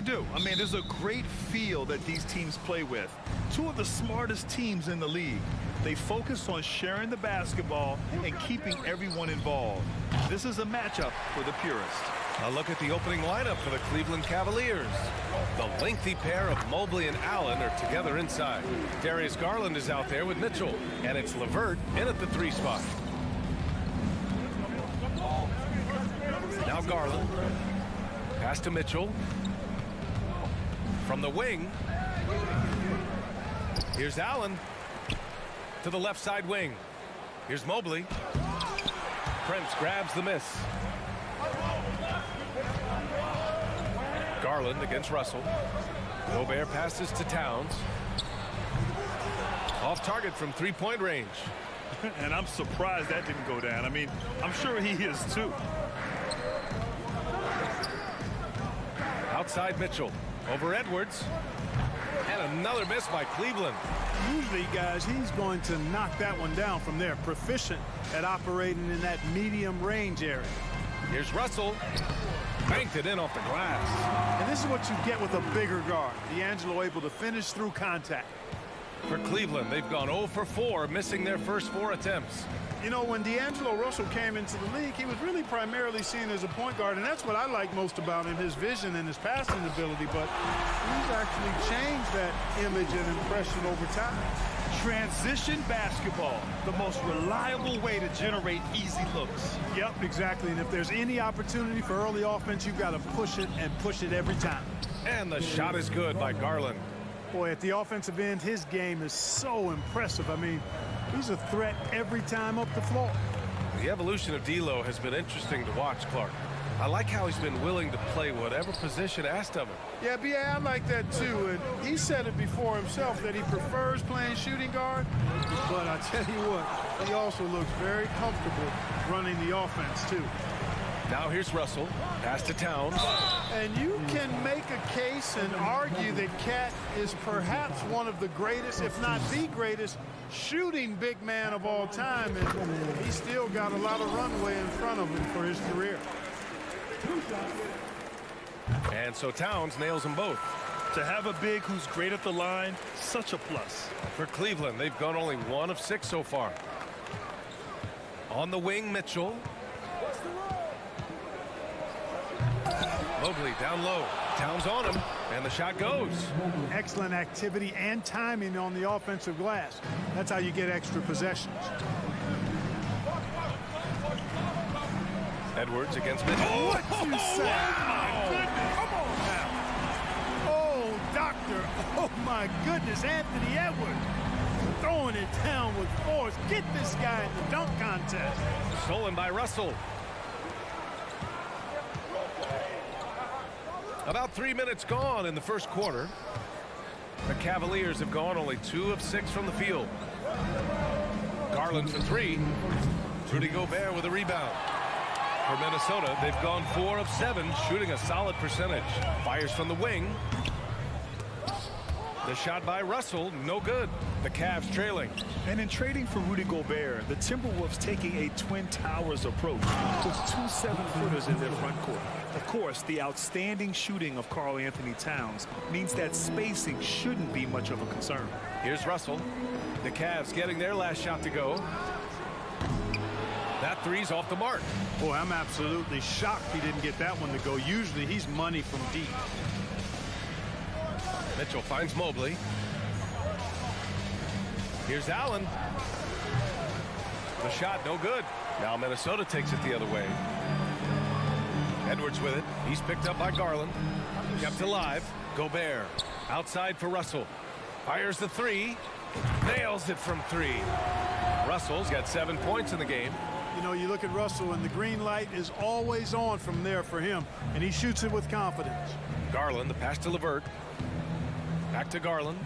do. I mean, there's a great feel that these teams play with. Two of the smartest teams in the league. They focus on sharing the basketball and keeping everyone involved. This is a matchup for the purist. A look at the opening lineup for the Cleveland Cavaliers. The lengthy pair of Mobley and Allen are together inside. Darius Garland is out there with Mitchell, and it's LeVert in at the 3 spot. Now Garland. Pass to Mitchell. From the wing. Here's Allen. To the left side wing. Here's Mobley. Prince grabs the miss. Garland against Russell. Gobert passes to Towns. Off target from 3-point range. And I'm surprised that didn't go down. I mean, I'm sure he is too. Outside Mitchell. Over Edwards. And another miss by Cleveland. Usually, guys, he's going to knock that one down from there. Proficient at operating in that medium range area. Here's Russell. Banked it in off the glass. And this is what you get with a bigger guard. D'Angelo able to finish through contact. For Cleveland, they've gone 0 for 4, missing their first 4 attempts. You know, when D'Angelo Russell came into the league, he was really primarily seen as a point guard, and that's what I like most about him, his vision and his passing ability. But he's actually changed that image and impression over time. Transition basketball, the most reliable way to generate easy looks. Yep, exactly. And if there's any opportunity for early offense, you've got to push it and push it every time. And the shot is good by Garland. Boy, at the offensive end, his game is so impressive. I mean, he's a threat every time up the floor. The evolution of D'Lo has been interesting to watch, Clark. I like how he's been willing to play whatever position asked of him. Yeah, B.A., I like that too. And he said it before himself that he prefers playing shooting guard. But I tell you what, he also looks very comfortable running the offense too. Now here's Russell. Pass to Towns. And you can make a case and argue that Cat is perhaps one of the greatest, if not the greatest, shooting big man of all time. And he's still got a lot of runway in front of him for his career. And so Towns nails them both. To have a big who's great at the line, such a plus. For Cleveland, they've gone only 1 of 6 so far. On the wing, Mitchell. Mobley down low. Towns on him, and the shot goes. Excellent activity and timing on the offensive glass. That's how you get extra possessions. Edwards against Mitchell. What you say? Come on now. Oh, doctor. Oh, my goodness. Anthony Edwards throwing it down with force. Get this guy in the dunk contest. Stolen by Russell. About 3 minutes gone in the first quarter. The Cavaliers have gone only 2 of 6 from the field. Garland for 3. Rudy Gobert with a rebound. For Minnesota, they've gone 4 of 7, shooting a solid percentage. Fires from the wing. The shot by Russell, no good. The Cavs trailing. And in trading for Rudy Gobert, the Timberwolves taking a Twin Towers approach with 2 7-footers in their front court. Of course, the outstanding shooting of Karl Anthony Towns means that spacing shouldn't be much of a concern. Here's Russell. The Cavs getting their last shot to go. That three's off the mark. Boy, I'm absolutely shocked he didn't get that one to go. Usually he's money from deep. Mitchell finds Mobley. Here's Allen. The shot no good. Now Minnesota takes it the other way. Edwards with it. He's picked up by Garland. Kept alive. Gobert. Outside for Russell. Fires the 3. Nails it from 3. Russell's got 7 points in the game. You know, you look at Russell and the green light is always on from there for him. And he shoots it with confidence. Garland, the pass to LeVert. Back to Garland.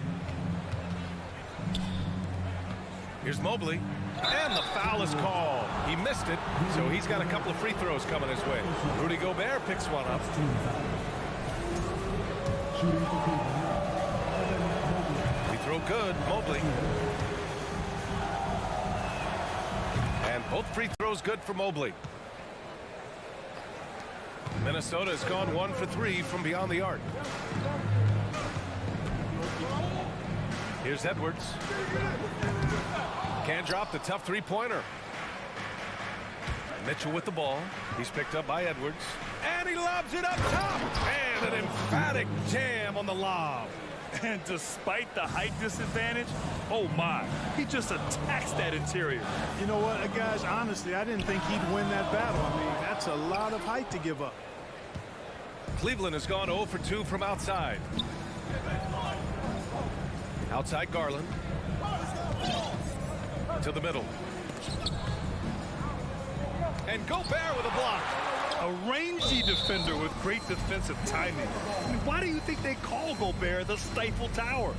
Here's Mobley. And the foul is called. He missed it, so he's got a couple of free throws coming his way. Rudy Gobert picks one up. Free throw good, Mobley. And both free throws good for Mobley. Minnesota has gone 1 for 3 from beyond the arc. Here's Edwards. Can't drop the tough three-pointer. Mitchell with the ball. He's picked up by Edwards. And he lobs it up top. And an emphatic jam on the lob. And despite the height disadvantage, oh my, he just attacks that interior. You know what, guys, honestly, I didn't think he'd win that battle. I mean, that's a lot of height to give up. Cleveland has gone 0 for 2 from outside. Outside Garland. To the middle. And Gobert with a block. A rangy defender with great defensive timing. I mean, why do you think they call Gobert the Stifle Tower?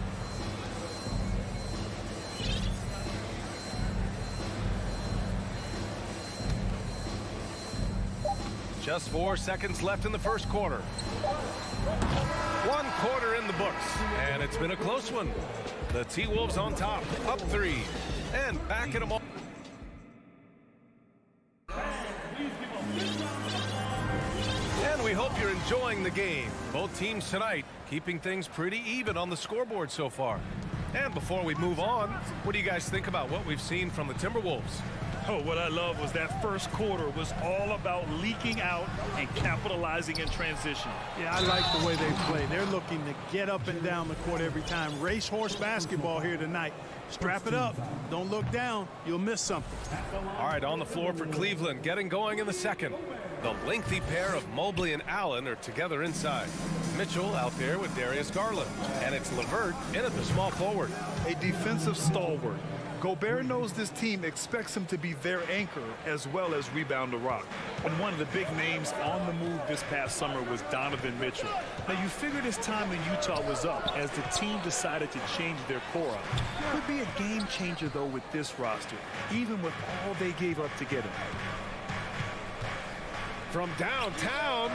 Just 4 seconds left in the first quarter. 1 quarter in the books, and it's been a close one. The T-Wolves on top, up 3, and back in them all. And we hope you're enjoying the game. Both teams tonight keeping things pretty even on the scoreboard so far. And before we move on, what do you guys think about what we've seen from the Timberwolves? Oh, what I love was that first quarter was all about leaking out and capitalizing in transition. Yeah, I like the way they play. They're looking to get up and down the court every time. Racehorse basketball here tonight. Strap it up. Don't look down. You'll miss something. All right, on the floor for Cleveland, getting going in the second. The lengthy pair of Mobley and Allen are together inside. Mitchell out there with Darius Garland. And it's LeVert in at the small forward. A defensive stalwart. Gobert knows this team expects him to be their anchor as well as rebound the rock. And one of the big names on the move this past summer was Donovan Mitchell. Now you figured his time in Utah was up as the team decided to change their core up. Could be a game changer though with this roster, even with all they gave up to get him. From downtown,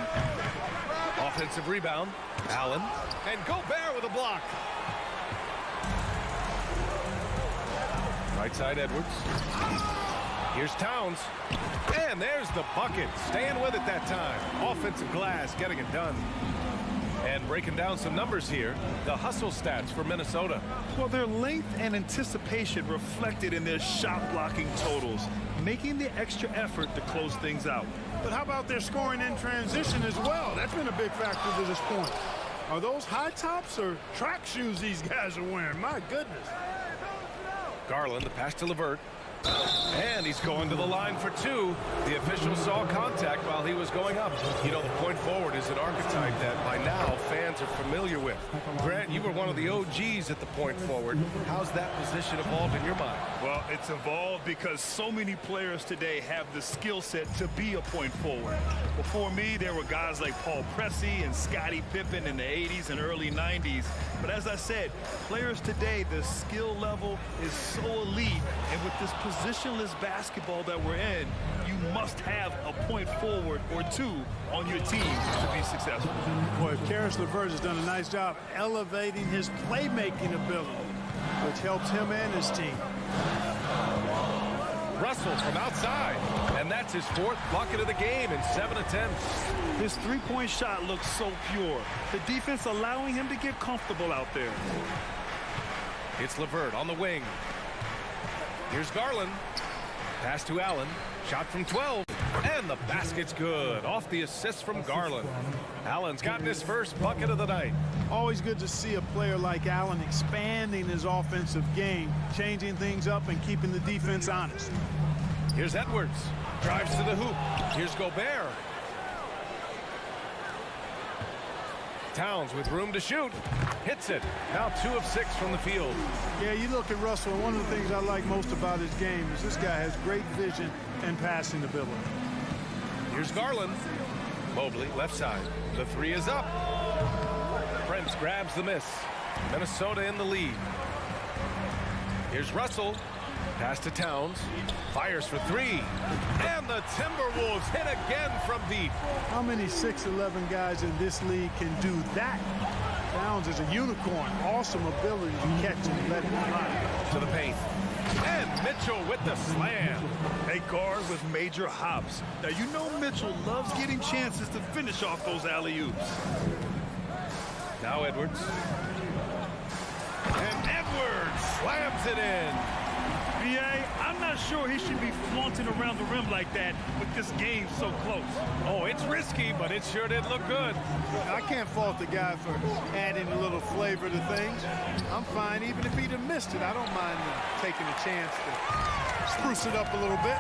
offensive rebound, Allen, and Gobert with a block. Right side Edwards. Here's Towns. And there's the bucket. Staying with it that time. Offensive glass getting it done. And breaking down some numbers here. The hustle stats for Minnesota. Well, their length and anticipation reflected in their shot blocking totals, making the extra effort to close things out. But how about their scoring in transition as well? That's been a big factor to this point. Are those high tops or track shoes these guys are wearing? My goodness. Garland, the pass to LeVert. And he's going to the line for 2. The official saw contact while he was going up. You know, the point forward is an archetype that by now fans are familiar with. Grant, you were one of the OGs at the point forward. How's that position evolved in your mind? Well, it's evolved because so many players today have the skill set to be a point forward. Before me, there were guys like Paul Pressey and Scottie Pippen in the 80s and early 90s. But as I said, players today, the skill level is so elite, and with this positionless basketball that we're in, you must have a point forward or 2 on your team to be successful. Boy, Karis LeVert has done a nice job elevating his playmaking ability, which helps him and his team. Russell from outside, and that's his 4th bucket of the game in 7 attempts. His three-point shot looks so pure. The defense allowing him to get comfortable out there. It's LeVert on the wing. Here's Garland. Pass to Allen. Shot from 12. And the basket's good. Off the assist from Garland. Allen's gotten his first bucket of the night. Always good to see a player like Allen expanding his offensive game, changing things up and keeping the defense honest. Here's Edwards. Drives to the hoop. Here's Gobert. Towns with room to shoot. Hits it. Now 2 of 6 from the field. Yeah, you look at Russell, and one of the things I like most about his game is this guy has great vision and passing ability. Here's Garland. Mobley, left side. The 3 is up. Prince grabs the miss. Minnesota in the lead. Here's Russell. Pass to Towns. Fires for 3. And the Timberwolves hit again from deep. How many 6'11" guys in this league can do that? Towns is a unicorn. Awesome ability to catch and let it fly. To the paint. And Mitchell with the slam. A guard with major hops. Now, you know Mitchell loves getting chances to finish off those alley-oops. Now Edwards. And Edwards slams it in. B.A., I'm not sure he should be flaunting around the rim like that with this game so close. Oh, it's risky, but it sure did look good. I can't fault the guy for adding a little flavor to things. I'm fine even if he'd have missed it. I don't mind taking a chance to spruce it up a little bit.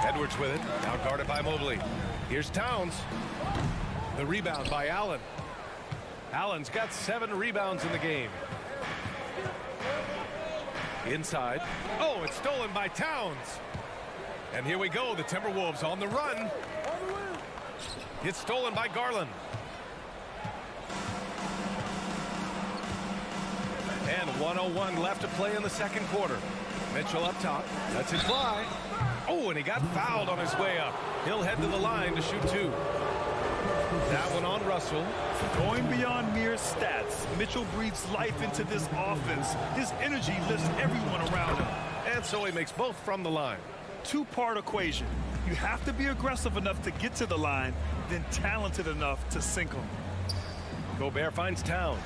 Edwards with it, now guarded by Mobley. Here's Towns. The rebound by Allen. Allen's got 7 rebounds in the game. Inside. Oh, it's stolen by Towns. And here we go, the Timberwolves on the run. It's stolen by Garland. And 1:01 left to play in the second quarter. Mitchell up top, lets it fly. Oh, and he got fouled on his way up. He'll head to the line to shoot 2. That one on Russell. Going beyond mere stats, Mitchell breathes life into this offense. His energy lifts everyone around him. And so he makes both from the line. Two-part equation. You have to be aggressive enough to get to the line, then talented enough to sink them. Gobert finds Towns.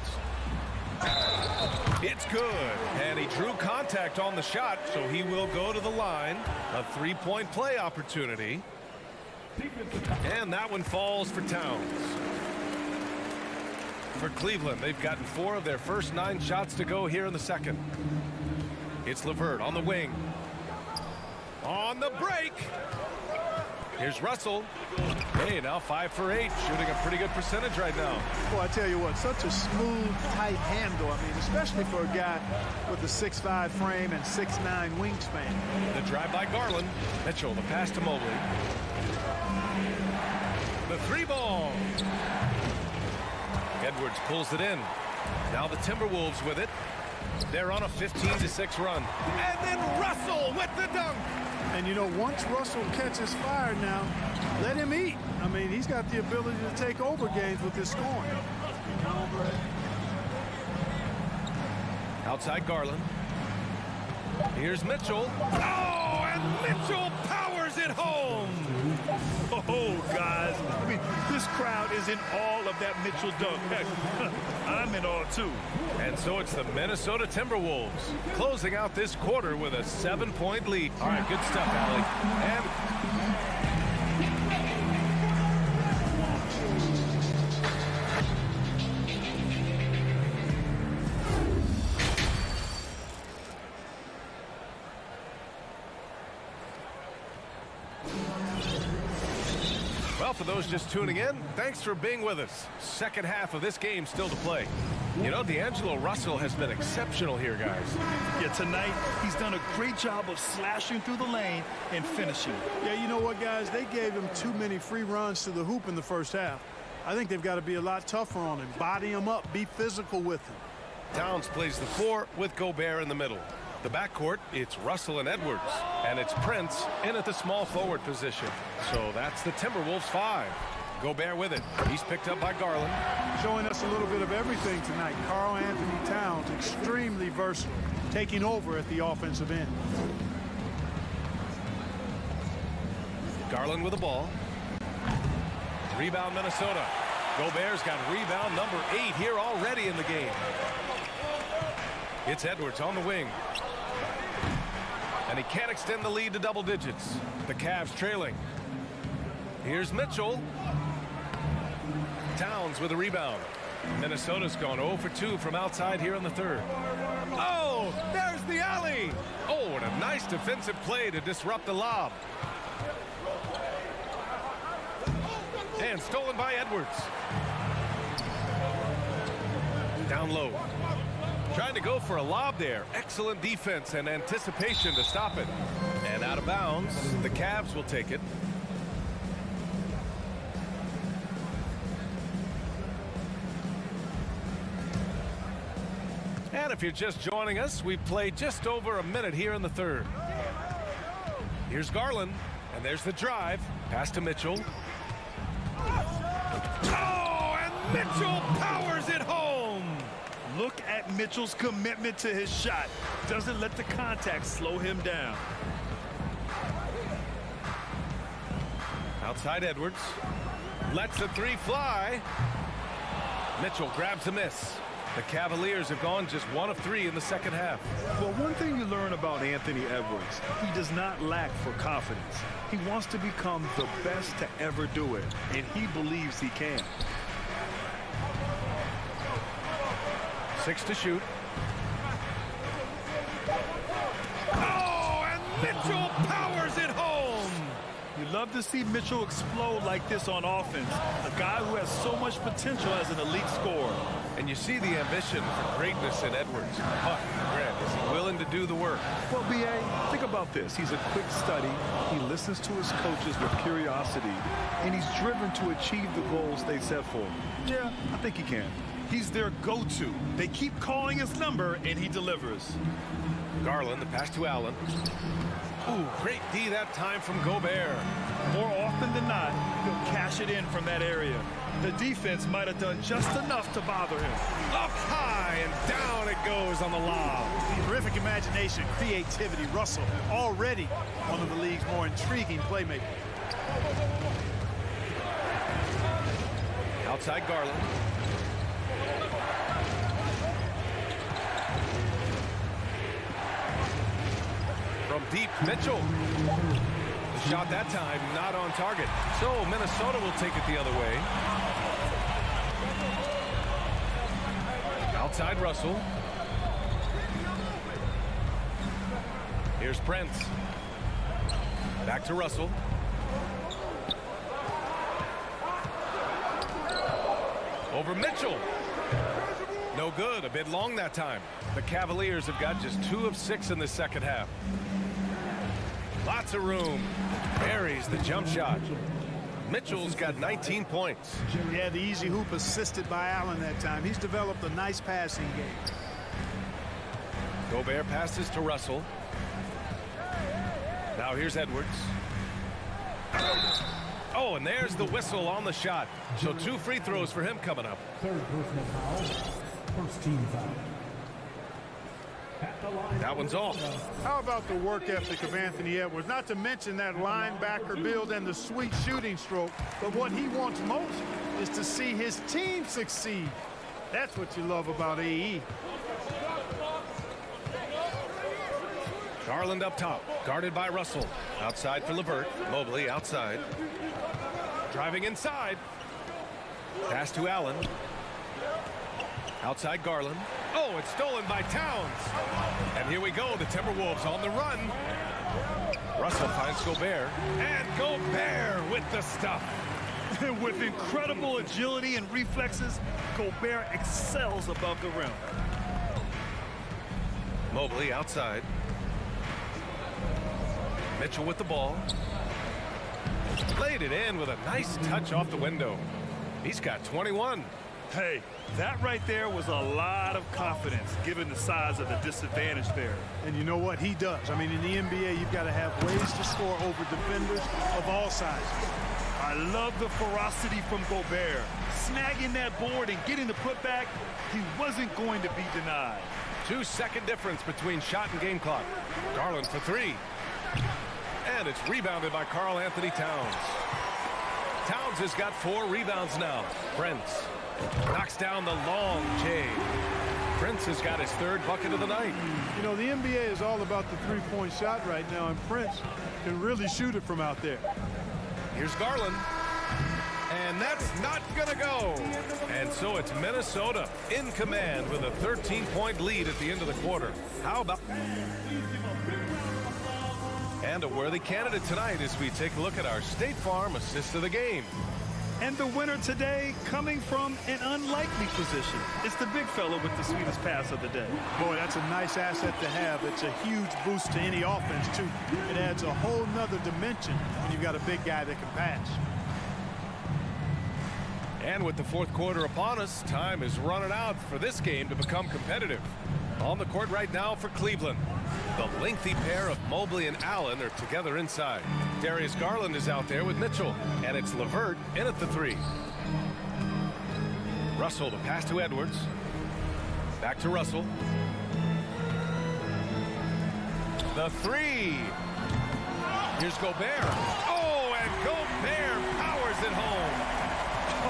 It's good. And he drew contact on the shot, so he will go to the line. A 3-point play opportunity. And that one falls for Towns. For Cleveland, they've gotten 4 of their first 9 shots to go here in the second. It's LeVert on the wing. On the break. Here's Russell. Hey, now 5 for 8, shooting a pretty good percentage right now. Well, I tell you what, such a smooth, tight handle. I mean, especially for a guy with a 6'5" frame and 6'9" wingspan. The drive by Garland. Mitchell, the pass to Mobley. The 3-ball. Edwards pulls it in. Now the Timberwolves with it. They're on a 15-6 run. And then Russell with the dunk. And, you know, once Russell catches fire now, let him eat. I mean, he's got the ability to take over games with his scoring. Outside Garland. Here's Mitchell. Oh, and Mitchell powers it home. Oh, guys, I mean, this crowd is in awe of that Mitchell dunk. Heck, I'm in awe, too. And so it's the Minnesota Timberwolves closing out this quarter with a 7-point lead. All right, good stuff, Allie. And well, for those just tuning in, thanks for being with us. Second half of this game still to play. You know, D'Angelo Russell has been exceptional here, guys. Yeah, tonight, he's done a great job of slashing through the lane and finishing. Yeah, you know what, guys? They gave him too many free runs to the hoop in the first half. I think they've got to be a lot tougher on him. Body him up. Be physical with him. Towns plays the 4 with Gobert in the middle. The backcourt, it's Russell and Edwards. And it's Prince in at the small forward position. So that's the Timberwolves 5. Gobert with it. He's picked up by Garland. Showing us a little bit of everything tonight. Karl Anthony Towns, extremely versatile, taking over at the offensive end. Garland with the ball. Rebound Minnesota. Gobert's got rebound number 8 here already in the game. It's Edwards on the wing. And he can't extend the lead to double digits. The Cavs trailing. Here's Mitchell. Towns with a rebound. Minnesota's gone 0 for 2 from outside here in the third. Oh, there's the alley. Oh, and a nice defensive play to disrupt the lob. And stolen by Edwards. Down low. Trying to go for a lob there. Excellent defense and anticipation to stop it. And out of bounds, the Cavs will take it. And if you're just joining us, we've played just over a minute here in the third. Here's Garland, and there's the drive. Pass to Mitchell. Oh, and Mitchell powers it home. Look at Mitchell's commitment to his shot. Doesn't let the contact slow him down. Outside Edwards. Lets the three fly. Mitchell grabs a miss. The Cavaliers have gone just 1 of 3 in the second half. Well, one thing you learn about Anthony Edwards, he does not lack for confidence. He wants to become the best to ever do it, and he believes he can. 6 to shoot. Oh, and Mitchell powers it home. You love to see Mitchell explode like this on offense. A guy who has so much potential as an elite scorer. And you see the ambition for greatness in Edwards. But, Grant, is he willing to do the work? Well, B.A., think about this. He's a quick study. He listens to his coaches with curiosity, and he's driven to achieve the goals they set for him. Yeah, I think he can. He's their go-to. They keep calling his number, and he delivers. Garland, the pass to Allen. Ooh, great D that time from Gobert. More often than not, he'll cash it in from that area. The defense might have done just enough to bother him. Up high and down it goes on the lob. Terrific imagination, creativity. Russell already one of the league's more intriguing playmakers. Outside Garland. From deep, Mitchell. The shot that time not on target. So Minnesota will take it the other way. Outside Russell. Here's Prince. Back to Russell. Over Mitchell. No good. A bit long that time. The Cavaliers have got just 2 of 6 in the second half. Lots of room. Buries the jump shot. Mitchell's got 19 points. Yeah, the easy hoop assisted by Allen that time. He's developed a nice passing game. Gobert passes to Russell. Now here's Edwards. Oh, and there's the whistle on the shot. So 2 free throws for him coming up. Third personal foul. First team foul. That one's off. How about the work ethic of Anthony Edwards? Not to mention that linebacker build and the sweet shooting stroke, but what he wants most is to see his team succeed. That's what you love about AE. Garland up top, guarded by Russell. Outside for LeVert. Mobley outside. Driving inside. Pass to Allen. Outside Garland. Oh, it's stolen by Towns. And here we go, the Timberwolves on the run. Russell finds Gobert. And Gobert with the stuff. With incredible agility and reflexes, Gobert excels above the rim. Mobley outside. Mitchell with the ball. Laid it in with a nice touch off the window. He's got 21. Hey, that right there was a lot of confidence given the size of the disadvantage there. And you know what? He does. I mean, in the NBA, you've got to have ways to score over defenders of all sizes. I love the ferocity from Gobert. Snagging that board and getting the putback, he wasn't going to be denied. 2-second difference between shot and game clock. Garland for 3. And it's rebounded by Karl Anthony Towns. Towns has got 4 rebounds now. Prince knocks down the long J. Prince has got his 3rd bucket of the night. You know, the NBA is all about the three-point shot right now, and Prince can really shoot it from out there. Here's Garland. And that's not gonna go. And so it's Minnesota in command with a 13-point lead at the end of the quarter. How about... And a worthy candidate tonight as we take a look at our State Farm assist of the game. And the winner today coming from an unlikely position. It's the big fella with the sweetest pass of the day. Boy, that's a nice asset to have. It's a huge boost to any offense, too. It adds a whole nother dimension when you've got a big guy that can pass. And with the 4th quarter upon us, time is running out for this game to become competitive. On the court right now for Cleveland. The lengthy pair of Mobley and Allen are together inside. Darius Garland is out there with Mitchell. And it's LeVert in at the 3. Russell, the pass to Edwards. Back to Russell. The three. Here's Gobert. Oh, and Gobert powers it home.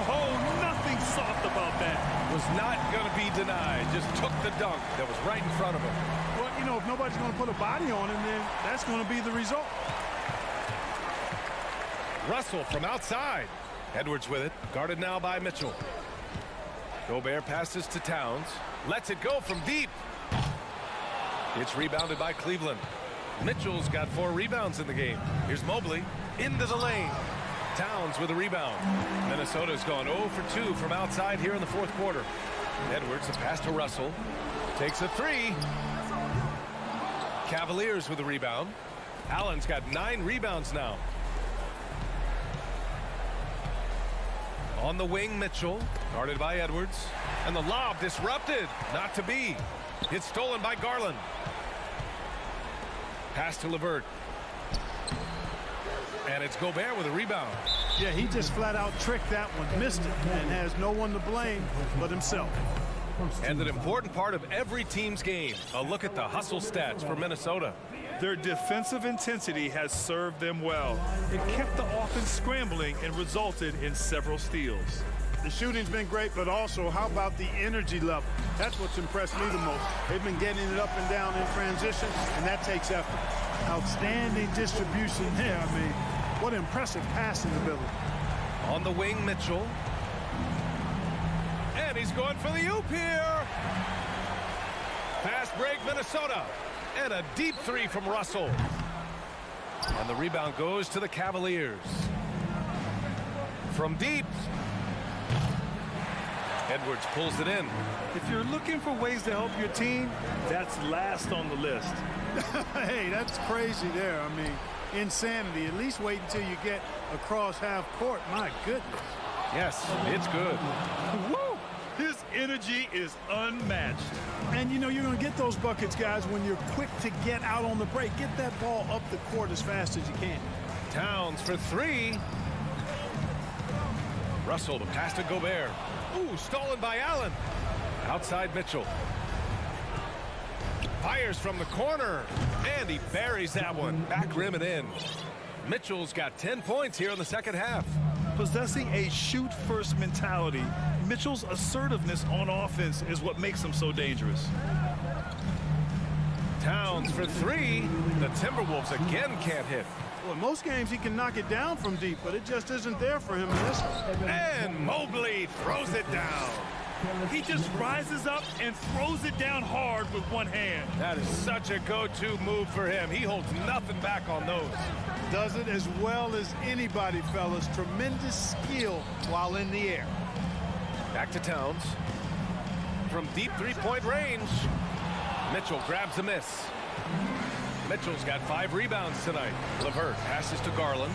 Oh, nothing soft about that. Was not going to be denied. Just took the dunk that was right in front of him. Well, you know, if nobody's going to put a body on him, then that's going to be the result. Russell from outside. Edwards with it. Guarded now by Mitchell. Gobert passes to Towns. Lets it go from deep. It's rebounded by Cleveland. Mitchell's got 4 rebounds in the game. Here's Mobley into the lane. Towns with a rebound. Minnesota's gone 0 for 2 from outside here in the fourth quarter. Edwards, a pass to Russell. Takes a 3. Cavaliers with a rebound. Allen's got 9 rebounds now. On the wing, Mitchell, guarded by Edwards. And the lob disrupted. Not to be. It's stolen by Garland. Pass to LeVert. And it's Gobert with a rebound. Yeah, he just flat out tricked that one, missed it, and has no one to blame but himself. And an important part of every team's game. A look at the hustle stats for Minnesota. Their defensive intensity has served them well. It kept the offense scrambling and resulted in several steals. The shooting's been great, but also how about the energy level? That's what's impressed me the most. They've been getting it up and down in transition, and that takes effort. Outstanding distribution there. I mean, what impressive passing ability. On the wing, Mitchell. And he's going for the oop here. Fast break, Minnesota. And a deep 3 from Russell. And the rebound goes to the Cavaliers. From deep. Edwards pulls it in. If you're looking for ways to help your team, that's last on the list. Hey, that's crazy there. I mean, insanity. At least wait until you get across half court. My goodness. Yes, it's good. Woo! His energy is unmatched. And, you know, you're going to get those buckets, guys, when you're quick to get out on the break. Get that ball up the court as fast as you can. Towns for 3. Russell to pass to Gobert. Ooh, stolen by Allen. Outside Mitchell. Fires from the corner. And he buries that one. Back rim and in. Mitchell's got 10 points here in the second half. Possessing a shoot-first mentality, Mitchell's assertiveness on offense is what makes him so dangerous. Towns for 3. The Timberwolves again can't hit. Well, in most games he can knock it down from deep, but it just isn't there for him in this one. And Mobley throws it down. He just rises up and throws it down hard with one hand. That is such a go-to move for him. He holds nothing back on those. Does it as well as anybody, fellas. Tremendous skill while in the air. Back to Towns. From deep 3-point range. Mitchell grabs a miss. Mitchell's got 5 rebounds tonight. LeVert passes to Garland.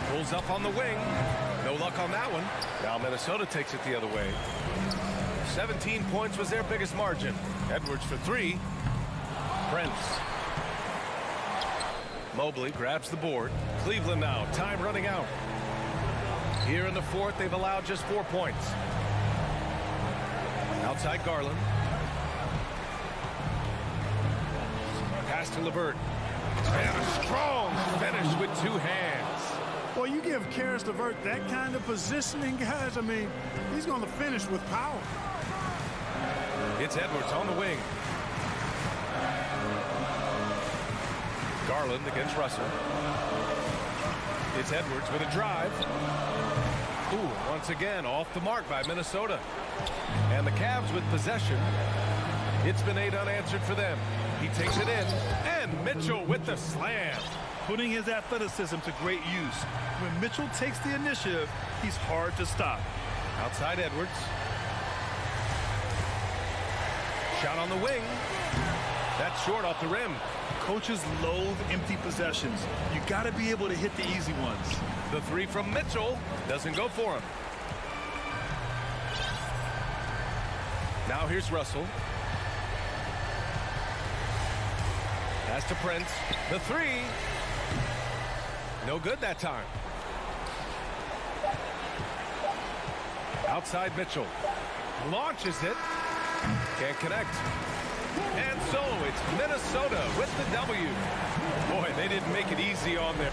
Pulls up on the wing. No luck on that one. Now Minnesota takes it the other way. 17 points was their biggest margin. Edwards for 3. Prince. Mobley grabs the board. Cleveland now. Time running out. Here in the fourth, they've allowed just 4 points. Outside Garland. Pass to LeVert. And a strong finish with 2 hands. Well, you give Karis LeVert that kind of positioning, guys. I mean, he's going to finish with power. It's Edwards on the wing. Garland against Russell. It's Edwards with a drive. Ooh, once again off the mark by Minnesota. And the Cavs with possession. It's been 8 unanswered for them. He takes it in. And Mitchell with the slam. Putting his athleticism to great use. When Mitchell takes the initiative, he's hard to stop. Outside Edwards. Shot on the wing. That's short off the rim. Coaches loathe empty possessions. You got to be able to hit the easy ones. The 3 from Mitchell doesn't go for him. Now here's Russell. Pass to Prince. The 3. No good that time. Outside Mitchell. Launches it. Can't connect. And so it's Minnesota with the W. Boy, they didn't make it easy on there.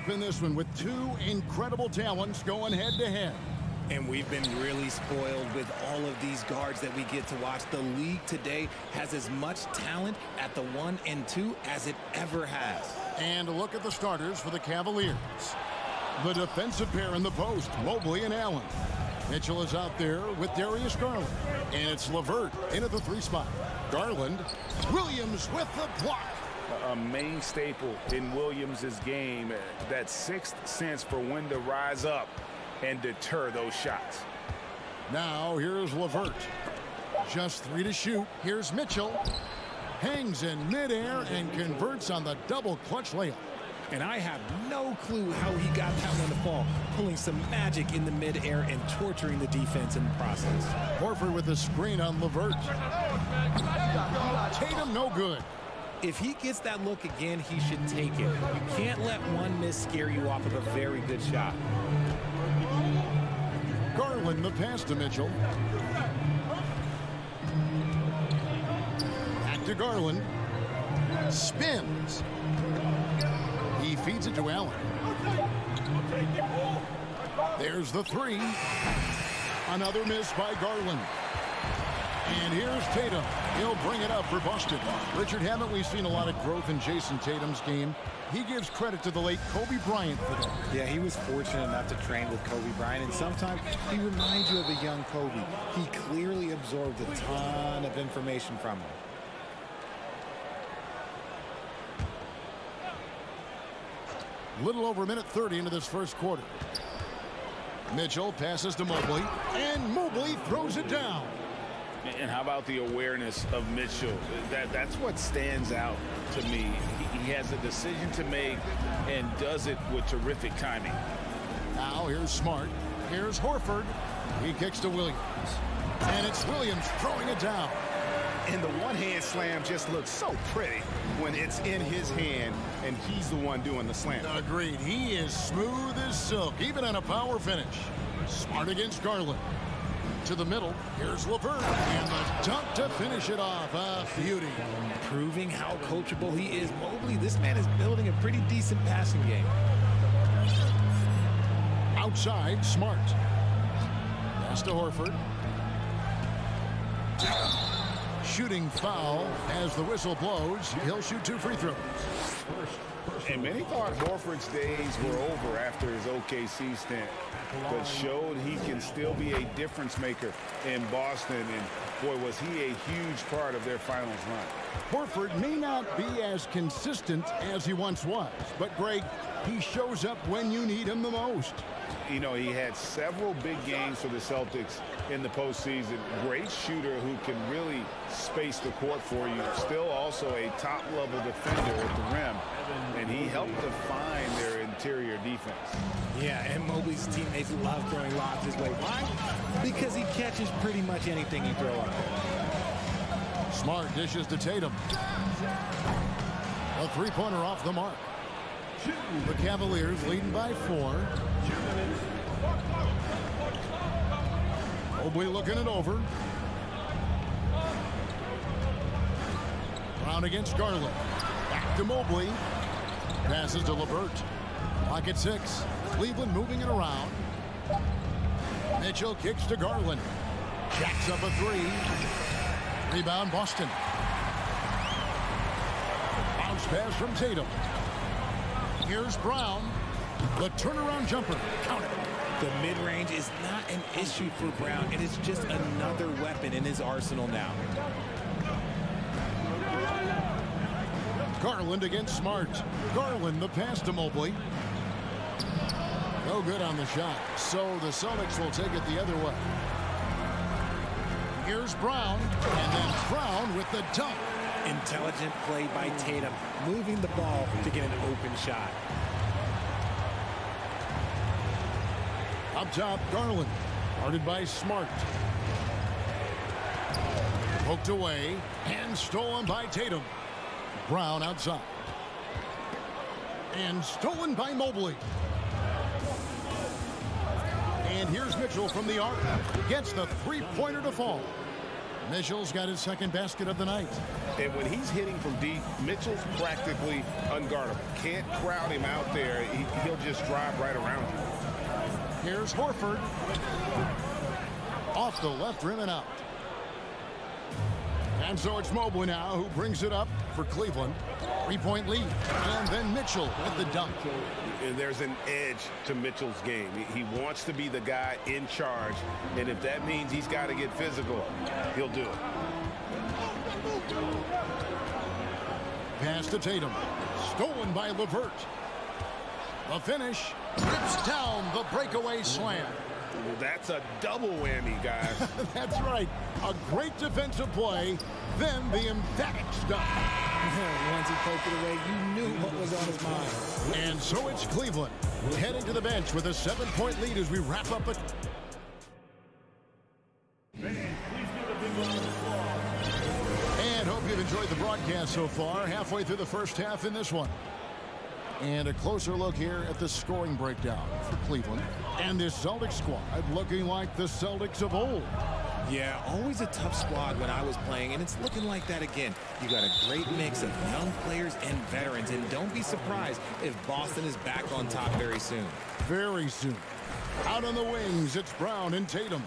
matchup in this one with two incredible talents going head-to-head. And we've been really spoiled with all of these guards that we get to watch. The league today has as much talent at the 1 and 2 as it ever has. And a look at the starters for the Cavaliers. The defensive pair in the post, Mobley and Allen. Mitchell is out there with Darius Garland. And it's LeVert in at the 3 spot. Garland, Williams with the block. A main staple in Williams' game, that sixth sense for when to rise up and deter those shots. Now here's LeVert. Just 3 to shoot. Here's Mitchell. Hangs in midair and converts on the double clutch layup. And I have no clue how he got that one to fall, pulling some magic in the midair and torturing the defense in the process. Horford with the screen on LeVert. Tatum no good. If he gets that look again, he should take it. You can't let one miss scare you off of a very good shot. Garland the pass to Mitchell. Back to Garland. Spins. He feeds it to Allen. There's the 3. Another miss by Garland. And here's Tatum. He'll bring it up for Boston. Richard, haven't we seen a lot of growth in Jason Tatum's game? He gives credit to the late Kobe Bryant for that. Yeah, he was fortunate enough to train with Kobe Bryant, and sometimes he reminds you of a young Kobe. He clearly absorbed a ton of information from him. Little over a minute 30 into this first quarter. Mitchell passes to Mobley, and Mobley throws it down. And how about the awareness of Mitchell? That's what stands out to me. He has a decision to make and does it with terrific timing. Now here's Smart. Here's Horford. He kicks to Williams. And it's Williams throwing it down. And the one-hand slam just looks so pretty when it's in his hand and he's the one doing the slam. Agreed. He is smooth as silk, even on a power finish. Smart against Garland. To the middle. Here's LeVert. And the dunk to finish it off. A beauty. Proving how coachable he is. Mobley, this man is building a pretty decent passing game. Outside, Smart. Pass to Horford. Shooting foul as the whistle blows. He'll shoot 2 free throws. And many thought Horford's days were over after his OKC stint, but showed he can still be a difference maker in Boston. And boy, was he a huge part of their finals run. Horford may not be as consistent as he once was, but Greg, he shows up when you need him the most. You know, he had several big games for the Celtics in the postseason. Great shooter who can really space the court for you. Still also a top-level defender at the rim. And he helped define their interior defense. Yeah, and Mobley's teammates love throwing lobs his way. Why? Because he catches pretty much anything you throw up there. Smart dishes to Tatum. A 3-pointer off the mark. The Cavaliers leading by 4. Mobley looking it over. Brown against Garland. Back to Mobley. Passes to LeVert. Pocket 6. Cleveland moving it around. Mitchell kicks to Garland. Jacks up a 3. Rebound Boston. Bounce pass from Tatum. Here's Brown. The turnaround jumper. Count it. The mid-range is not an issue for Brown. It is just another weapon in his arsenal now. Garland against Smart. Garland the pass to Mobley. No good on the shot. So the Celtics will take it the other way. Here's Brown. And then Brown with the dunk. Intelligent play by Tatum, moving the ball to get an open shot. Up top, Garland. Guarded by Smart. Poked away and stolen by Tatum. Brown outside. And stolen by Mobley. And here's Mitchell from the arc. Gets the 3-pointer to fall. Mitchell's got his second basket of the night. And when he's hitting from deep, Mitchell's practically unguardable. Can't crowd him out there. He'll just drive right around you. Here's Horford. Off the left rim and out. And so it's Mobley now who brings it up for Cleveland. 3-point lead. And then Mitchell with the dunk. And there's an edge to Mitchell's game. He wants to be the guy in charge. And if that means he's got to get physical, he'll do it. Pass to Tatum. Stolen by LeVert. The finish. Rips down the breakaway slam. That's a double whammy, guys. That's right. A great defensive play, then the emphatic stuff. Once he poked it away, you knew what was on his mind. And so it's Cleveland heading to the bench with a 7-point lead as we wrap up and hope you've enjoyed the broadcast so far. Halfway through the first half in this one. And a closer look here at the scoring breakdown for Cleveland. And this Celtics squad looking like the Celtics of old. Yeah, always a tough squad when I was playing, and it's looking like that again. You got a great mix of young players and veterans, and don't be surprised if Boston is back on top very soon. Very soon. Out on the wings, it's Brown and Tatum.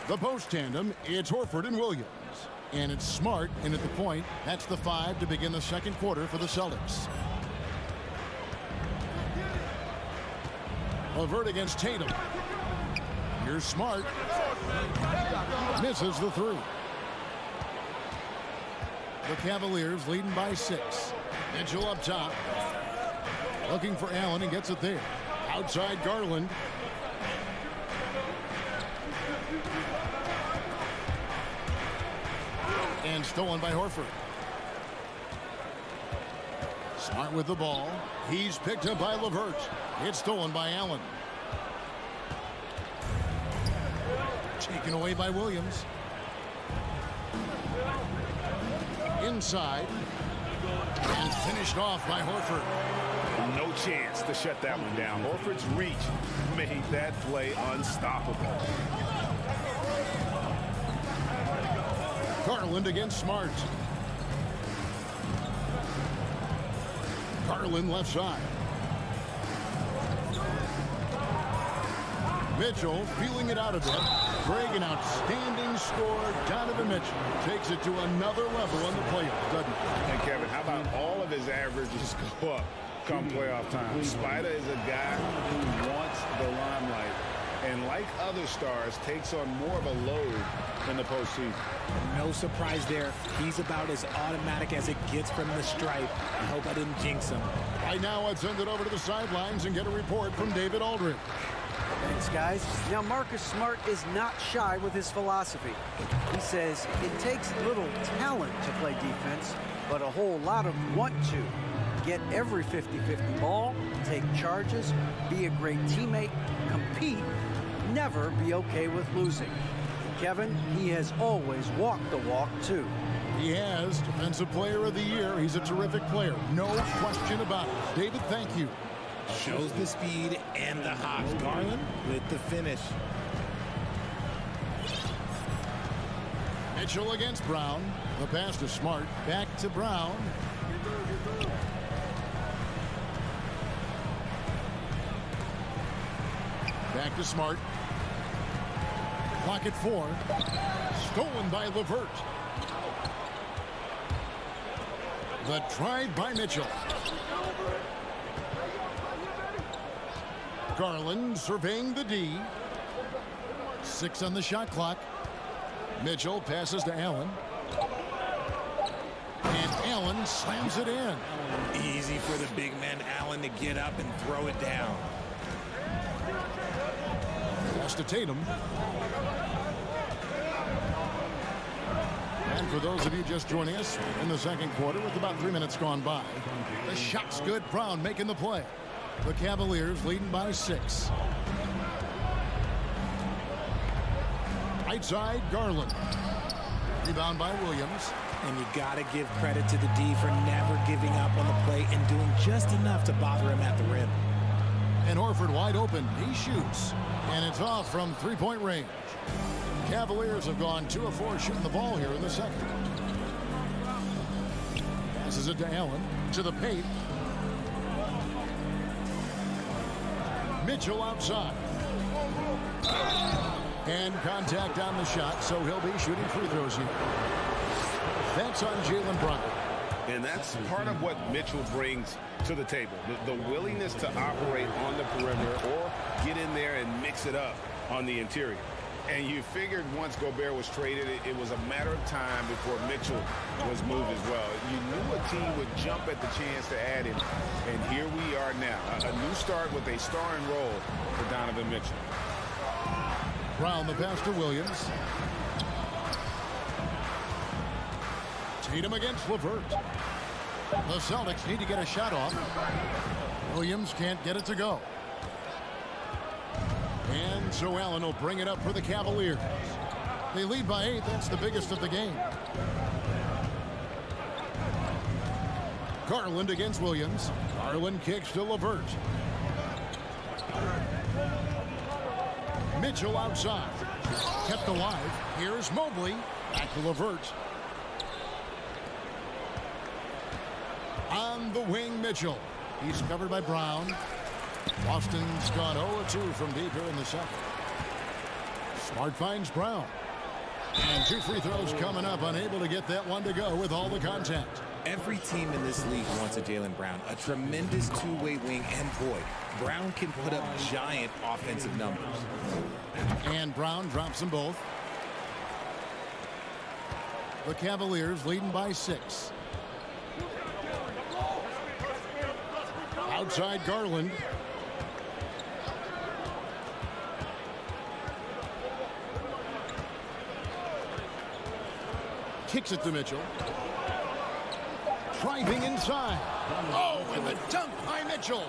The post tandem, it's Horford and Williams. And it's Smart in at the point. That's the 5 to begin the second quarter for the Celtics. LeVert against Tatum. Here's Smart. Misses the 3. The Cavaliers leading by 6. Mitchell up top. Looking for Allen and gets it there. Outside Garland. And stolen by Horford. Smart with the ball. He's picked up by LeVert. It's stolen by Allen. Taken away by Williams. Inside. And finished off by Horford. No chance to shut that one down. Horford's reach made that play unstoppable. Garland against Smart. Garland left side. Mitchell feeling it out a bit. Greg, an outstanding score. Donovan Mitchell takes it to another level in the playoffs, doesn't he? And Kevin, how about all of his averages go up come playoff time? Spider is a guy who wants the limelight, and like other stars, takes on more of a load in the postseason. No surprise there. He's about as automatic as it gets from the stripe. I hope I didn't jinx him. Right now, let's send it over to the sidelines and get a report from David Aldridge. Thanks, guys. Now, Marcus Smart is not shy with his philosophy. He says it takes little talent to play defense, but a whole lot of want to. Get every 50-50 ball, take charges, be a great teammate, compete, never be okay with losing. Kevin, he has always walked the walk, too. He has Defensive Player of the Year. He's a terrific player. No question about it. David, thank you. Shows the speed and the hops. Garland with the finish. Mitchell against Brown. The pass to Smart. Back to Brown. Back to Smart. Clock at 4. Stolen by LeVert. The drive by Mitchell. Garland surveying the D. 6 on the shot clock. Mitchell passes to Allen. And Allen slams it in. Easy for the big man Allen to get up and throw it down. Pass to Tatum. And for those of you just joining us in the second quarter with about 3 minutes gone by, the shot's good. Brown making the play. The Cavaliers leading by 6. Right side, Garland. Rebound by Williams. And you got to give credit to the D for never giving up on the play and doing just enough to bother him at the rim. And Horford wide open. He shoots. And it's off from 3-point range. Cavaliers have gone 2 of 4 shooting the ball here in the second. Passes it to Allen, to the paint. Mitchell outside. And contact on the shot, so he'll be shooting free throws here. That's on Jaylen Brown. And that's part of what Mitchell brings to the table. The willingness to operate on the perimeter or get in there and mix it up on the interior. And you figured once Gobert was traded, it was a matter of time before Mitchell was moved as well. You knew a team would jump at the chance to add him. And here we are now. A new start with a starring role for Donovan Mitchell. Brown the pass to Williams. Tatum against LeVert. The Celtics need to get a shot off. Williams can't get it to go. And so Allen will bring it up for the Cavaliers. They lead by 8. That's the biggest of the game. Garland against Williams. Garland kicks to LeVert. Mitchell outside. Kept alive. Here's Mobley. Back to LeVert. On the wing, Mitchell. He's covered by Brown. Boston's gone 0-2 from deep here in the second. Smart finds Brown. And 2 free throws coming up. Unable to get that one to go with all the contact. Every team in this league wants a Jaylen Brown, a tremendous two-way wing, and boy, Brown can put up giant offensive numbers. And Brown drops them both. The Cavaliers leading by 6. Outside Garland. Kicks it to Mitchell. Driving inside. Oh, and the dunk by Mitchell.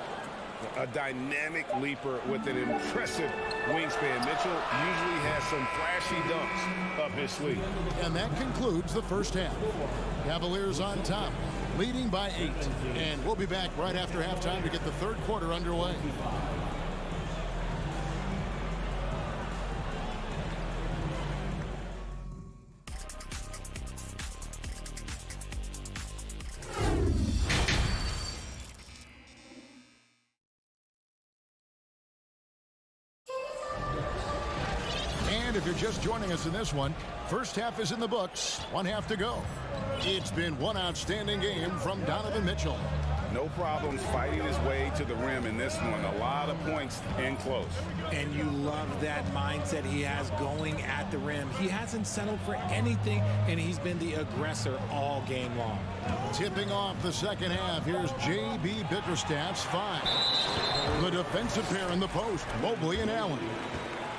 A dynamic leaper with an impressive wingspan. Mitchell usually has some flashy dunks up his sleeve. And that concludes the first half. Cavaliers on top, leading by 8. And we'll be back right after halftime to get the third quarter underway. If you're just joining us in this one, first half is in the books, 1 half to go. It's been one outstanding game from Donovan Mitchell. No problems fighting his way to the rim in this one. A lot of points in close. And you love that mindset he has going at the rim. He hasn't settled for anything, and he's been the aggressor all game long. Tipping off the second half, here's J.B. Bickerstaff's 5. The defensive pair in the post, Mobley and Allen.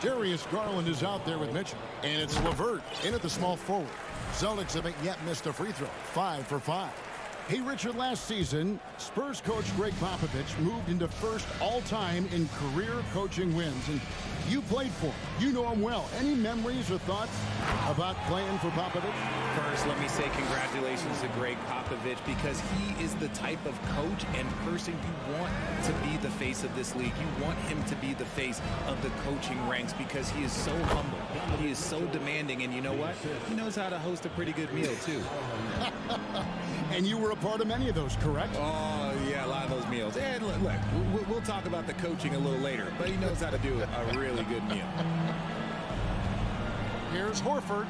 Darius Garland is out there with Mitchell. And it's LeVert in at the small forward. Celtics haven't yet missed a free throw. 5 for 5. Hey, Richard, last season, Spurs coach Greg Popovich moved into first all-time in career coaching wins. And you played for him. You know him well. Any memories or thoughts about playing for Popovich? First, let me say congratulations to Greg Popovich, because he is the type of coach and person you want to be the face of this league. You want him to be the face of the coaching ranks, because he is so humble. He is so demanding, and you know what? He knows how to host a pretty good meal, too. And you were a part of many of those, correct? Oh, yeah, a lot of those meals. And look, we'll talk about the coaching a little later, but he knows how to do a really good meal. Here's Horford.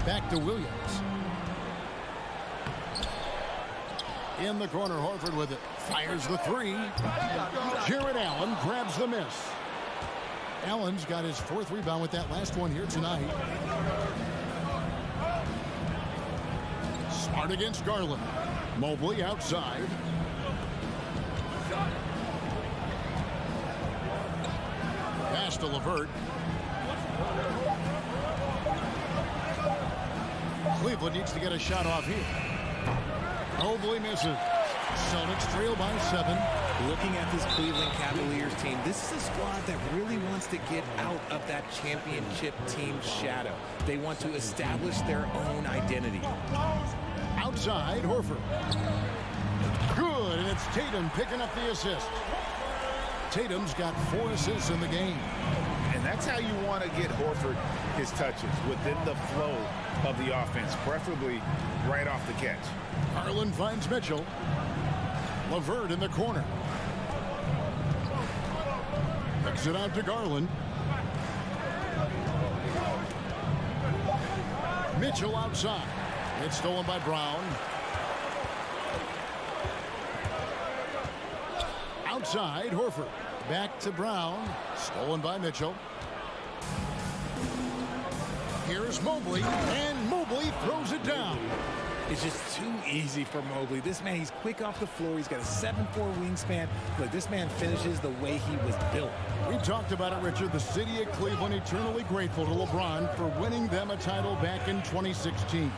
Back to Williams. In the corner, Horford with it. Fires the 3. Jared Allen grabs the miss. Allen's got his 4th rebound with that last one here tonight. Smart against Garland. Mobley outside. Pass to LeVert. Cleveland needs to get a shot off here. Mobley misses. Celtics trail by 7. Looking at this Cleveland Cavaliers team, this is a squad that really wants to get out of that championship team shadow. They want to establish their own identity. Outside, Horford. Good, and it's Tatum picking up the assist. Tatum's got 4 assists in the game. And that's how you want to get Horford his touches, within the flow of the offense, preferably right off the catch. Garland finds Mitchell. LeVert in the corner. Kicks it out to Garland. Mitchell outside. It's stolen by Brown. Outside, Horford. Back to Brown. Stolen by Mitchell. Here's Mobley, and Mobley throws it down. It's just too easy for Mobley. This man, he's quick off the floor. He's got a 7'4" wingspan. Look, this man finishes the way he was built. We talked about it, Richard. The city of Cleveland eternally grateful to LeBron for winning them a title back in 2016.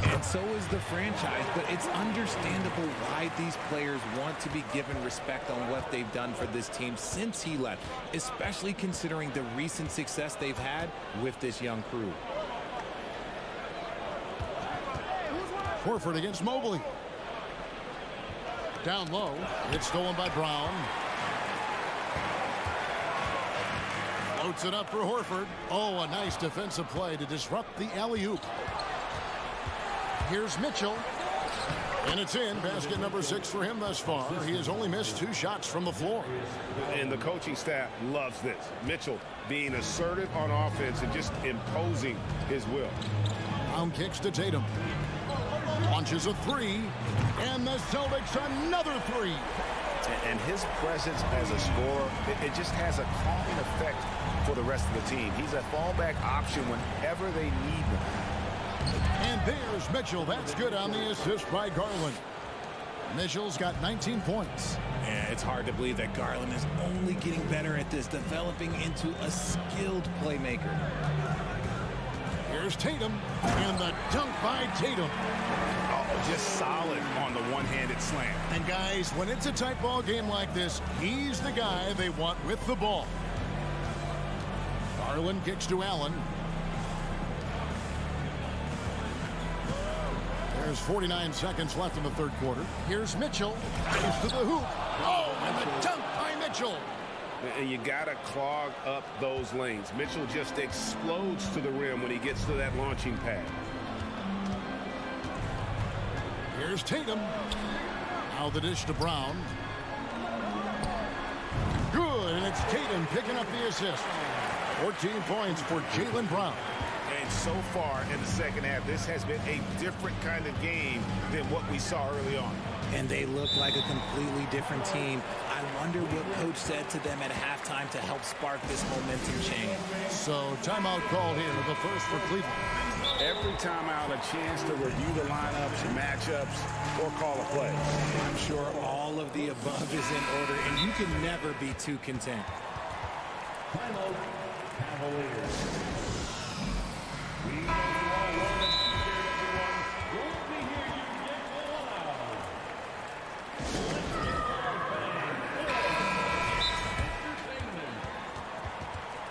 And so is the franchise, but it's understandable why these players want to be given respect on what they've done for this team since he left, especially considering the recent success they've had with this young crew. Horford against Mobley. Down low. It's stolen by Brown. Floats it up for Horford. Oh, a nice defensive play to disrupt the alley-oop. Here's Mitchell. And it's in. Basket number 6 for him thus far. He has only missed 2 shots from the floor. And the coaching staff loves this. Mitchell being assertive on offense and just imposing his will. Brown kicks to Tatum. Launches a 3, and the Celtics another 3. And his presence as a scorer, it just has a calming effect for the rest of the team. He's a fallback option whenever they need him. And there's Mitchell. That's good on the assist by Garland. Mitchell's got 19 points. Yeah, it's hard to believe that Garland is only getting better at this, developing into a skilled playmaker. Here's Tatum, and the dunk by Tatum. Oh, just solid on the one-handed slam. And guys, when it's a tight ball game like this, he's the guy they want with the ball. Garland kicks to Allen. There's 49 seconds left in the third quarter. Here's Mitchell. Goes to the hoop. Oh, and the dunk by Mitchell. And you got to clog up those lanes. Mitchell just explodes to the rim when he gets to that launching pad. Here's Tatum. Now the dish to Brown. Good, and it's Tatum picking up the assist. 14 points for Jaylen Brown. And so far in the second half, this has been a different kind of game than what we saw early on. And they look like a completely different team. I wonder what coach said to them at halftime to help spark this momentum change. So timeout called here, the first for Cleveland. Every timeout, a chance to review the lineups, matchups, or call a play. I'm sure all of the above is in order, and you can never be too content. Timeout, Cavaliers.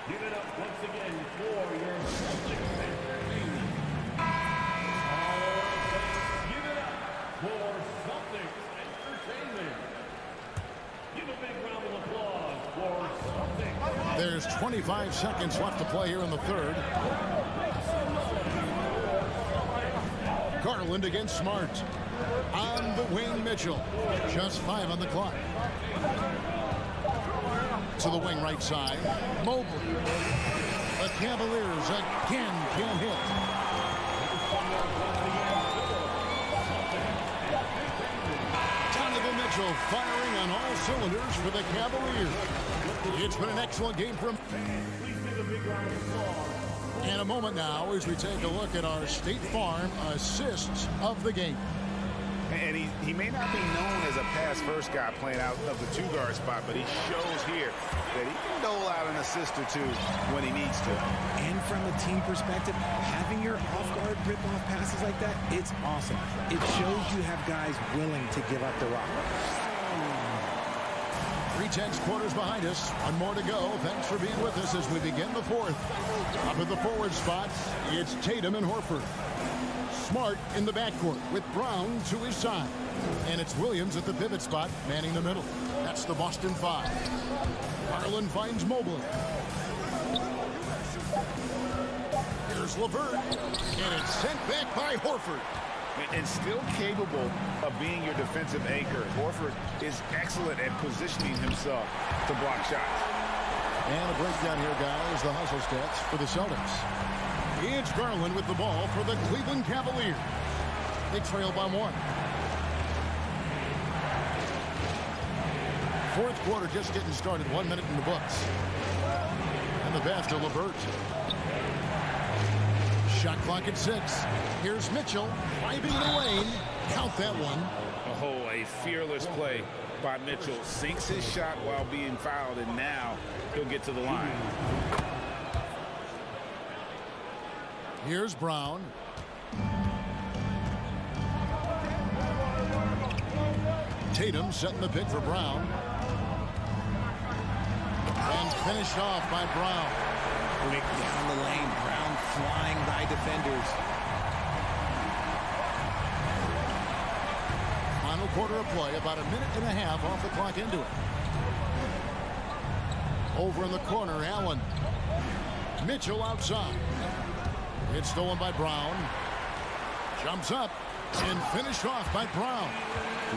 Give it up once again for your Celtics entertainment. Give it up for Celtics entertainment. Give a big round of applause for Celtics. There's 25 seconds left to play here in the third. Garland against Smart. On the wing, Mitchell. Just 5 on the clock. To the wing right side. Mobley. The Cavaliers again can't hit. Donovan Mitchell firing on all cylinders for the Cavaliers. It's been an excellent game from. And a moment now as we take a look at our State Farm assists of the game. And he may not be known as a pass-first guy playing out of the two-guard spot, but he shows here that he can dole out an assist or two when he needs to. And from a team perspective, having your off-guard rip-off passes like that, it's awesome. It shows you have guys willing to give up the rock. 3/10 quarters behind us. One more to go. Thanks for being with us as we begin the fourth. Up at the forward spot, it's Tatum and Horford. Smart in the backcourt with Brown to his side. And it's Williams at the pivot spot, manning the middle. That's the Boston 5. Garland finds Mobley. Here's LeVert. And it's sent back by Horford. And still capable of being your defensive anchor. Horford is excellent at positioning himself to block shots. And a breakdown here, guys, the hustle stats for the Celtics. It's Garland with the ball for the Cleveland Cavaliers. They trail by 1. Fourth quarter just getting started. 1 minute in the books. And the pass to LeVert. Shot clock at 6. Here's Mitchell driving the lane. Count that one. Oh, a fearless play by Mitchell. Sinks his shot while being fouled, and now he'll get to the line. Here's Brown. Tatum setting the pick for Brown. And finished off by Brown. Quick down the lane. Brown flying by defenders. Final quarter of play, about a minute and a half off the clock into it. Over in the corner, Allen. Mitchell outside. It's stolen by Brown. Jumps up and finished off by Brown.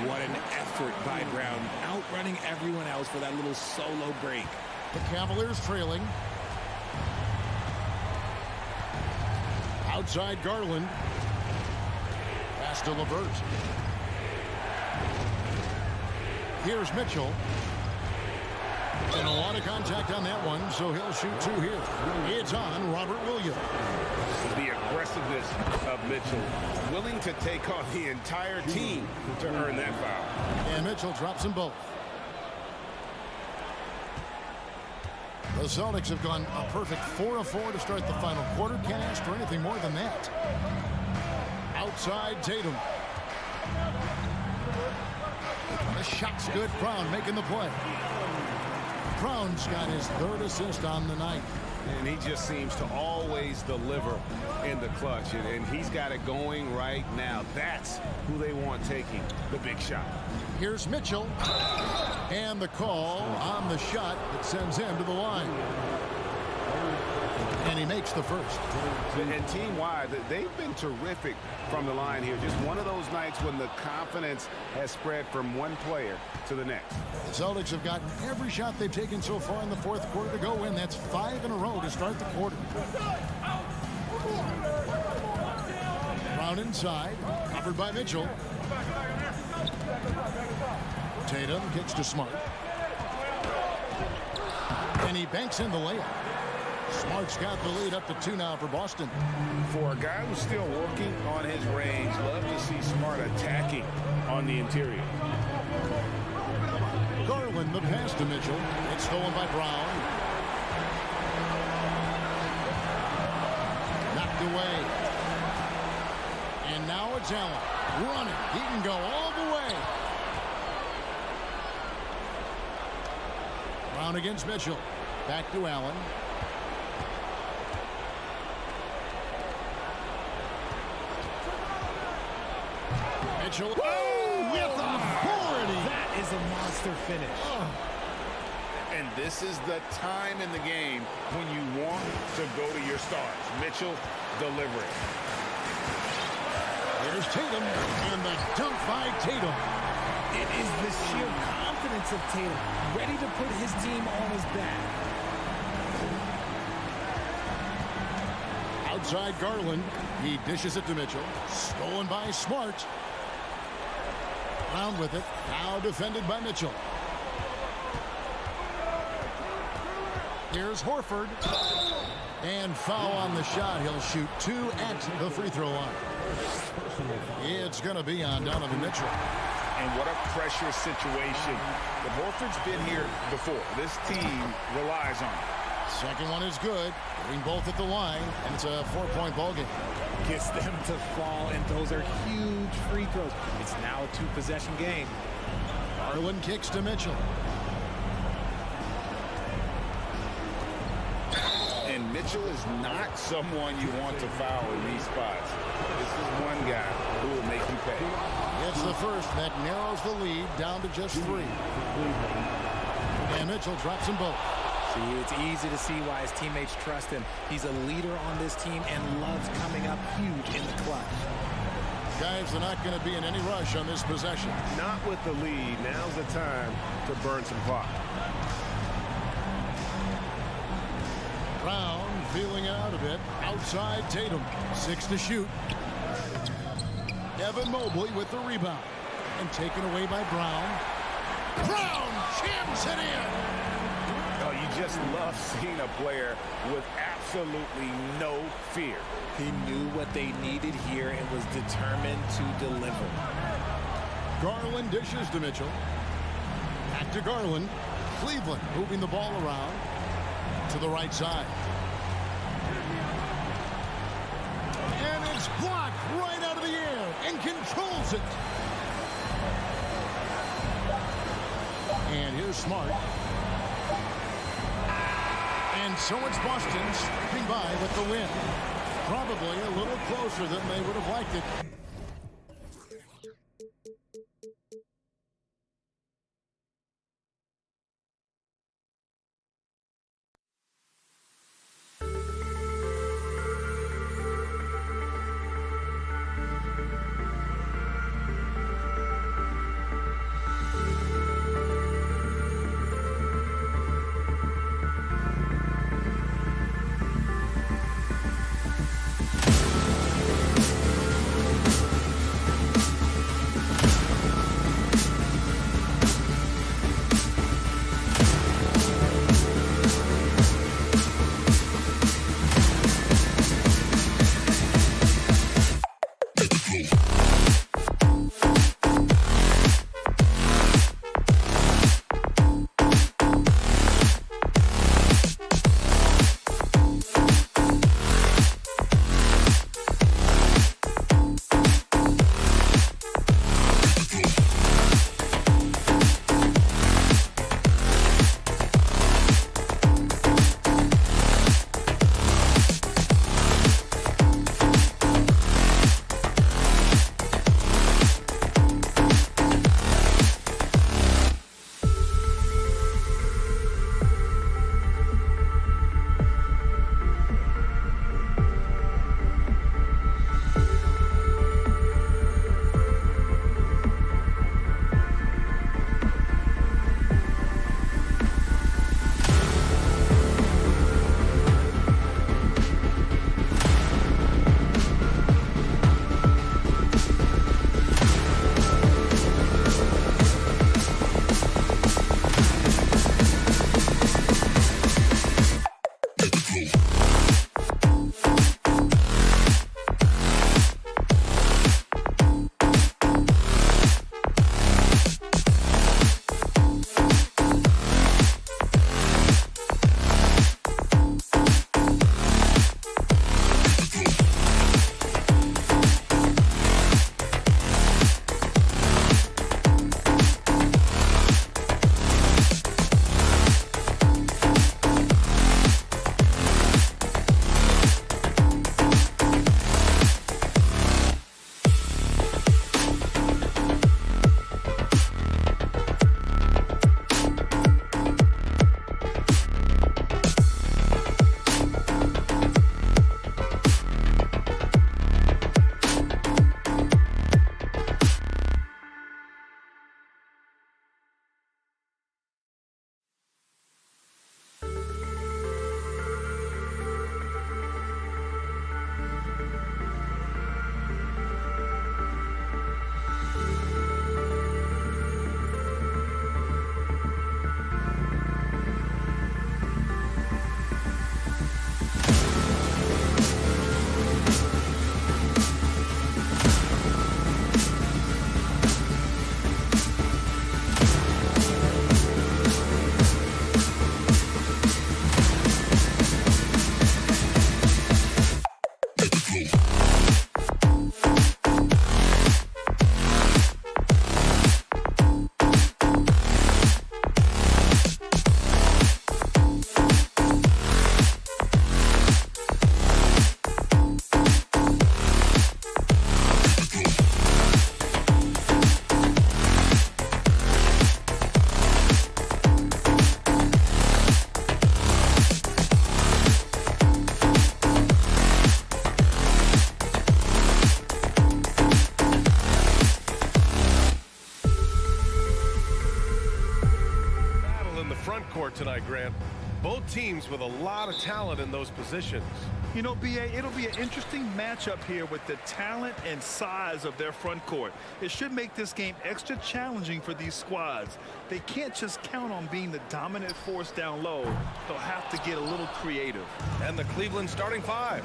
What an effort by Brown. Outrunning everyone else for that little solo break. The Cavaliers trailing. Outside Garland. Pass to LeVert. Here's Mitchell. And a lot of contact on that one, so he'll shoot 2 here. It's on Robert Williams. The aggressiveness of Mitchell, willing to take on the entire team to earn that foul. And Mitchell drops them both. The Celtics have gone a perfect 4 of 4 to start the final quarter. Can't ask for anything more than that. Outside Tatum. The shot's good. Brown making the play. Brown's got his 3rd assist on the night. And he just seems to always deliver in the clutch. And he's got it going right now. That's who they want taking the big shot. Here's Mitchell. And the call on the shot that sends him to the line. And he makes the first. And team-wide, they've been terrific from the line here. Just one of those nights when the confidence has spread from one player to the next. The Celtics have gotten every shot they've taken so far in the fourth quarter to go in. That's 5 in a row to start the quarter. Brown inside, covered by Mitchell. Tatum kicks to Smart. And he banks in the layup. Smart's got the lead up to 2 now for Boston. For a guy who's still working on his range, love to see Smart attacking on the interior. Garland, the pass to Mitchell. It's stolen by Brown. Knocked away. And now it's Allen. Running. He can go all the way. Brown against Mitchell. Back to Allen. Mitchell. Oh, with authority. That is a monster finish. And this is the time in the game when you want to go to your stars. Mitchell delivering. There's Tatum, and the dunk by Tatum. It is the sheer confidence of Tatum, ready to put his team on his back. Outside Garland. He dishes it to Mitchell. Stolen by Smart. Brown with it. Now defended by Mitchell. Here's Horford. And foul on the shot. He'll shoot 2 at the free throw line. It's going to be on Donovan Mitchell. And what a pressure situation. But Horford's been here before. This team relies on him. Second one is good. Getting both at the line, and it's a 4-point ball game. Gets them to fall, and those are huge free throws. It's now a 2-possession game. Garland kicks to Mitchell. And Mitchell is not someone you want to foul in these spots. This is one guy who will make you pay. It's the first that narrows the lead down to just 3. And Mitchell drops them both. See, it's easy to see why his teammates trust him. He's a leader on this team and loves coming up huge in the clutch. Guys, they're not going to be in any rush on this possession. Not with the lead. Now's the time to burn some clock. Brown feeling it out a bit. Outside Tatum. 6 to shoot. Evan Mobley with the rebound. And taken away by Brown. Brown jams it in. Oh, you just love seeing a player with absolutely no fear. He knew what they needed here and was determined to deliver. Garland dishes to Mitchell. Back to Garland. Cleveland moving the ball around to the right side. And it's blocked right out of the air and controls it. And here's Smart. And so it's Boston scraping by with the win. Probably a little closer than they would have liked it. court tonight, Grant. Both teams with a lot of talent in those positions. You know, B.A., it'll be an interesting matchup here with the talent and size of their front court. It should make this game extra challenging for these squads. They can't just count on being the dominant force down low. They'll have to get a little creative. And the Cleveland starting five.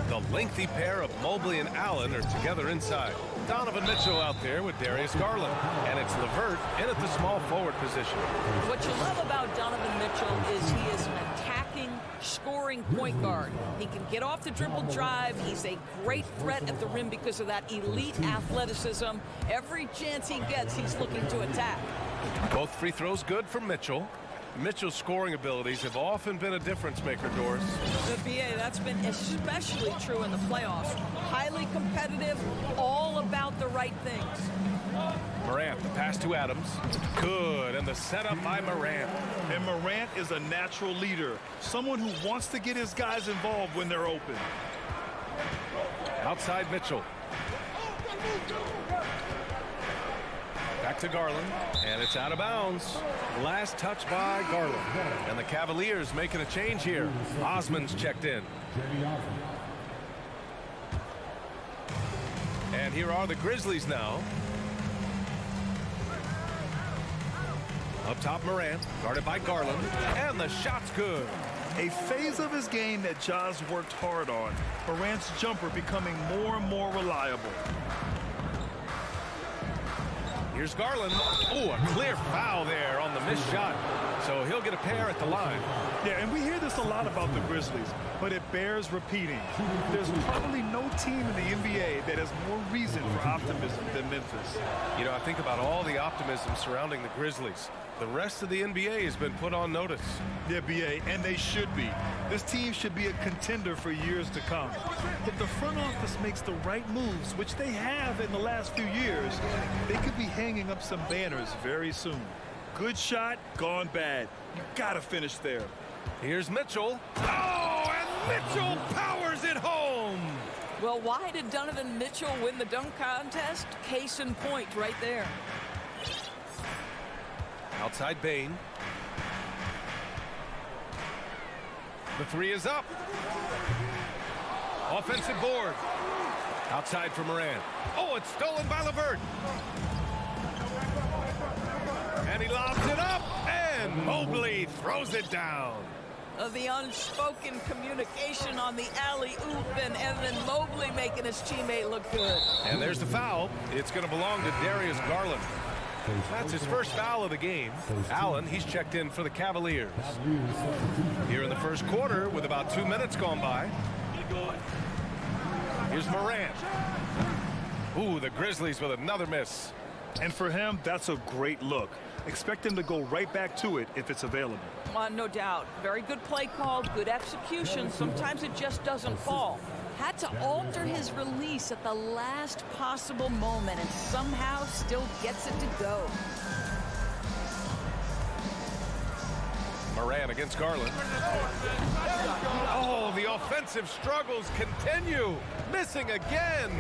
The lengthy pair of Mobley and Allen are together inside. Donovan Mitchell out there with Darius Garland. And it's LeVert in at the small forward position. What you love about Donovan Mitchell is he is an attacking, scoring point guard. He can get off the dribble drive. He's a great threat at the rim because of that elite athleticism. Every chance he gets, he's looking to attack. Both free throws good for Mitchell. Mitchell's scoring abilities have often been a difference maker, Doris. The BA, that's been especially true in the playoffs. Highly competitive, all about the right things. Morant, the pass to Adams. Good, and the setup by Morant. And Morant is a natural leader, someone who wants to get his guys involved when they're open. Outside Mitchell. Back to Garland, and it's out of bounds. Last touch by Garland. And the Cavaliers making a change here. Osman's checked in. And here are the Grizzlies now. Up top, Morant, guarded by Garland, and the shot's good. A phase of his game that Ja's worked hard on. Morant's jumper becoming more and more reliable. Here's Garland. Oh, a clear foul there on the missed shot. So he'll get a pair at the line. Yeah, and we hear this a lot about the Grizzlies, but it bears repeating. There's probably no team in the NBA that has more reason for optimism than Memphis. You know, I think about all the optimism surrounding the Grizzlies. The rest of the NBA has been put on notice. Yeah, B.A., and they should be. This team should be a contender for years to come. If the front office makes the right moves, which they have in the last few years, they could be hanging up some banners very soon. Good shot, gone bad. You gotta finish there. Here's Mitchell. Oh, and Mitchell powers it home. Well, why did Donovan Mitchell win the dunk contest? Case in point right there. Outside Bain. The three is up. Offensive board. Outside for Morant. Oh, it's stolen by LeVert. And he lobs it up, and Mobley throws it down. The unspoken communication on the alley-oop, and Evan Mobley making his teammate look good. And there's the foul. It's going to belong to Darius Garland. That's his first foul of the game. Allen, he's checked in for the Cavaliers. Here in the first quarter with about 2 minutes gone by. Here's Morant. Ooh, the Grizzlies with another miss. And for him, that's a great look. Expect him to go right back to it if it's available. No doubt. Very good play call, good execution. Sometimes it just doesn't fall. Had to alter his release at the last possible moment and somehow still gets it to go. Morant against Garland. Oh, the offensive struggles continue. Missing again.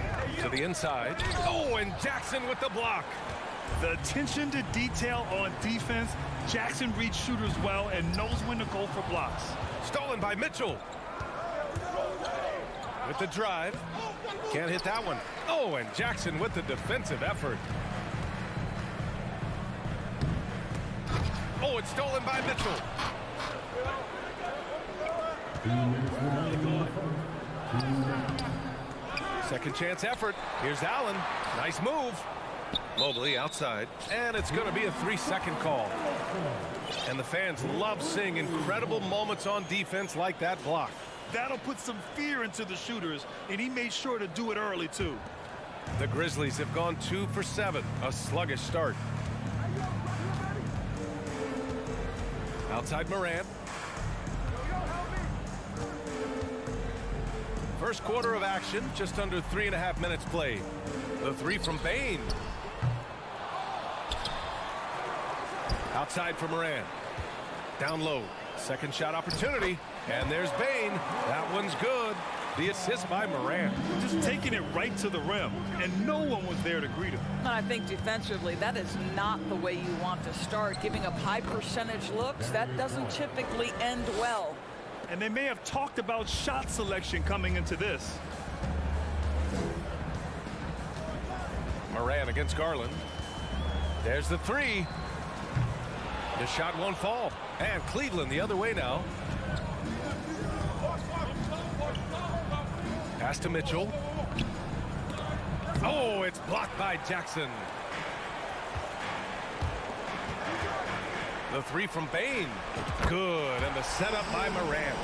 To the inside. Oh, and Jackson with the block. The attention to detail on defense. Jackson reads shooters well and knows when to go for blocks. Stolen by Mitchell. With the drive. Can't hit that one. Oh, and Jackson with the defensive effort. Oh, it's stolen by Mitchell. Second chance effort. Here's Allen. Nice move. Mobley outside. And it's going to be a 3-second call. And the fans love seeing incredible moments on defense like that block. That'll put some fear into the shooters, and he made sure to do it early, too. The Grizzlies have gone 2 for 7. A sluggish start. Outside Morant. First quarter of action, just under 3.5 minutes played. The three from Bain. Outside for Morant. Down low. Second shot opportunity. And there's Bain. That one's good. The assist by Morant. Just taking it right to the rim, and no one was there to greet him. And I think defensively, that is not the way you want to start. Giving up high percentage looks, that doesn't typically end well. And they may have talked about shot selection coming into this. Morant against Garland. There's the three. The shot won't fall. And Cleveland the other way now. Pass to Mitchell. Oh, it's blocked by Jackson. The three from Bain. Good. And the setup by Morant.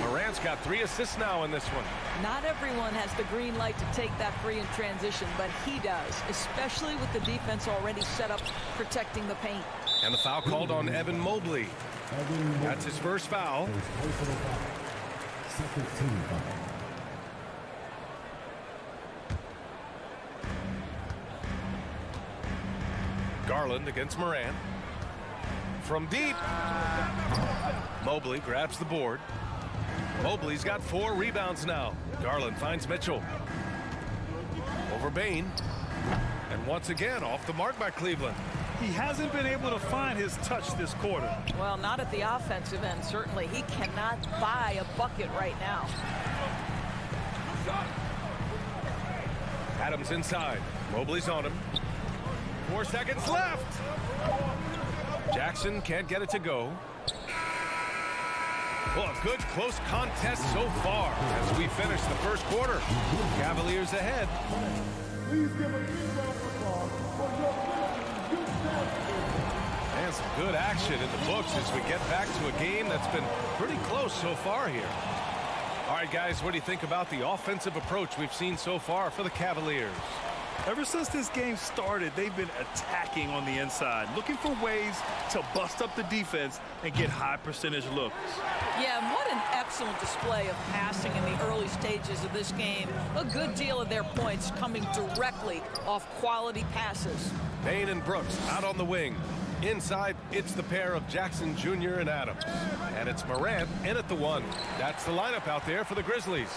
Morant's got 3 assists now in this one. Not everyone has the green light to take that free in transition, but he does, especially with the defense already set up protecting the paint. And the foul called on Evan Mobley. That's his first foul. Second team foul. Garland against Morant. From deep. Mobley grabs the board. Mobley's got 4 rebounds now. Garland finds Mitchell. Over Bain. And once again off the mark by Cleveland. He hasn't been able to find his touch this quarter. Well, not at the offensive end, certainly. He cannot buy a bucket right now. Adams inside. Mobley's on him. 4 seconds left. Jackson can't get it to go. Well, a good close contest so far as we finish the first quarter. Cavaliers ahead. Please give a big round of applause for your And some good action in the books as we get back to a game that's been pretty close so far here. All right, guys, what do you think about the offensive approach we've seen so far for the Cavaliers? Ever since this game started, they've been attacking on the inside, looking for ways to bust up the defense and get high percentage looks. Yeah, and what an excellent display of passing in the early stages of this game. A good deal of their points coming directly off quality passes. Bain and Brooks out on the wing. Inside, it's the pair of Jackson Jr. and Adams. And it's Morant in at the 1. That's the lineup out there for the Grizzlies.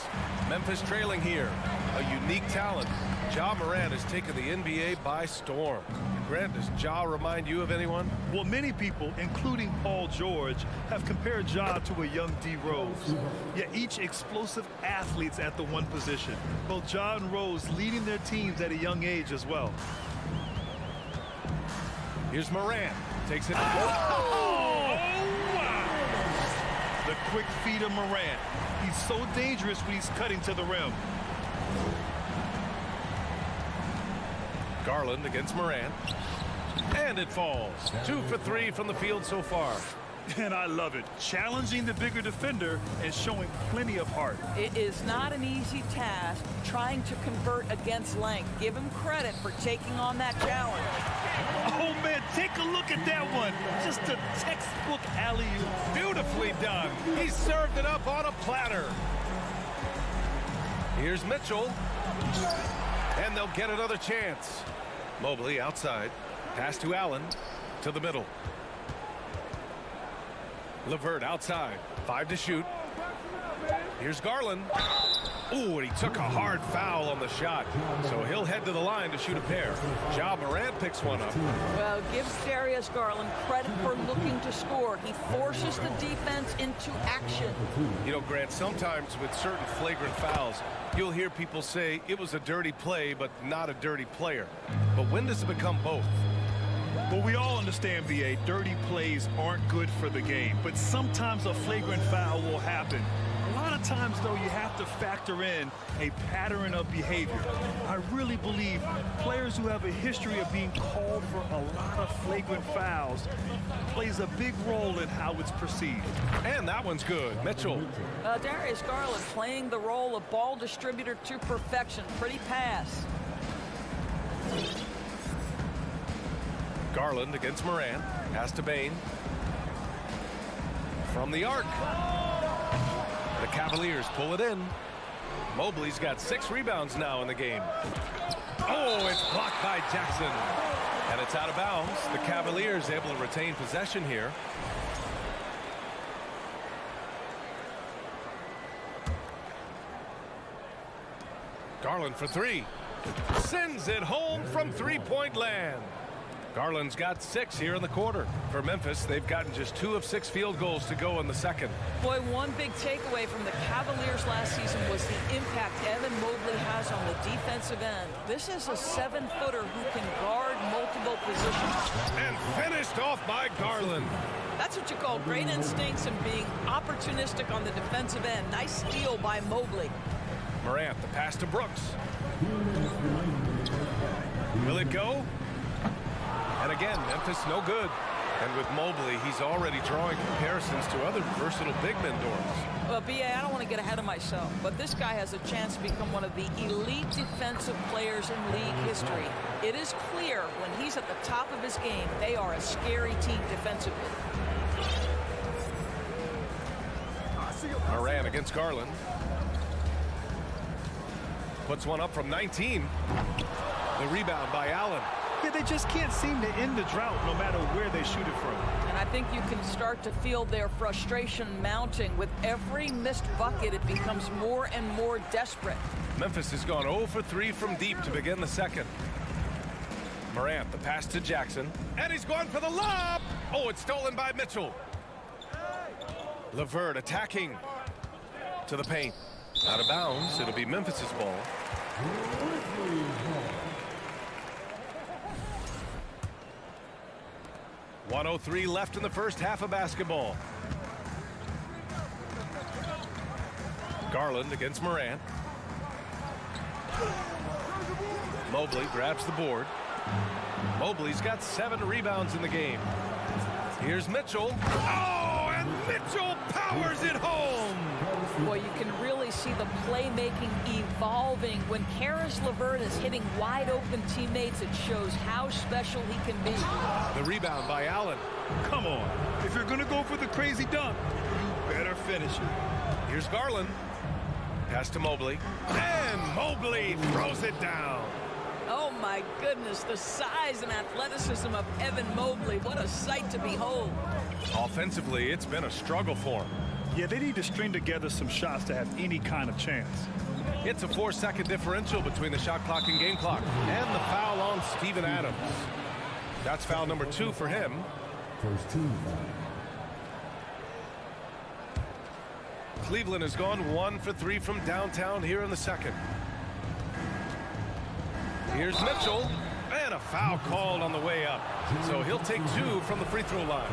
Memphis trailing here. A unique talent. Ja Morant has taken the NBA by storm. Grant, does Ja remind you of anyone? Well, many people, including Paul George, have compared Ja to a young D. Rose. Yet each explosive athletes at the 1 position. Both Ja and Rose leading their teams at a young age as well. Here's Morant. Takes it. Oh, wow. The quick feed of Morant. He's so dangerous when he's cutting to the rim. Garland against Morant. And it falls. 2 for 3 from the field so far. And I love it. Challenging the bigger defender and showing plenty of heart. It is not an easy task trying to convert against length. Give him credit for taking on that challenge. Oh, man, take a look at that one. Just a textbook alley-oop. Beautifully done. He served it up on a platter. Here's Mitchell. And they'll get another chance. Mobley outside. Pass to Allen. To the middle. LeVert outside. 5 to shoot. Here's Garland. Ooh, and he took a hard foul on the shot. So he'll head to the line to shoot a pair. Ja Morant picks one up. Well, give Darius Garland credit for looking to score. He forces the defense into action. You know, Grant, sometimes with certain flagrant fouls, you'll hear people say it was a dirty play, but not a dirty player. But when does it become both? Well, we all understand, B.A., dirty plays aren't good for the game, but sometimes a flagrant foul will happen. A lot of times, though, you have to factor in a pattern of behavior. I really believe players who have a history of being called for a lot of flagrant fouls plays a big role in how it's perceived. And that one's good. Mitchell. Darius Garland playing the role of ball distributor to perfection. Pretty pass. Garland against Morant. Pass to Bain. From the arc. The Cavaliers pull it in. Mobley's got 6 rebounds now in the game. Oh, it's blocked by Jackson. And it's out of bounds. The Cavaliers able to retain possession here. Garland for three. Sends it home from three-point land. Garland's got 6 here in the quarter. For Memphis, they've gotten just 2 of 6 field goals to go in the second. Boy, one big takeaway from the Cavaliers last season was the impact Evan Mobley has on the defensive end. This is a 7-footer who can guard multiple positions. And finished off by Garland. That's what you call great instincts and being opportunistic on the defensive end. Nice steal by Mobley. Morant, the pass to Brooks. Will it go? And again, Memphis no good. And with Mobley, he's already drawing comparisons to other versatile big men, Doris. Well, B.A., I don't want to get ahead of myself, but this guy has a chance to become one of the elite defensive players in league history. It is clear when he's at the top of his game, they are a scary team defensively. Morant against Garland. Puts one up from 19. The rebound by Allen. Yeah, they just can't seem to end the drought no matter where they shoot it from. And I think you can start to feel their frustration mounting. With every missed bucket, it becomes more and more desperate. Memphis has gone 0 for 3 from deep to begin the second. Morant, the pass to Jackson. And he's going for the lob. Oh, it's stolen by Mitchell. LeVert attacking to the paint. Out of bounds. It'll be Memphis's ball. .103 left in the first half of basketball. Garland against Morant. Mobley grabs the board. Mobley's got 7 rebounds in the game. Here's Mitchell. Oh, and Mitchell powers it home. Boy, you can really see the playmaking evolving. When Karis LeVert is hitting wide open teammates, it shows how special he can be. The rebound by Allen. Come on. If you're going to go for the crazy dunk, you better finish it. Here's Garland. Pass to Mobley. And Mobley throws it down. Oh, my goodness, the size and athleticism of Evan Mobley. What a sight to behold. Offensively, it's been a struggle for him. Yeah, they need to string together some shots to have any kind of chance. It's a 4-second differential between the shot clock and game clock. And the foul on Steven Adams. That's foul number 2 for him. First team foul. Cleveland has gone 1 for 3 from downtown here in the second. Here's Mitchell. And a foul called on the way up. So he'll take 2 from the free throw line.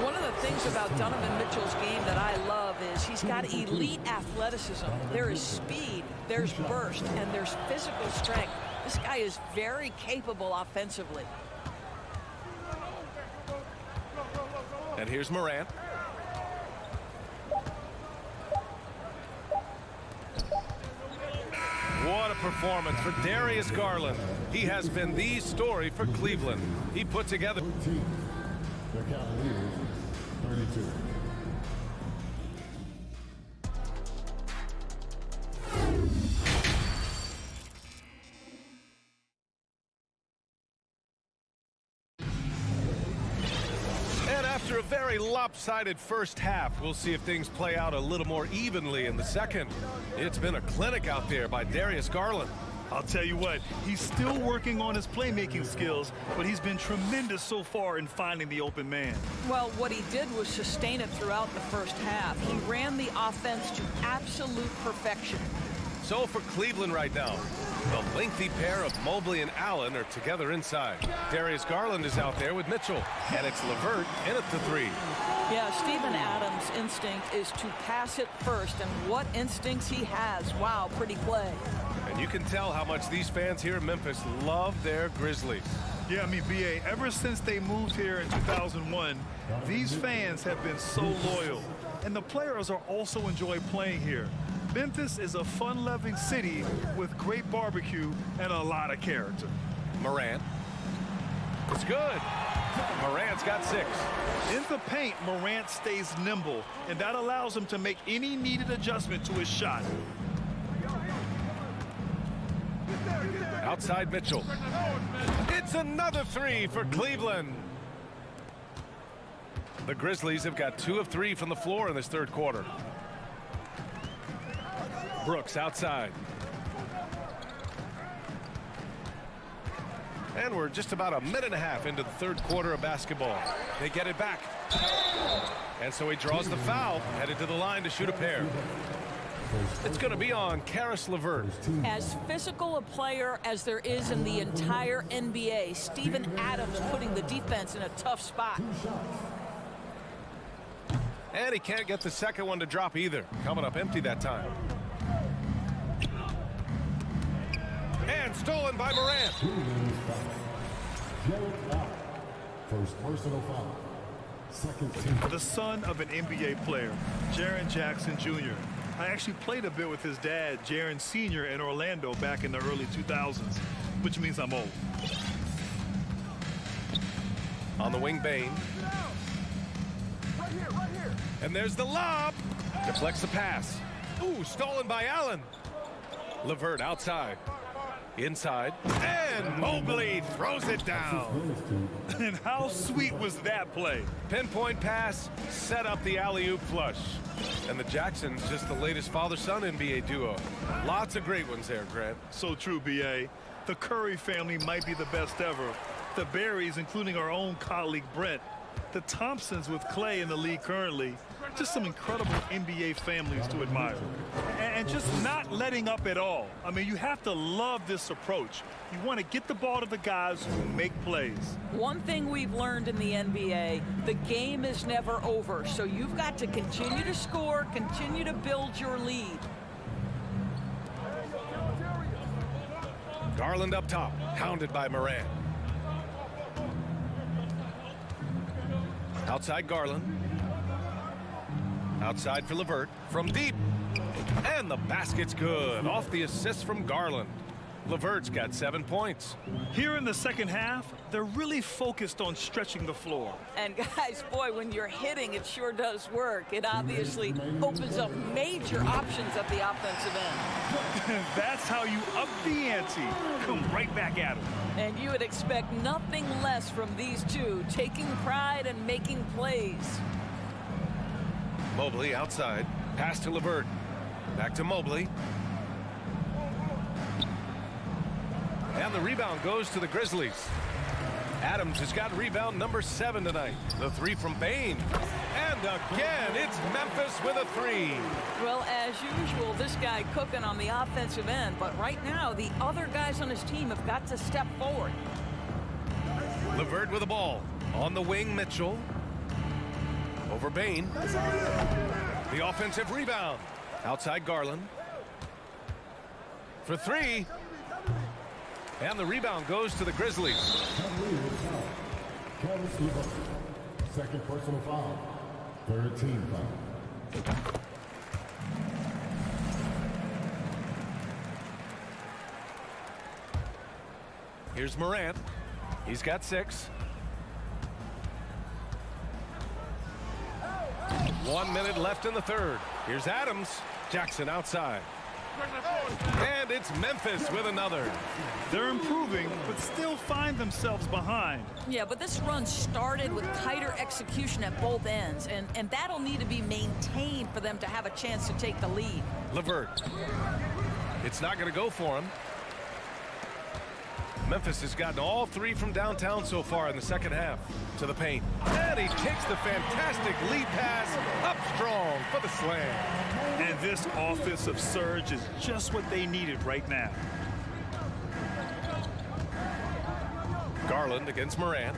One of the things about Donovan Mitchell's game that I love is he's got elite athleticism. There is speed, there's burst, and there's physical strength. This guy is very capable offensively. And here's Morant. What a performance for Darius Garland. He has been the story for Cleveland. He put together... The Cavaliers, 32. And after a very lopsided first half, we'll see if things play out a little more evenly in the second. It's been a clinic out there by Darius Garland. I'll tell you what, he's still working on his playmaking skills, but he's been tremendous so far in finding the open man. Well, what he did was sustain it throughout the first half. He ran the offense to absolute perfection. So for Cleveland right now, the lengthy pair of Mobley and Allen are together inside. Darius Garland is out there with Mitchell, and it's LeVert in at the 3. Yeah, Steven Adams' instinct is to pass it first, and what instincts he has. Wow, pretty play. And you can tell how much these fans here in Memphis love their Grizzlies. Yeah, I mean, B.A., ever since they moved here in 2001, these fans have been so loyal. And the players are also enjoy playing here. Memphis is a fun-loving city with great barbecue and a lot of character. Morant. It's good. Morant's got 6. In the paint, Morant stays nimble, and that allows him to make any needed adjustment to his shot. Outside Mitchell. It's another 3 for Cleveland. The Grizzlies have got 2 of 3 from the floor in this third quarter. Brooks outside. And we're just about a minute and a half into the third quarter of basketball. They get it back. And so he draws the foul, headed to the line to shoot a pair. It's going to be on Caris LeVert. As physical a player as there is in the entire NBA, Steven Adams putting the defense in a tough spot. And he can't get the second one to drop either. Coming up empty that time. And stolen by Morant. First personal foul. Second team. The son of an NBA player, Jaren Jackson Jr. I actually played a bit with his dad, Jaren Sr. in Orlando back in the early 2000s, which means I'm old. On the wing, Bane. Right here. And there's the lob. Deflects the pass. Ooh, stolen by Allen. LeVert outside. Inside. And Mobley throws it down. And how sweet was that play? Pinpoint pass, set up the alley-oop flush. And the Jacksons just the latest father-son NBA duo. Lots of great ones there, Grant. So true, B.A. The Curry family might be the best ever. The Berries, including our own colleague Brent. The Thompsons with Clay in the league currently. Just some incredible NBA families to admire. And just not letting up at all. I mean, you have to love this approach. You want to get the ball to the guys who make plays. One thing we've learned in the NBA, the game is never over. So you've got to continue to score, continue to build your lead. Garland up top, hounded by Morant. Outside Garland. Outside for LeVert. From deep. And the basket's good. Off the assist from Garland. LeVert's got 7 points. Here in the second half, they're really focused on stretching the floor. And guys, boy, when you're hitting, it sure does work. It obviously opens up major options at the offensive end. That's how you up the ante. Come right back at them. And you would expect nothing less from these two, taking pride and making plays. Mobley outside. Pass to LeVert. Back to Mobley. And the rebound goes to the Grizzlies. Adams has got rebound number 7 tonight. The three from Bane. And again, it's Memphis with a three. Well, as usual, this guy cooking on the offensive end. But right now, the other guys on his team have got to step forward. LeVert with the ball. On the wing, Mitchell. Over Bane. The offensive rebound. Outside Garland. For three. And the rebound goes to the Grizzlies. Second personal foul. Third team foul. Here's Morant. He's got 6. 1 minute left in the third. Here's Adams. Jackson outside. And it's Memphis with another. They're improving, but still find themselves behind. Yeah, but this run started with tighter execution at both ends, and that'll need to be maintained for them to have a chance to take the lead. LeVert. It's not going to go for him. Memphis has gotten all 3 from downtown so far in the second half. To the paint. And he takes the fantastic lead pass up strong for the slam. And this offensive surge is just what they needed right now. Garland against Morant.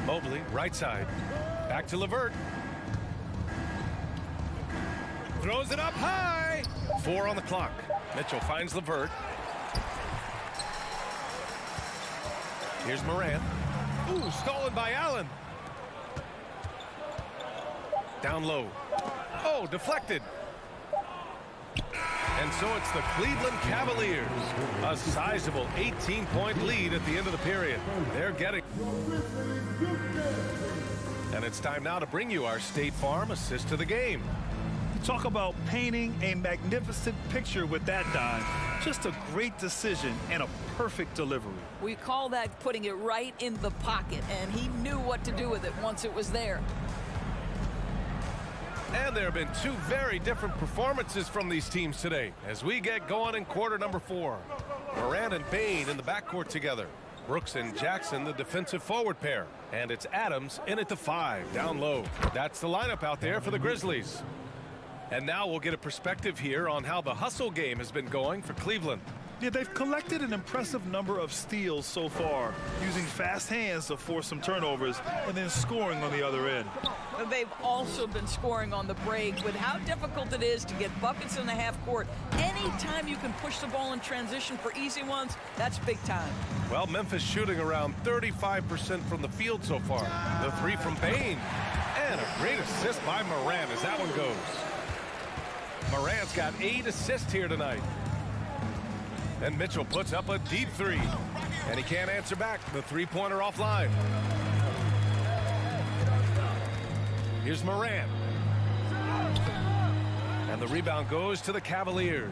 Mobley, right side. Back to LeVert. Throws it up high. 4 on the clock. Mitchell finds LeVert. Here's Morant. Ooh, stolen by Allen. Down low. Oh, deflected. And so it's the Cleveland Cavaliers. A sizable 18-point lead at the end of the period. They're getting... And it's time now to bring you our State Farm assist to the game. Talk about painting a magnificent picture with that dime. Just a great decision and a perfect delivery. We call that putting it right in the pocket, and he knew what to do with it once it was there. And there have been two very different performances from these teams today as we get going in quarter number 4. Morant and Bane in the backcourt together. Brooks and Jackson, the defensive forward pair. And it's Adams in at the 5, down low. That's the lineup out there for the Grizzlies. And now we'll get a perspective here on how the hustle game has been going for Cleveland. Yeah, they've collected an impressive number of steals so far, using fast hands to force some turnovers and then scoring on the other end. They've also been scoring on the break. With how difficult it is to get buckets in the half court, anytime you can push the ball in transition for easy ones, that's big time. Well, Memphis shooting around 35% from the field so far. The 3 from Bane. And a great assist by Morant as that one goes. Morant's got 8 assists here tonight. And Mitchell puts up a deep 3. And he can't answer back. The 3-pointer offline. Here's Morant. And the rebound goes to the Cavaliers.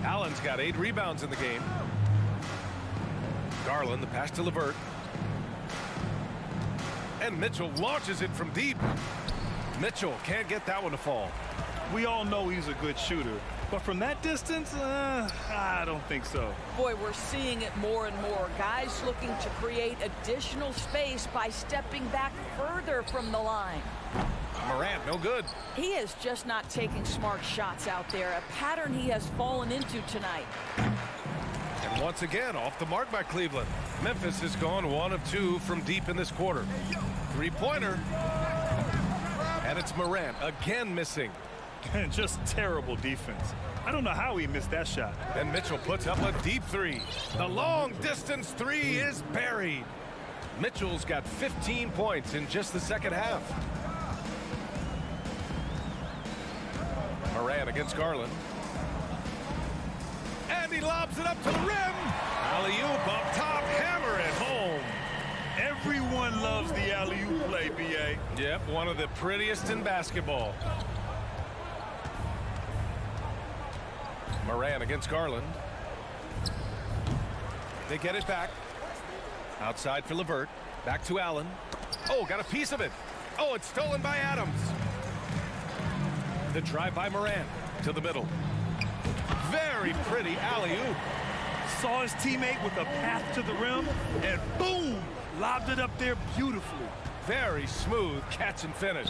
Allen's got 8 rebounds in the game. Garland, the pass to LeVert. And Mitchell launches it from deep. Mitchell can't get that one to fall. We all know he's a good shooter, but from that distance, I don't think so. Boy, we're seeing it more and more. Guys looking to create additional space by stepping back further from the line. Morant, no good. He is just not taking smart shots out there, a pattern he has fallen into tonight. And once again, off the mark by Cleveland. Memphis has gone 1 of 2 from deep in this quarter. 3-pointer. And it's Morant again missing. Just terrible defense. I don't know how he missed that shot. And Mitchell puts up a deep 3. The long distance 3 is buried. Mitchell's got 15 points in just the second half. Morant against Garland. And he lobs it up to the rim. Alley-oop up top, hammer it home. Everyone loves the alley-oop play, B.A. Yep, one of the prettiest in basketball. Morant against Garland. They get it back. Outside for LeVert. Back to Allen. Oh, got a piece of it. Oh, it's stolen by Adams. The drive by Morant to the middle. Very pretty alley-oop. Saw his teammate with a path to the rim, and boom, lobbed it up there beautifully. Very smooth catch and finish.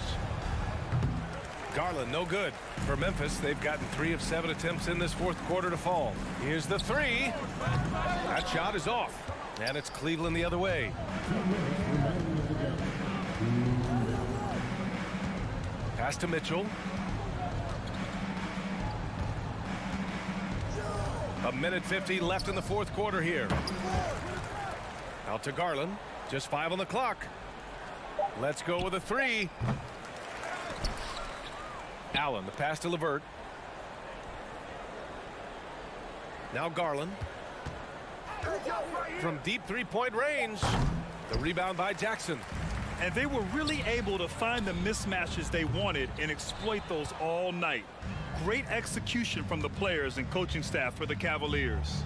Garland, no good. For Memphis, they've gotten 3 of 7 attempts in this fourth quarter to fall. Here's the 3. That shot is off. And it's Cleveland the other way. Pass to Mitchell. A minute 50 left in the fourth quarter here. Out to Garland. Just 5 on the clock. Let's go with a 3. Allen, the pass to LeVert. Now Garland. From deep 3-point range. The rebound by Jackson. And they were really able to find the mismatches they wanted and exploit those all night. Great execution from the players and coaching staff for the Cavaliers.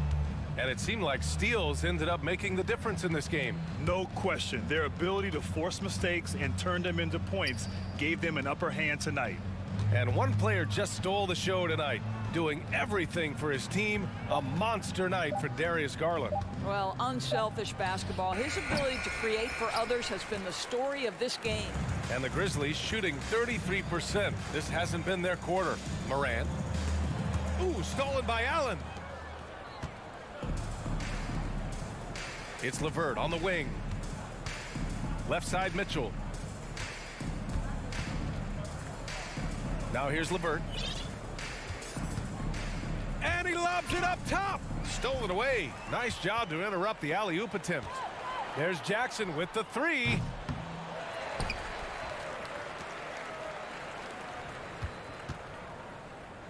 And it seemed like steals ended up making the difference in this game. No question. Their ability to force mistakes and turn them into points gave them an upper hand tonight. And one player just stole the show tonight, doing everything for his team. A monster night for Darius Garland. Well, unselfish basketball. His ability to create for others has been the story of this game. And the Grizzlies shooting 33%. This hasn't been their quarter. Morant. Ooh, stolen by Allen. It's LeVert on the wing. Left side Mitchell. Now here's LeVert. And he lobs it up top. Stolen away. Nice job to interrupt the alley-oop attempt. There's Jackson with the 3.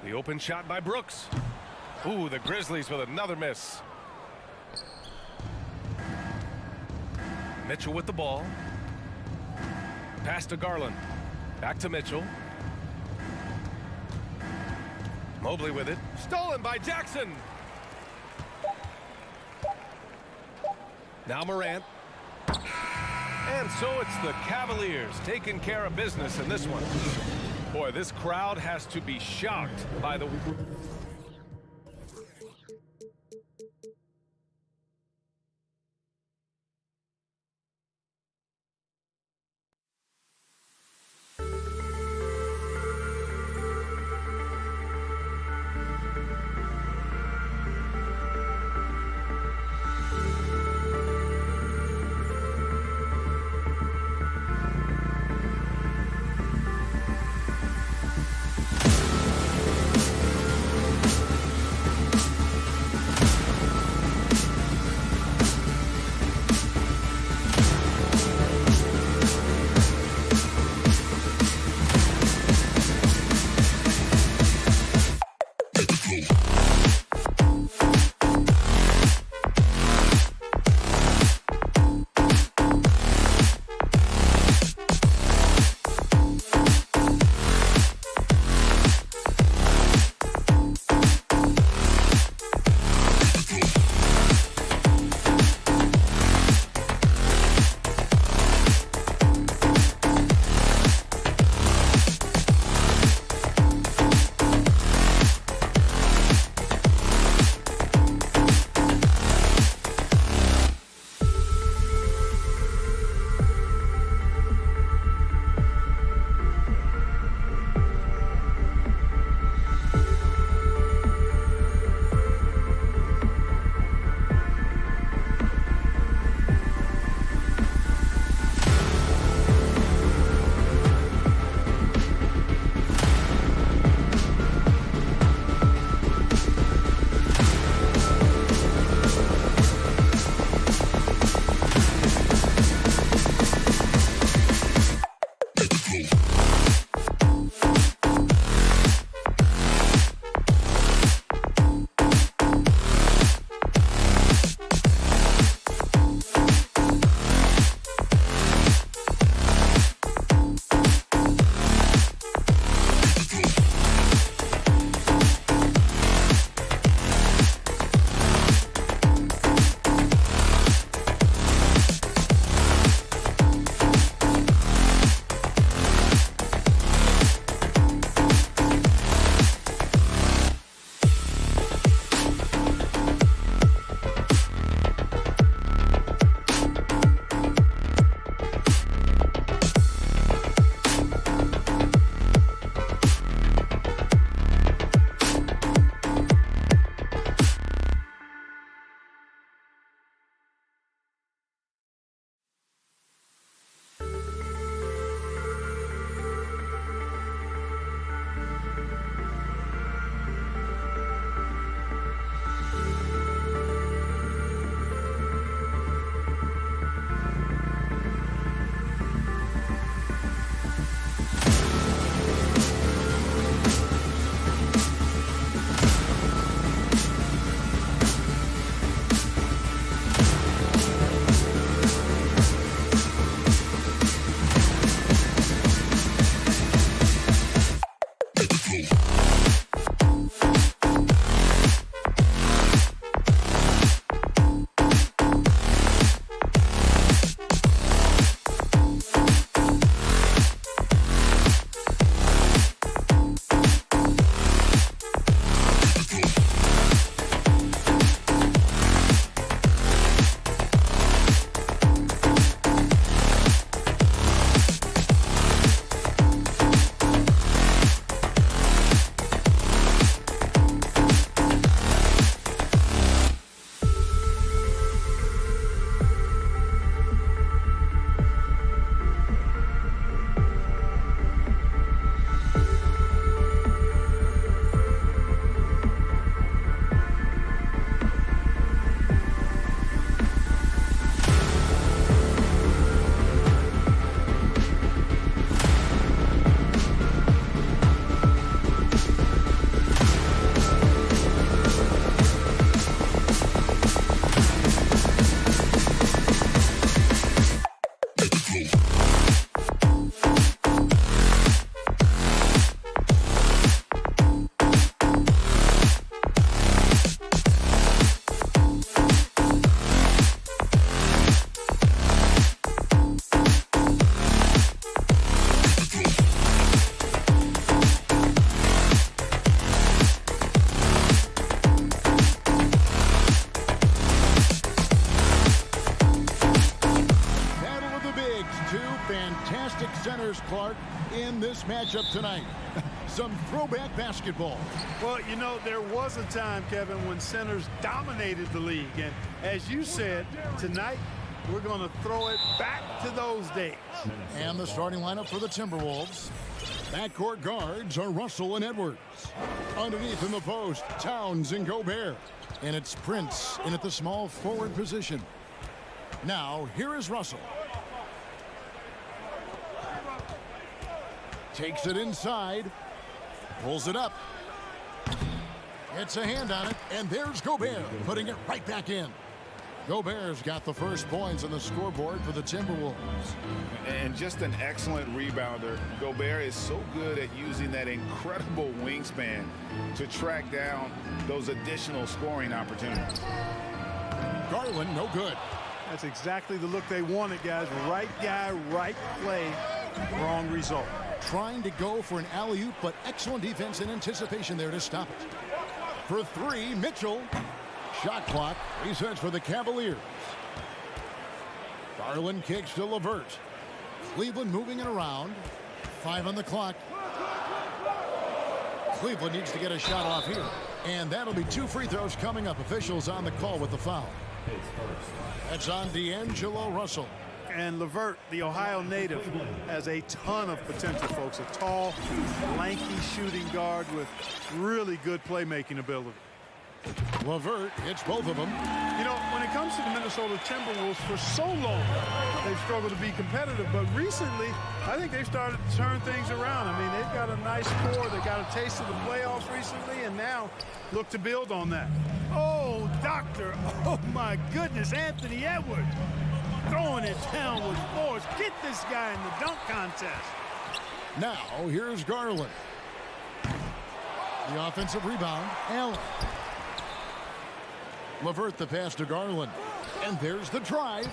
The open shot by Brooks. Ooh, the Grizzlies with another miss. Mitchell with the ball. Pass to Garland. Back to Mitchell. Mobley with it. Stolen by Jackson. Now Morant. And so it's the Cavaliers taking care of business in this one. Boy, this crowd has to be shocked by the... Clark, in this matchup tonight. Some throwback basketball. Well, you know, there was a time, Kevin, when centers dominated the league. And as you said, tonight we're going to throw it back to those days. And the starting lineup for the Timberwolves. Backcourt guards are Russell and Edwards. Underneath in the post, Towns and Gobert. And it's Prince in at the small forward position. Now, here is Russell. Takes it inside. Pulls it up. It's a hand on it. And there's Gobert putting it right back in. Gobert's got the first points on the scoreboard for the Timberwolves. And just an excellent rebounder. Gobert is so good at using that incredible wingspan to track down those additional scoring opportunities. Garland, no good. That's exactly the look they wanted, guys. Right guy, right play, wrong result. Trying to go for an alley-oop, but excellent defense and anticipation there to stop it. For three, Mitchell. Shot clock resets for the Cavaliers. Garland kicks to LeVert. Cleveland moving it around. 5 on the clock. Cleveland needs to get a shot off here. And that'll be 2 free throws coming up. Officials on the call with the foul. That's on D'Angelo Russell. And LeVert, the Ohio native, has a ton of potential, folks. A tall, lanky shooting guard with really good playmaking ability. LeVert hits both of them. You know, when it comes to the Minnesota Timberwolves, for so long, they've struggled to be competitive. But recently, I think they've started to turn things around. I mean, they've got a nice score. They got a taste of the playoffs recently, and now look to build on that. Oh, doctor. Oh, my goodness. Anthony Edwards throwing it down with force. Get this guy in the dunk contest. Now, here's Garland. The offensive rebound, Allen. LeVert the pass to Garland. And there's the drive.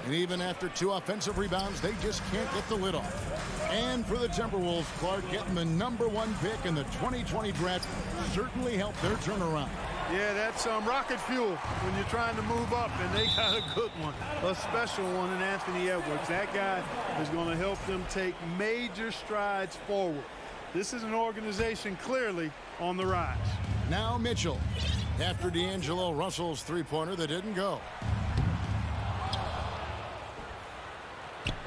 And even after 2 offensive rebounds, they just can't get the lid off. And for the Timberwolves, Clark getting the #1 pick in the 2020 draft certainly helped their turnaround. Yeah, that's rocket fuel when you're trying to move up, and they got a good one, a special one in Anthony Edwards. That guy is going to help them take major strides forward. This is an organization clearly on the rise. Now Mitchell, after D'Angelo Russell's three-pointer that didn't go.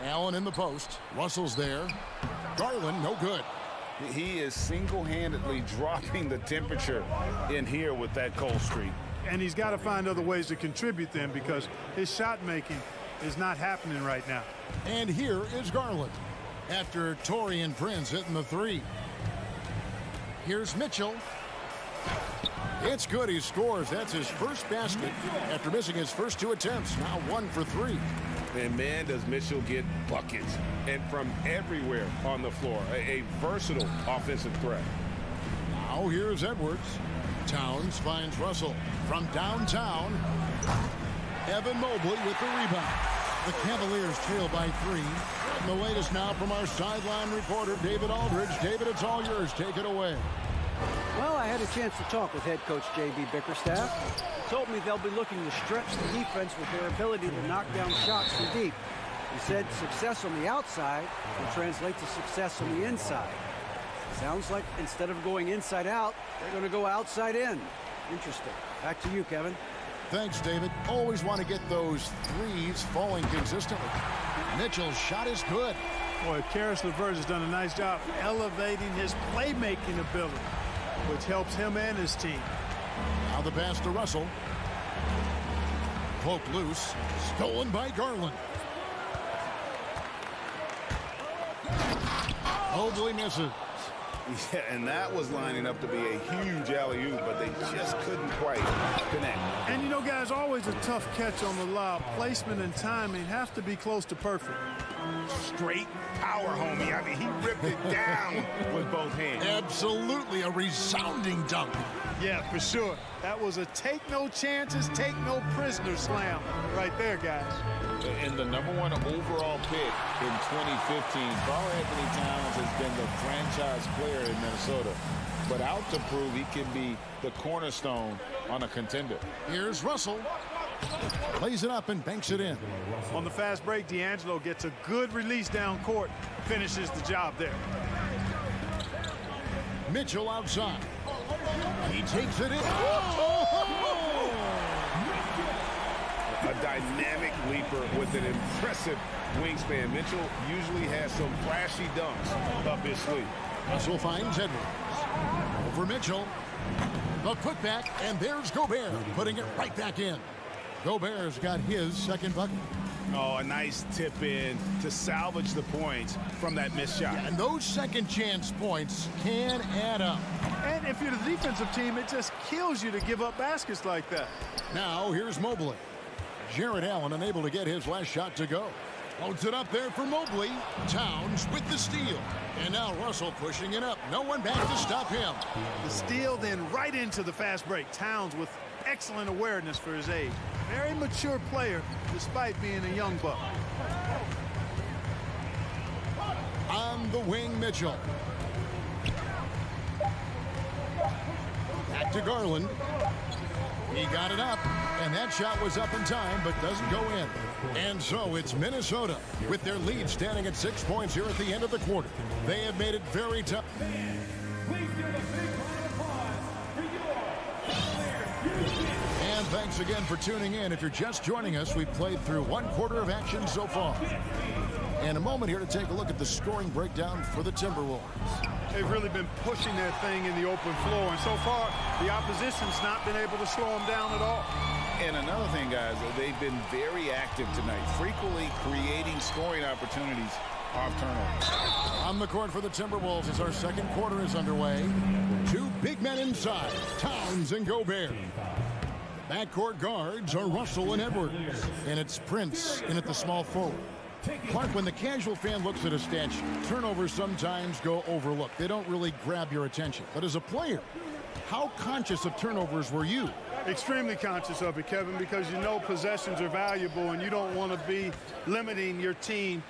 Allen in the post. Russell's there. Garland, no good. He is single-handedly dropping the temperature in here with that cold streak. And he's got to find other ways to contribute then, because his shot making is not happening right now. And here is Garland after Taurean Prince hitting the 3. Here's Mitchell. It's good. He scores. That's his first basket after missing his first 2 attempts. Now 1 for 3. And man, does Mitchell get buckets, and from everywhere on the floor. A versatile offensive threat. Now here's Edwards. Towns finds Russell from downtown. Evan Mobley with the rebound. The Cavaliers trail by 3. And the latest now from our sideline reporter, David Aldridge. David, it's all yours. Take it away. Well, I had a chance to talk with head coach J.B. Bickerstaff. He told me they'll be looking to stretch the defense with their ability to knock down shots from deep. He said success on the outside will translate to success on the inside. Sounds like instead of going inside out, they're going to go outside in. Interesting. Back to you, Kevin. Thanks, David. Always want to get those threes falling consistently. Mitchell's shot is good. Boy, Karis LeVert has done a nice job elevating his playmaking ability, which helps him and his team. Now the pass to Russell. Poked loose. Stolen by Garland. Mobley misses. Yeah, and that was lining up to be a huge alley-oop, but they just couldn't quite connect. And you know, guys, always a tough catch on the lob. Placement and timing have to be close to perfect. Straight power, homie. I mean, he ripped it down with both hands. Absolutely a resounding dunk. Yeah, for sure. That was a take no chances, take no prisoner slam right there, guys. And the #1 overall pick in 2015, Karl-Anthony Towns has been the franchise player in Minnesota, but out to prove he can be the cornerstone on a contender. Here's Russell. Plays it up and banks it in. On the fast break, D'Angelo gets a good release down court, finishes the job there. Mitchell outside. He takes it in. A dynamic leaper with an impressive wingspan. Mitchell usually has some flashy dunks up his sleeve. Russell finds Edwards. Over Mitchell. The putback, and there's Gobert, putting it right back in. Gobert's got his second bucket. Oh, a nice tip in to salvage the points from that missed shot. Yeah, and those second chance points can add up. And if you're the defensive team, it just kills you to give up baskets like that. Now here's Mobley. Jared Allen unable to get his last shot to go. Loads it up there for Mobley. Towns with the steal. And now Russell pushing it up. No one back to stop him. The steal then right into the fast break. Towns with excellent awareness for his age. Very mature player despite being a young buck. On the wing, Mitchell. Back to Garland. He got it up, and that shot was up in time, but doesn't go in. And so it's Minnesota with their lead standing at 6 points here at the end of the quarter. They have made it very tough. And thanks again for tuning in. If you're just joining us, we've played through one quarter of action so far. And a moment here to take a look at the scoring breakdown for the Timberwolves. They've really been pushing that thing in the open floor, and so far the opposition's not been able to slow them down at all. And another thing, guys, they've been very active tonight, frequently creating scoring opportunities off turnovers. On the court for the Timberwolves as our second quarter is underway. Two big men inside, Towns and Gobert. Backcourt guards are Russell and Edwards. And it's Prince in at the small forward. Clark, when the casual fan looks at a stat sheet, turnovers sometimes go overlooked. They don't really grab your attention. But as a player, how conscious of turnovers were you? Extremely conscious of it, Kevin, because you know possessions are valuable and you don't want to be limiting your team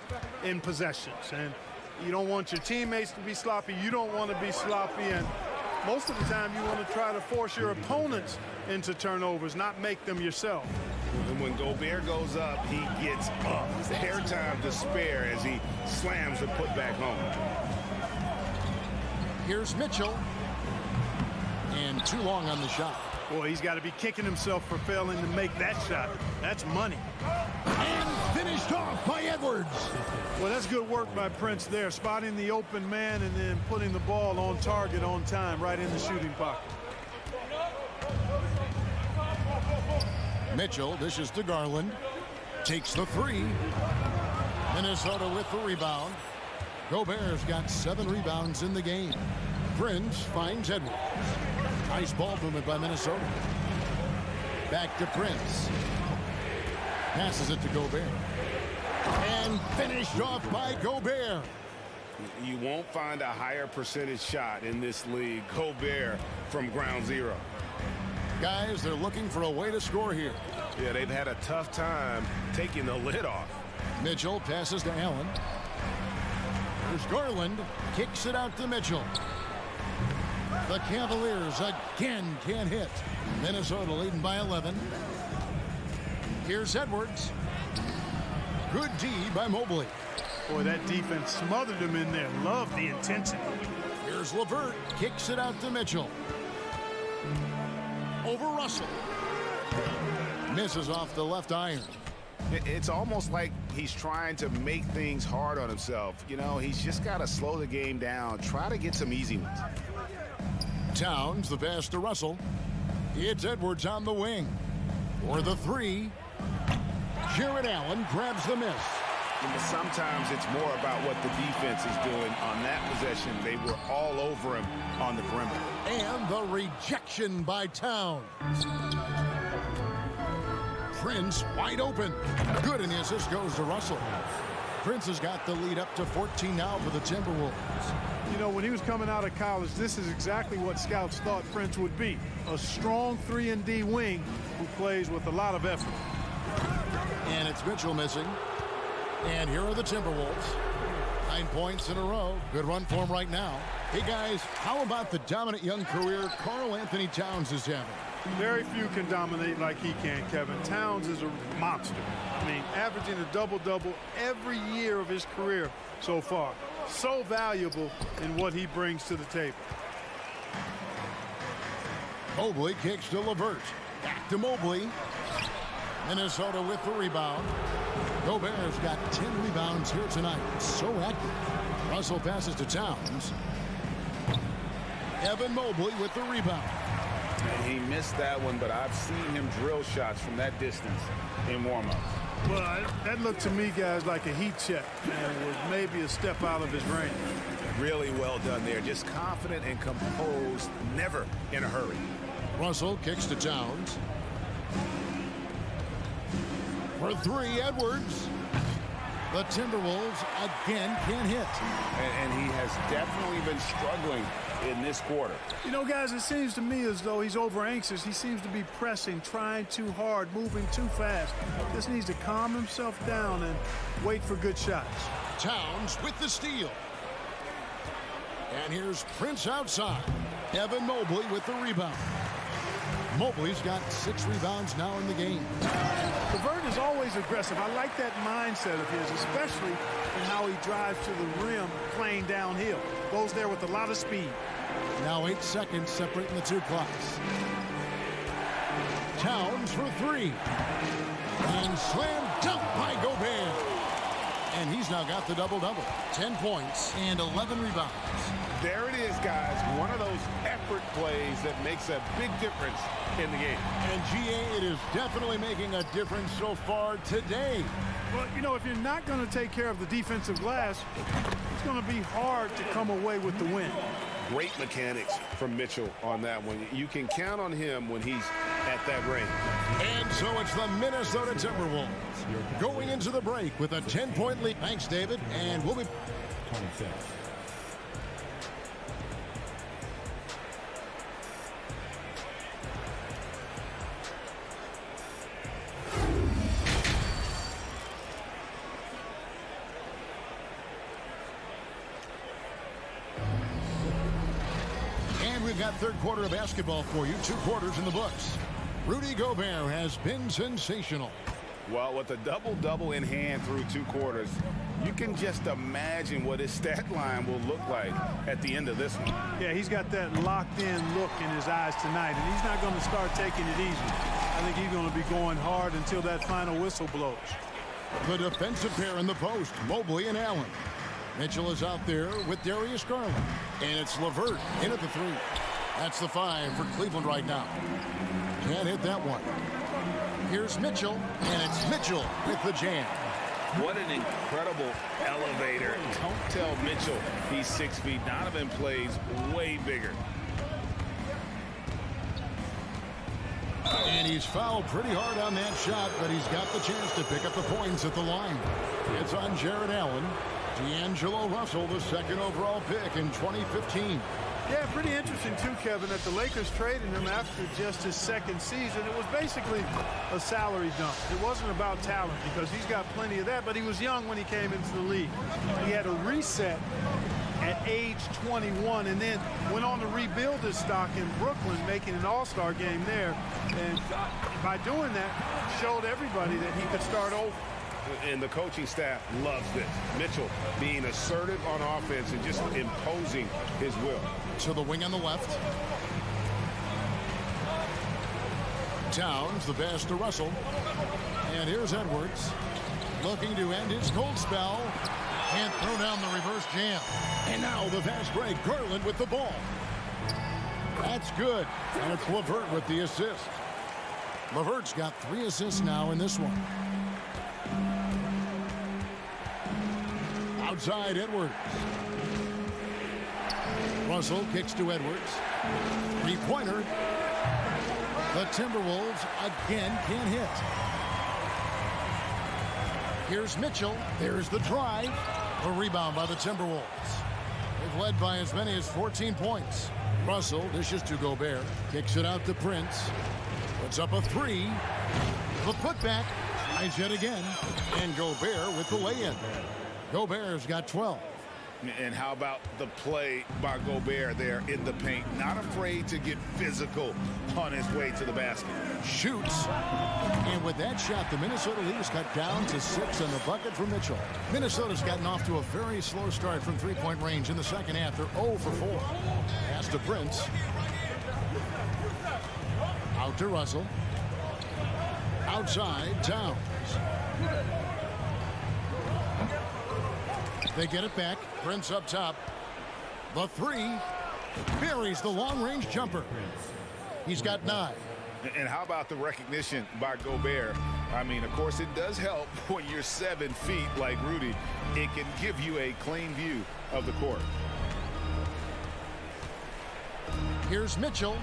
in possessions. And you don't want your teammates to be sloppy. You don't want to be sloppy. And most of the time you want to try to force your opponents into turnovers, not make them yourself. And when Gobert goes up, he gets up. It's the airtime to spare as he slams the putback home. Here's Mitchell. And too long on the shot. Boy, he's got to be kicking himself for failing to make that shot. That's money. And finished off by Edwards. Well, that's good work by Prince there, spotting the open man and then putting the ball on target on time right in the shooting pocket. Mitchell dishes to Garland. Takes the three. Minnesota with the rebound. Gobert's got 7 rebounds in the game. Prince finds Edwards. Nice ball movement by Minnesota. Back to Prince. Passes it to Gobert. And finished off by Gobert. You won't find a higher percentage shot in this league. Gobert from ground zero. Guys, they're looking for a way to score here. Yeah, they've had a tough time taking the lid off. Mitchell passes to Allen. There's Garland. Kicks it out to Mitchell. The Cavaliers again can't hit. Minnesota leading by 11. Here's Edwards. Good D by Mobley. Boy, that defense smothered him in there. Love the intensity. Here's LeVert. Kicks it out to Mitchell. Over Russell. Misses off the left iron. It's almost like he's trying to make things hard on himself. You know, he's just got to slow the game down. Try to get some easy ones. Towns, the pass to Russell. It's Edwards on the wing. For the three. Jared Allen grabs the miss. Sometimes it's more about what the defense is doing. On that possession, they were all over him on the perimeter. And the rejection by Towns. Prince wide open. Good, and the assist goes to Russell. Prince has got the lead up to 14 now for the Timberwolves. You know, when he was coming out of college, this is exactly what scouts thought Prince would be. A strong 3-and-D wing who plays with a lot of effort. And it's Mitchell missing. And here are the Timberwolves. 9 points in a row. Good run for him right now. Hey, guys, how about the dominant young career Karl Anthony Towns is having? Very few can dominate like he can, Kevin. Towns is a monster. I mean, averaging a double-double every year of his career so far. So valuable in what he brings to the table. Mobley kicks to LeVert. Back to Mobley. Minnesota with the rebound. Gobert's got 10 rebounds here tonight. So active. Russell passes to Towns. Evan Mobley with the rebound. And he missed that one, but I've seen him drill shots from that distance in warm-ups. Well, that looked to me, guys, like a heat check, and was maybe a step out of his range. Really well done there. Just confident and composed, never in a hurry. Russell kicks to Towns. For three, Edwards. The Timberwolves again can't hit. And he has definitely been struggling in this quarter. You know, guys, it seems to me as though he's over-anxious. He seems to be pressing, trying too hard, moving too fast. Just needs to calm himself down and wait for good shots. Towns with the steal. And here's Prince outside. Evan Mobley with the rebound. Mobley's got 6 rebounds now in the game. LeVert is always aggressive. I like that mindset of his, especially in how he drives to the rim playing downhill. Goes there with a lot of speed. Now 8 seconds separating the two clocks. Towns for 3. And slam dunk by Gobert. And he's now got the double-double. 10 points and 11 rebounds. There it is, guys. One of those effort plays that makes a big difference in the game. And GA, it is definitely making a difference so far today. Well, you know, if you're not going to take care of the defensive glass, it's going to be hard to come away with the win. Great mechanics from Mitchell on that one. You can count on him when he's at that range. And so it's the Minnesota Timberwolves going into the break with a 10-point lead. Thanks, David. And we'll be... 26. We've got third quarter of basketball for you. 2 quarters in the books. Rudy Gobert has been sensational. Well, with a double-double in hand through 2 quarters, you can just imagine what his stat line will look like at the end of this one. Yeah, he's got that locked-in look in his eyes tonight, and he's not going to start taking it easy. I think he's going to be going hard until that final whistle blows. The defensive pair in the post, Mobley and Allen. Mitchell is out there with Darius Garland. And it's LeVert in at the 3. That's the 5 for Cleveland right now. Can't hit that one. Here's Mitchell, and it's Mitchell with the jam. What an incredible elevator. Don't tell Mitchell he's 6 feet. Donovan plays way bigger. And he's fouled pretty hard on that shot, but he's got the chance to pick up the points at the line. It's on Jared Allen. D'Angelo Russell, the 2nd overall pick in 2015. Yeah, pretty interesting, too, Kevin, that the Lakers traded him after just his 2nd season. It was basically a salary dump. It wasn't about talent because he's got plenty of that, but he was young when he came into the league. He had a reset at age 21 and then went on to rebuild his stock in Brooklyn, making an all-star game there. And by doing that, showed everybody that he could start over. And the coaching staff loves this. Mitchell being assertive on offense and just imposing his will. To the wing on the left. Towns, the pass to Russell. And here's Edwards. Looking to end his cold spell. And throw down the reverse jam. And now the fast break. Garland with the ball. That's good. And it's LeVert with the assist. LeVert's got 3 assists now in this one. Outside Edwards. Russell kicks to Edwards. 3-pointer. The Timberwolves again can't hit. Here's Mitchell. There's the drive. A rebound by the Timberwolves. They've led by as many as 14 points. Russell dishes to Gobert. Kicks it out to Prince. Puts up a 3. The putback. Tries yet again. And Gobert with the lay-in. Gobert's got 12. And how about the play by Gobert there in the paint? Not afraid to get physical on his way to the basket. Shoots. And with that shot, the Minnesota Leafs cut down to 6 on the bucket for Mitchell. Minnesota's gotten off to a very slow start from three-point range in the second half. They're 0 for 4. Pass to Prince. Out to Russell. Outside, Towns. They get it back. Prince up top. The three. Buries the long-range jumper. He's got 9. And how about the recognition by Gobert? I mean, of course, it does help when you're 7 feet like Rudy. It can give you a clean view of the court. Here's Mitchell.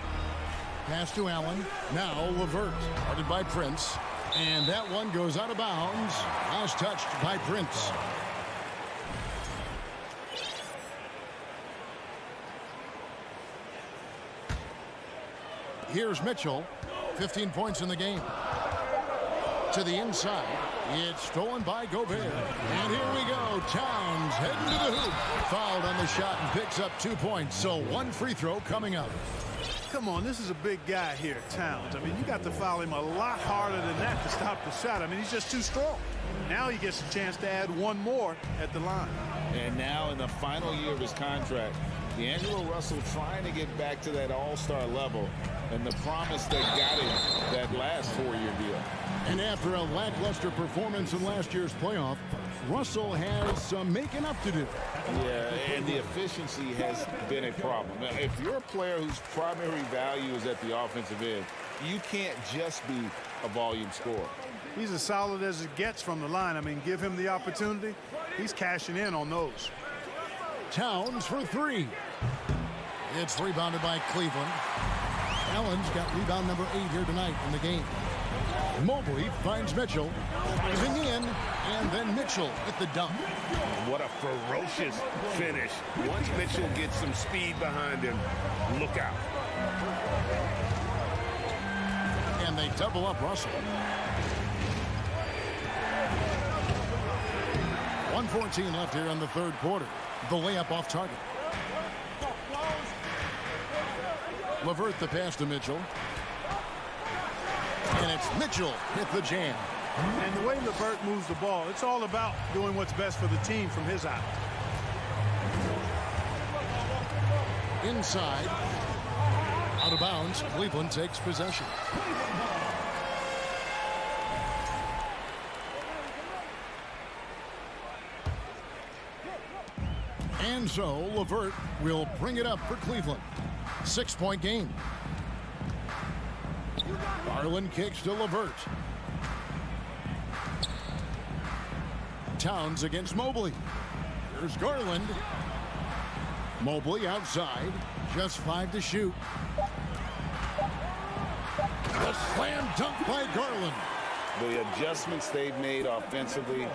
Pass to Allen. Now Levert. Guarded by Prince. And that one goes out of bounds. Last touched by Prince. Here's Mitchell. 15 points in the game. To the inside. It's stolen by Gobert. And here we go. Towns heading to the hoop. Fouled on the shot and picks up 2 points. So 1 free throw coming up. Come on, this is a big guy here, Towns. I mean, you got to foul him a lot harder than that to stop the shot. I mean, he's just too strong. Now he gets a chance to add 1 more at the line. And now in the final year of his contract, D'Angelo Russell trying to get back to that all-star level and the promise that got him that last 4-year deal. And after a lackluster performance in last year's playoff, Russell has some making up to do. Yeah, and the efficiency has been a problem. Now, if you're a player whose primary value is at the offensive end, you can't just be a volume scorer. He's as solid as it gets from the line. I mean, give him the opportunity. He's cashing in on those. Towns for 3. It's rebounded by Cleveland. Allen's got rebound number 8 here tonight in the game. Mobley finds Mitchell. Driving in, and then Mitchell at the dunk. What a ferocious finish. Once Mitchell gets some speed behind him, look out. And they double up Russell. 1:14 left here in the third quarter. The layup off target. Levert the pass to Mitchell. And it's Mitchell hit the jam. And the way Levert moves the ball, it's all about doing what's best for the team from his eye. Inside. Out of bounds. Cleveland takes possession. And so Levert will bring it up for Cleveland. 6-point game. Garland kicks to Levert. Towns against Mobley. Here's Garland. Mobley outside. Just 5 to shoot. The slam dunk by Garland. The adjustments they've made offensively,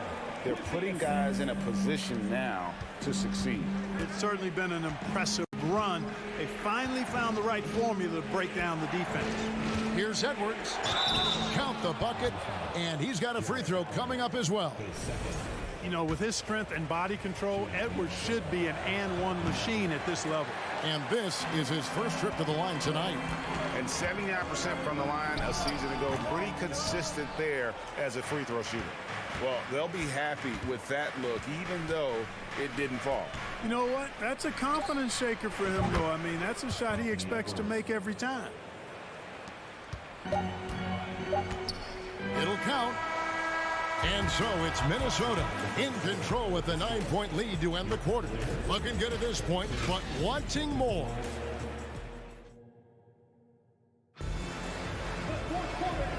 they're putting guys in a position now to succeed. It's certainly been an impressive run. They finally found the right formula to break down the defense. Here's Edwards. Count the bucket, and he's got a free throw coming up as well. You know, with his strength and body control, Edwards should be an and-one machine at this level. And this is his first trip to the line tonight. And 79% from the line a season ago. Pretty consistent there as a free throw shooter. Well, they'll be happy with that look, even though it didn't fall. You know what? That's a confidence shaker for him, though. I mean, that's a shot he expects to make every time. It'll count. And so it's Minnesota in control with a 9-point lead to end the quarter. Looking good at this point, but wanting more.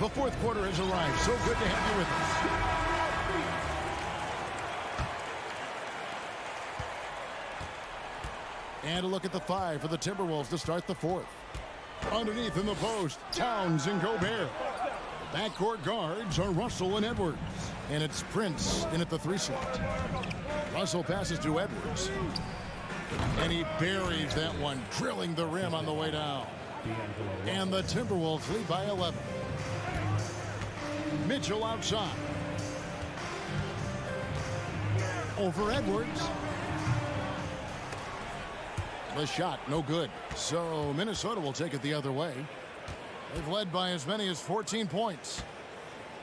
The fourth quarter has arrived. So good to have you with us. And a look at the 5 for the Timberwolves to start the fourth. Underneath in the post, Towns and Gobert. The backcourt guards are Russell and Edwards. And it's Prince in at the 3 slot. Russell passes to Edwards. And he buries that one, drilling the rim on the way down. And the Timberwolves lead by 11. Mitchell outside. Over Edwards. The shot, no good. So Minnesota will take it the other way. They've led by as many as 14 points.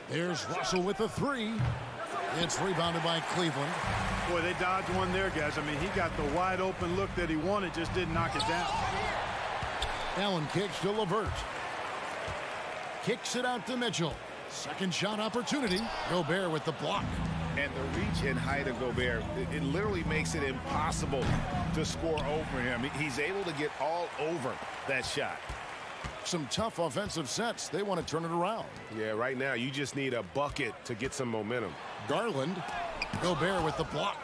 There's Russell with the three. It's rebounded by Cleveland. Boy, they dodged one there, guys. I mean, he got the wide open look that he wanted, just didn't knock it down. Allen kicks to LeVert. Kicks it out to Mitchell. Second shot opportunity. Gobert with the block. And the reach and height of Gobert, it literally makes it impossible to score over him. He's able to get all over that shot. Some tough offensive sets. They want to turn it around. Yeah, right now you just need a bucket to get some momentum. Garland. Gobert with the block.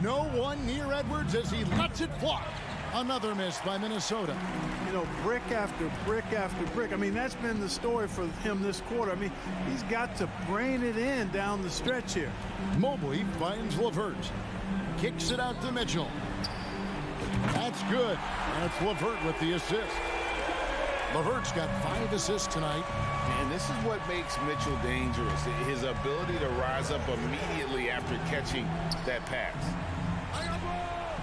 No one near Edwards as he lets it fly. Another miss by Minnesota. You know, brick after brick after brick. I mean, that's been the story for him this quarter. I mean, he's got to brain it in down the stretch here. Mobley finds LeVert. Kicks it out to Mitchell. That's good. And it's LeVert with the assist. LeVert's got 5 assists tonight. And this is what makes Mitchell dangerous. His ability to rise up immediately after catching that pass.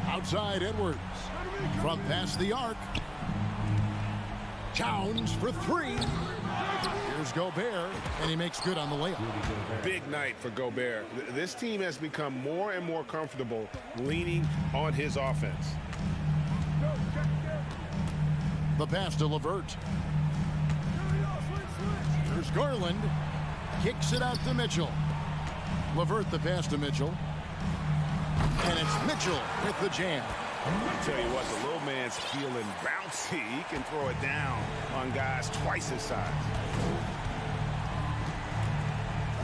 Outside Edwards. From past the arc. Towns for 3. Here's Gobert, and he makes good on the layup. Big night for Gobert. This team has become more and more comfortable leaning on his offense. The pass to LeVert. Here's Garland. Kicks it out to Mitchell. LeVert the pass to Mitchell. And it's Mitchell with the jam. I tell you what, the little man's feeling bouncy. He can throw it down on guys twice his size.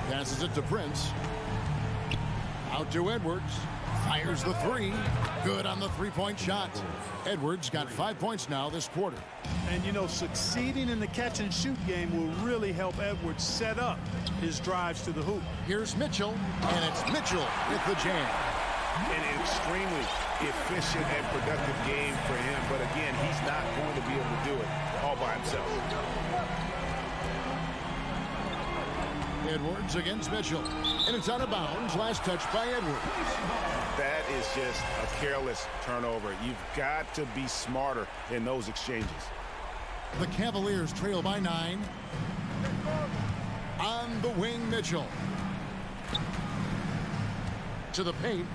Passes it to Prince. Out to Edwards. Fires the 3. Good on the 3-point shot. Edwards got 5 points now this quarter. And, you know, succeeding in the catch-and-shoot game will really help Edwards set up his drives to the hoop. Here's Mitchell, and it's Mitchell with the jam. An extremely efficient and productive game for him. But, again, he's not going to be able to do it all by himself. Edwards against Mitchell. And it's out of bounds. Last touch by Edwards. That is just a careless turnover. You've got to be smarter in those exchanges. The Cavaliers trail by 9. On the wing, Mitchell. To the paint.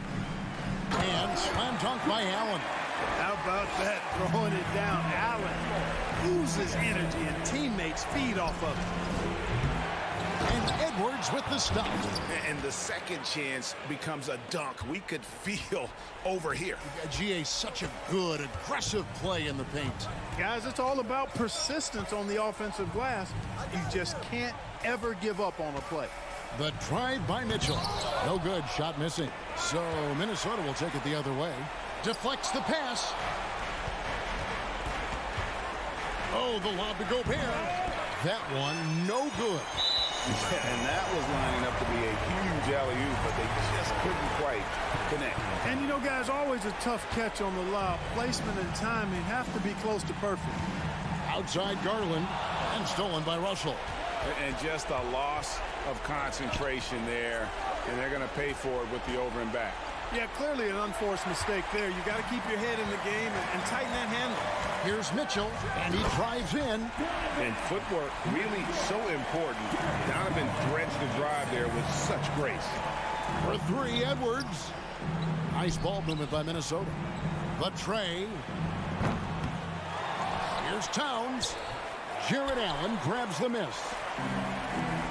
And slam dunk by Allen. How about that, throwing it down? Allen loses energy and teammates feed off of it. And Edwards with the stop. And the second chance becomes a dunk. We could feel over here. GA, such a good, aggressive play in the paint. Guys, it's all about persistence on the offensive glass. You just can't ever give up on a play. The drive by Mitchell. No good. Shot missing. So Minnesota will take it the other way. Deflects the pass. Oh, the lob to Gobert. That one, no good. And that was lining up to be a huge alley-oop, but they just couldn't quite connect. And, you know, guys, always a tough catch on the lob. Placement and timing have to be close to perfect. Outside Garland, and stolen by Russell. And just a loss of concentration there, and they're going to pay for it with the over and back. Yeah, clearly an unforced mistake there. You got to keep your head in the game and tighten that handle. Here's Mitchell, and he drives in. And footwork really so important. Donovan threads the drive there with such grace. For 3, Edwards. Nice ball movement by Minnesota. The tray. Here's Towns. Jared Allen grabs the miss.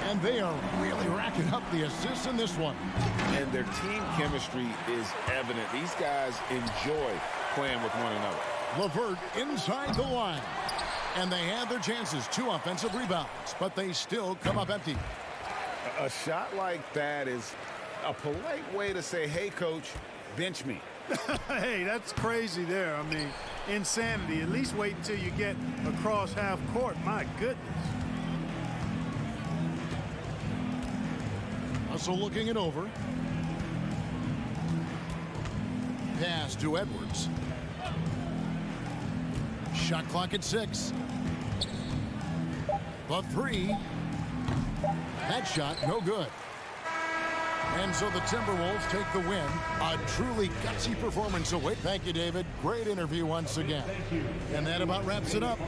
And they are really racking up the assists in this one. And their team chemistry is evident. These guys enjoy playing with one another. LeVert inside the line. And they have their chances. 2 offensive rebounds, but they still come up empty. A shot like that is a polite way to say, hey, coach, bench me. Hey, that's crazy there. I mean, insanity. At least wait until you get across half court. My goodness. Russell looking it over. Pass to Edwards. Shot clock at 6. The 3. That shot no good. And so the Timberwolves take the win. A truly gutsy performance away. Thank you, David. Great interview once again. And that about wraps it up.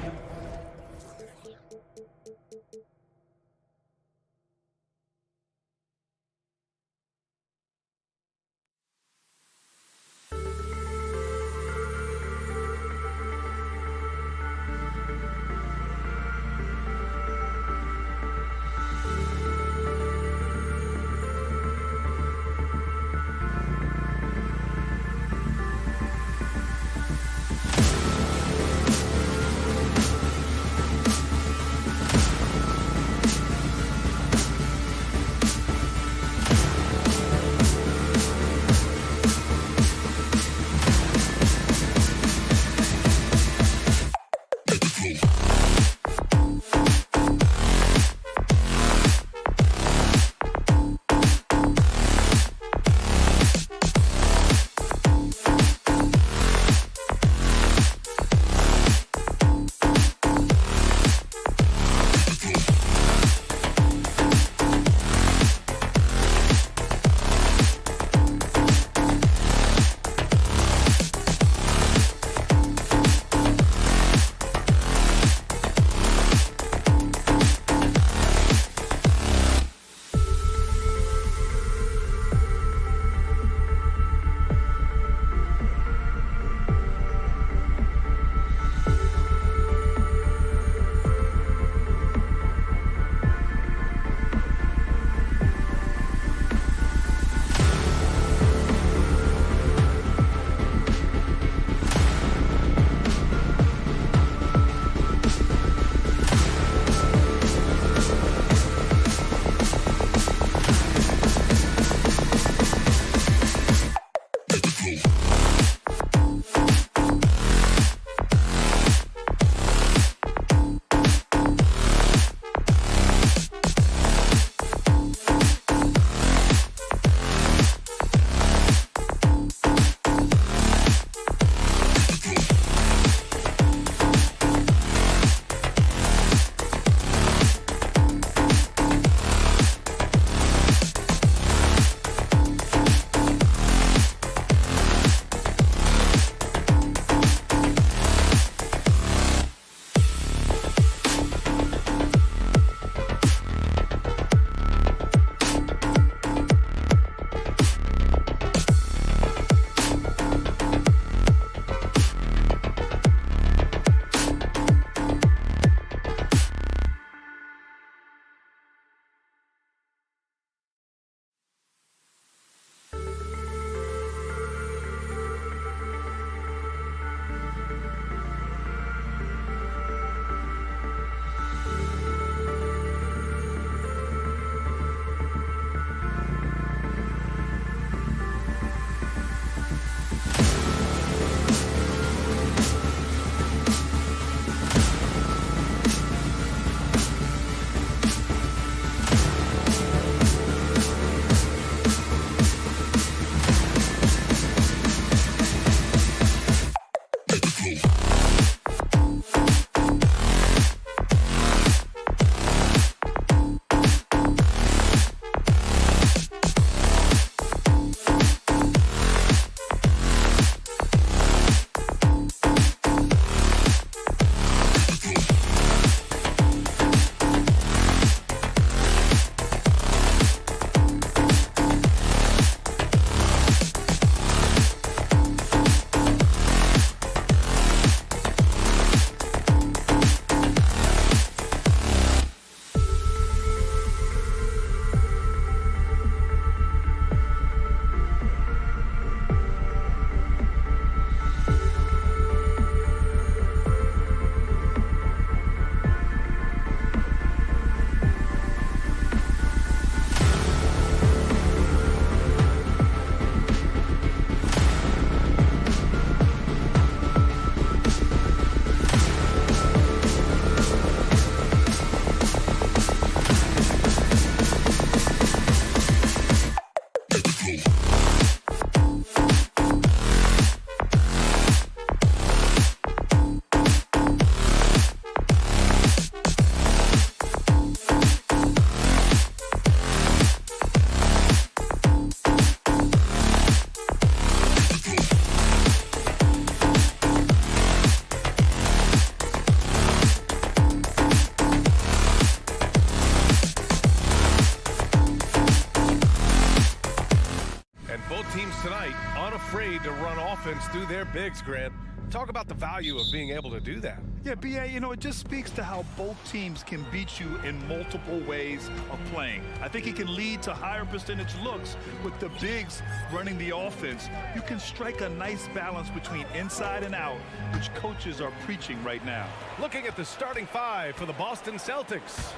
afraid to run offense through their bigs, Grant. Talk about the value of being able to do that. Yeah, B.A., you know, it just speaks to how both teams can beat you in multiple ways of playing. I think it can lead to higher percentage looks with the bigs running the offense. You can strike a nice balance between inside and out, which coaches are preaching right now. Looking at the starting five for the Boston Celtics.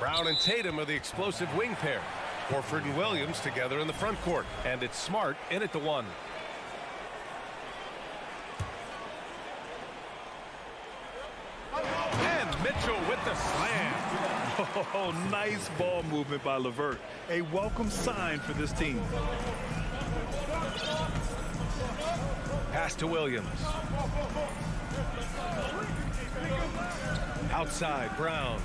Brown and Tatum are the explosive wing pair. Horford and Williams together in the front court. And it's Smart in at the one. And Mitchell with the slam. Oh, nice ball movement by LeVert. A welcome sign for this team. Pass to Williams. Outside, Brown.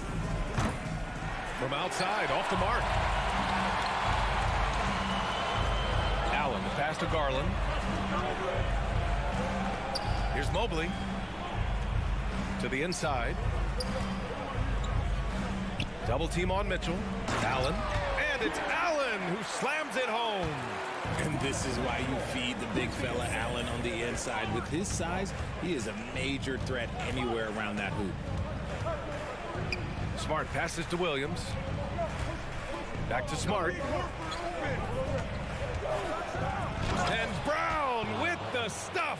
From outside, off the mark. Allen, the pass to Garland. Here's Mobley. To the inside. Double team on Mitchell. Allen. And it's Allen who slams it home. And this is why you feed the big fella Allen on the inside. With his size, he is a major threat anywhere around that hoop. Smart passes to Williams. Back to Smart. And Brown with the stuff.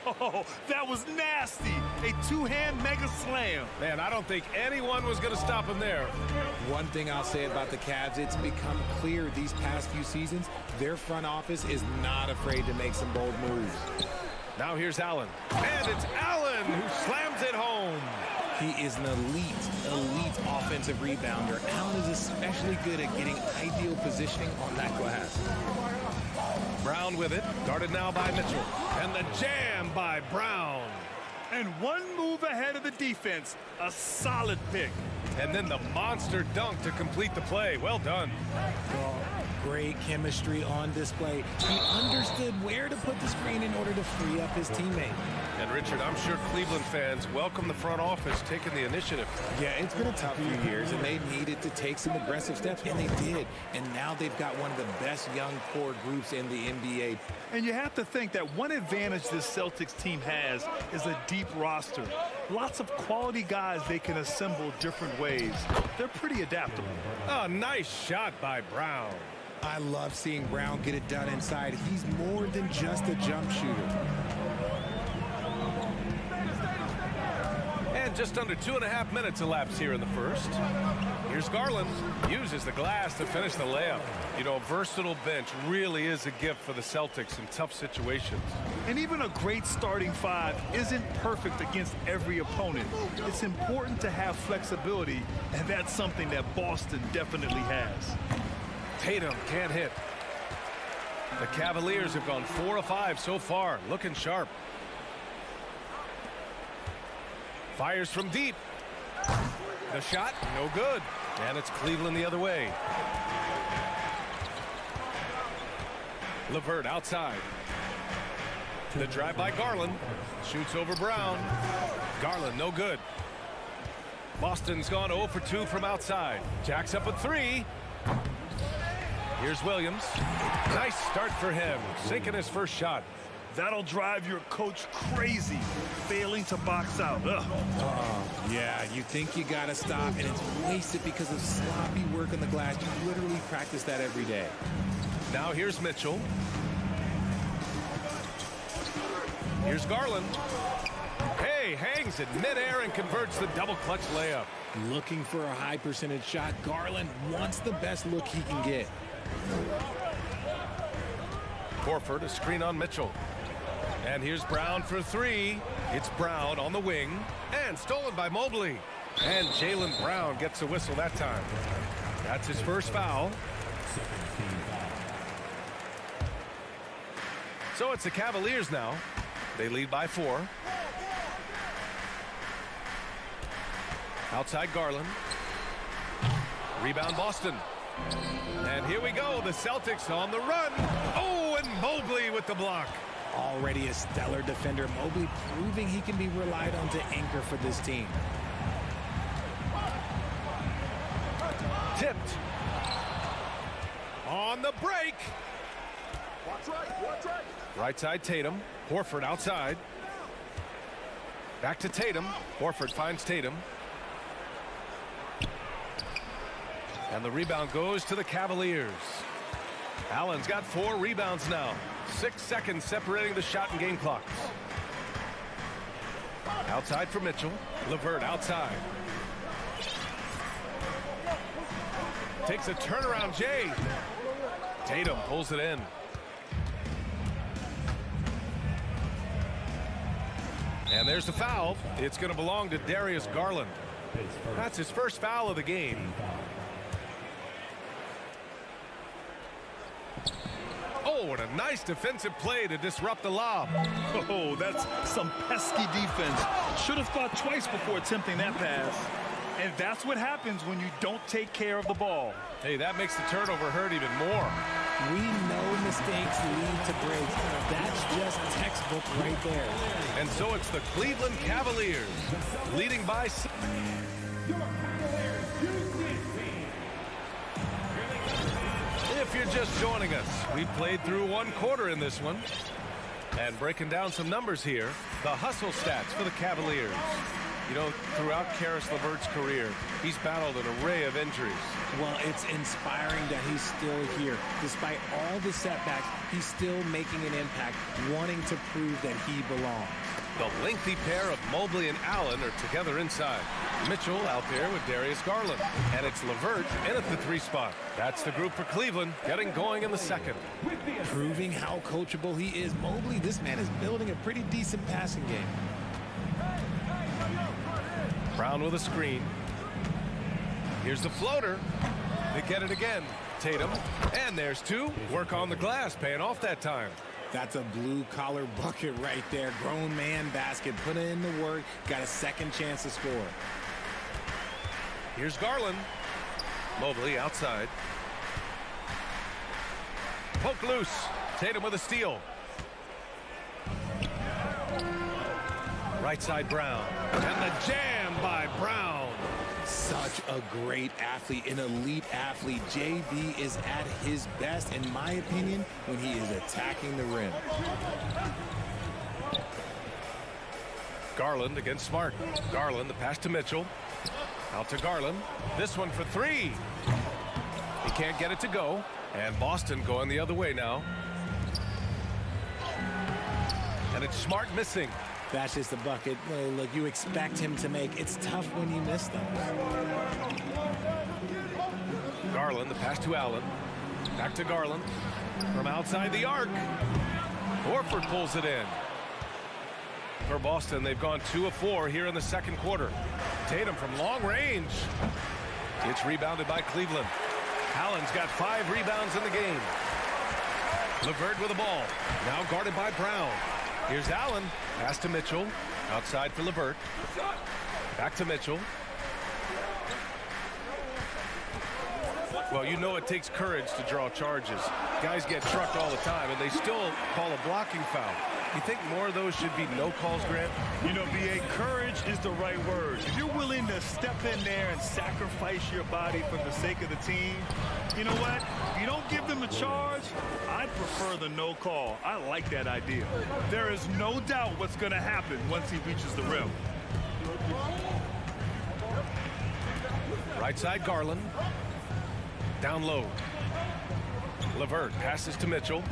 Oh, that was nasty. A two-hand mega slam. Man, I don't think anyone was going to stop him there. One thing I'll say about the Cavs, it's become clear these past few seasons, their front office is not afraid to make some bold moves. Now here's Allen. And it's Allen who slams it home. He is an elite offensive rebounder. Allen is especially good at getting ideal positioning on that glass. Brown with it, guarded now by Mitchell. And the jam by Brown. And one move ahead of the defense. A solid pick. And then the monster dunk to complete the play. Well done. Great chemistry on display. He understood where to put the screen in order to free up his teammate. And Richard, I'm sure Cleveland fans welcome the front office taking the initiative. Yeah, it's been a tough few years, and they needed to take some aggressive steps, and they did. And now they've got one of the best young core groups in the NBA. And you have to think that one advantage this Celtics team has is a deep roster. Lots of quality guys they can assemble different ways. They're pretty adaptable. A nice shot by Brown. I love seeing Brown get it done inside. He's more than just a jump shooter. And just under 2.5 minutes elapsed here in the first. Here's Garland. Uses the glass to finish the layup. You know, a versatile bench really is a gift for the Celtics in tough situations. And even a great starting five isn't perfect against every opponent. It's important to have flexibility, and that's something that Boston definitely has. Tatum can't hit. The Cavaliers have gone 4 of 5 so far, looking sharp. Fires from deep. The shot, no good. And it's Cleveland the other way. LeVert outside. The drive by Garland. Shoots over Brown. Garland, no good. Boston's gone 0 for 2 from outside. Jacks up a 3. Here's Williams. Nice start for him. Sinking his first shot. That'll drive your coach crazy, failing to box out. Yeah, you think you gotta stop, and it's wasted because of sloppy work on the glass. You literally practice that every day. Now here's Mitchell. Here's Garland. Hey, hangs in midair and converts the double clutch layup. Looking for a high percentage shot. Garland wants the best look he can get. Horford, a screen on Mitchell. And here's Brown for 3. It's Brown on the wing. And stolen by Mobley. And Jaylen Brown gets a whistle that time. That's his first foul. So it's the Cavaliers now. They lead by 4. Outside Garland. Rebound Boston. And here we go. The Celtics on the run. Oh, and Mobley with the block. Already a stellar defender. Mobley proving he can be relied on to anchor for this team. Tipped. On the break. Watch right, watch right. Right side Tatum. Horford outside. Back to Tatum. Horford finds Tatum. And the rebound goes to the Cavaliers. Allen's got 4 rebounds now. 6 seconds separating the shot and game clocks. Outside for Mitchell. LeVert outside. Takes a turnaround Jay. Tatum pulls it in. And there's the foul. It's going to belong to Darius Garland. That's his first foul of the game. Oh, what a nice defensive play to disrupt the lob. Oh, that's some pesky defense. Should have thought twice before attempting that pass. And that's what happens when you don't take care of the ball. Hey, that makes the turnover hurt even more. We know mistakes lead to breaks. That's just textbook right there. And so it's the Cleveland Cavaliers leading by 6. If you're just joining us, we played through 1 quarter in this one. And breaking down some numbers here, the hustle stats for the Cavaliers. You know, throughout Karis LeVert's career, he's battled an array of injuries. Well, it's inspiring that he's still here. Despite all the setbacks, he's still making an impact, wanting to prove that he belongs. The lengthy pair of Mobley and Allen are together inside. Mitchell out there with Darius Garland. And it's LeVert in at the 3 spot. That's the group for Cleveland, getting going in the second. Proving how coachable he is. Mobley, this man is building a pretty decent passing game. Brown with a screen. Here's the floater. They get it again. Tatum. And there's 2. Work on the glass, paying off that time. That's a blue-collar bucket right there. Grown man basket. Put in the work. Got a second chance to score. Here's Garland. Mobley outside. Poke loose. Tatum with a steal. Right side Brown. And the jam by Brown. Such a great athlete, an elite athlete. JB is at his best, in my opinion, when he is attacking the rim. Garland against Smart. Garland, the pass to Mitchell. Out to Garland. This one for 3. He can't get it to go. And Boston going the other way now. And it's Smart missing. That's just a bucket. Well, look, you expect him to make. It's tough when you miss them. Garland, the pass to Allen. Back to Garland. From outside the arc. Horford pulls it in. For Boston, they've gone 2 of 4 here in the second quarter. Tatum from long range. It's rebounded by Cleveland. Allen's got 5 rebounds in the game. LeVert with the ball. Now guarded by Brown. Here's Allen. Pass to Mitchell. Outside for LeVert. Back to Mitchell. Well, you know it takes courage to draw charges. Guys get trucked all the time, and they still call a blocking foul. You think more of those should be no calls, Grant? You know, B.A., courage is the right word. If you're willing to step in there and sacrifice your body for the sake of the team, you know what? If you don't give them a charge, I'd prefer the no call. I like that idea. There is no doubt what's going to happen once he reaches the rim. Right side Garland. Down low. LeVert passes to Mitchell.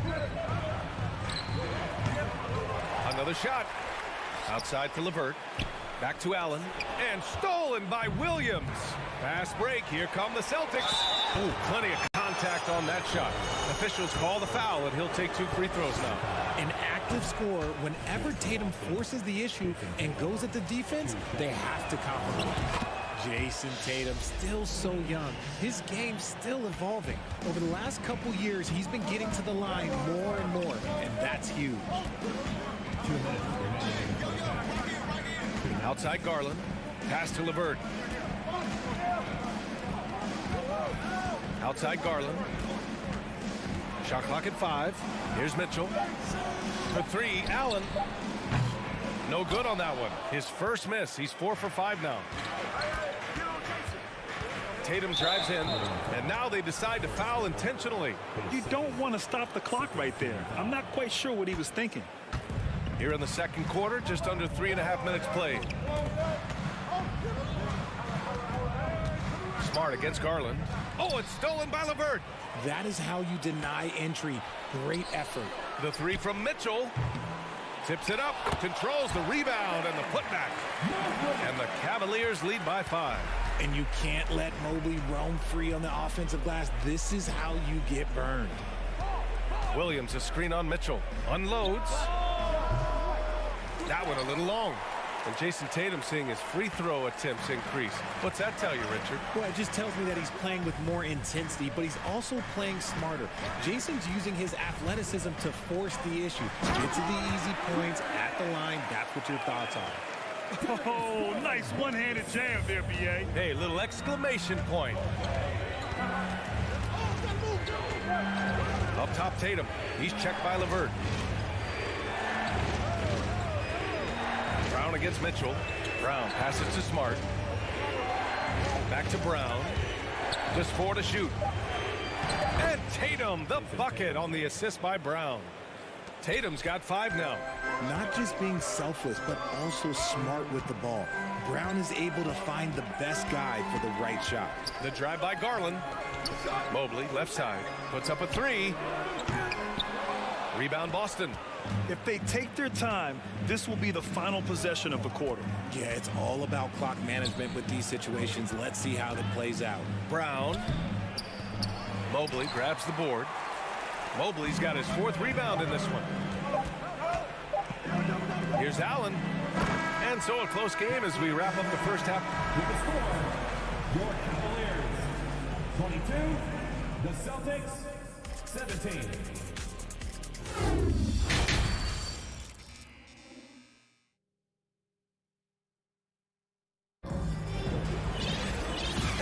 Another shot. Outside for LeVert. Back to Allen. And stolen by Williams. Fast break. Here come the Celtics. Oh, plenty of contact on that shot. Officials call the foul, and he'll take 2 free throws now. An active scorer, whenever Tatum forces the issue and goes at the defense, they have to compromise. Jason Tatum, still so young. His game's still evolving. Over the last couple years, he's been getting to the line more and more, and that's huge. Outside Garland. Pass to LeVert. Outside Garland. Shot clock at 5. Here's Mitchell. For 3, Allen. No good on that one. His first miss. He's 4 for 5 now. Tatum drives in, and now they decide to foul intentionally. You don't want to stop the clock right there. I'm not quite sure what he was thinking. Here in the second quarter, just under 3.5 minutes played. Smart against Garland. Oh, it's stolen by LeVert. That is how you deny entry. Great effort. The three from Mitchell. Tips it up, controls the rebound and the putback. And the Cavaliers lead by 5. And you can't let Mobley roam free on the offensive glass. This is how you get burned. Williams, a screen on Mitchell. Unloads. That one a little long. And Jason Tatum seeing his free throw attempts increase. What's that tell you, Richard? Well, it just tells me that he's playing with more intensity, but he's also playing smarter. Jason's using his athleticism to force the issue. Get to the easy points at the line. That's what your thoughts are. Oh, nice one-handed jam there, B.A. Hey, little exclamation point. Up top, Tatum. He's checked by LeVert. Brown against Mitchell. Brown passes to Smart. Back to Brown. Just 4 to shoot. And Tatum, the bucket on the assist by Brown. Tatum's got 5 now. Not just being selfless, but also smart with the ball. Brown is able to find the best guy for the right shot. The drive by Garland. Mobley, left side, puts up a 3. Rebound Boston. If they take their time, this will be the final possession of the quarter. Yeah, it's all about clock management with these situations. Let's see how that plays out. Brown. Mobley grabs the board. Mobley's got his 4th rebound in this one. Here's Allen. And so a close game as we wrap up the first half. With the score, your Cavaliers 22, the Celtics 17.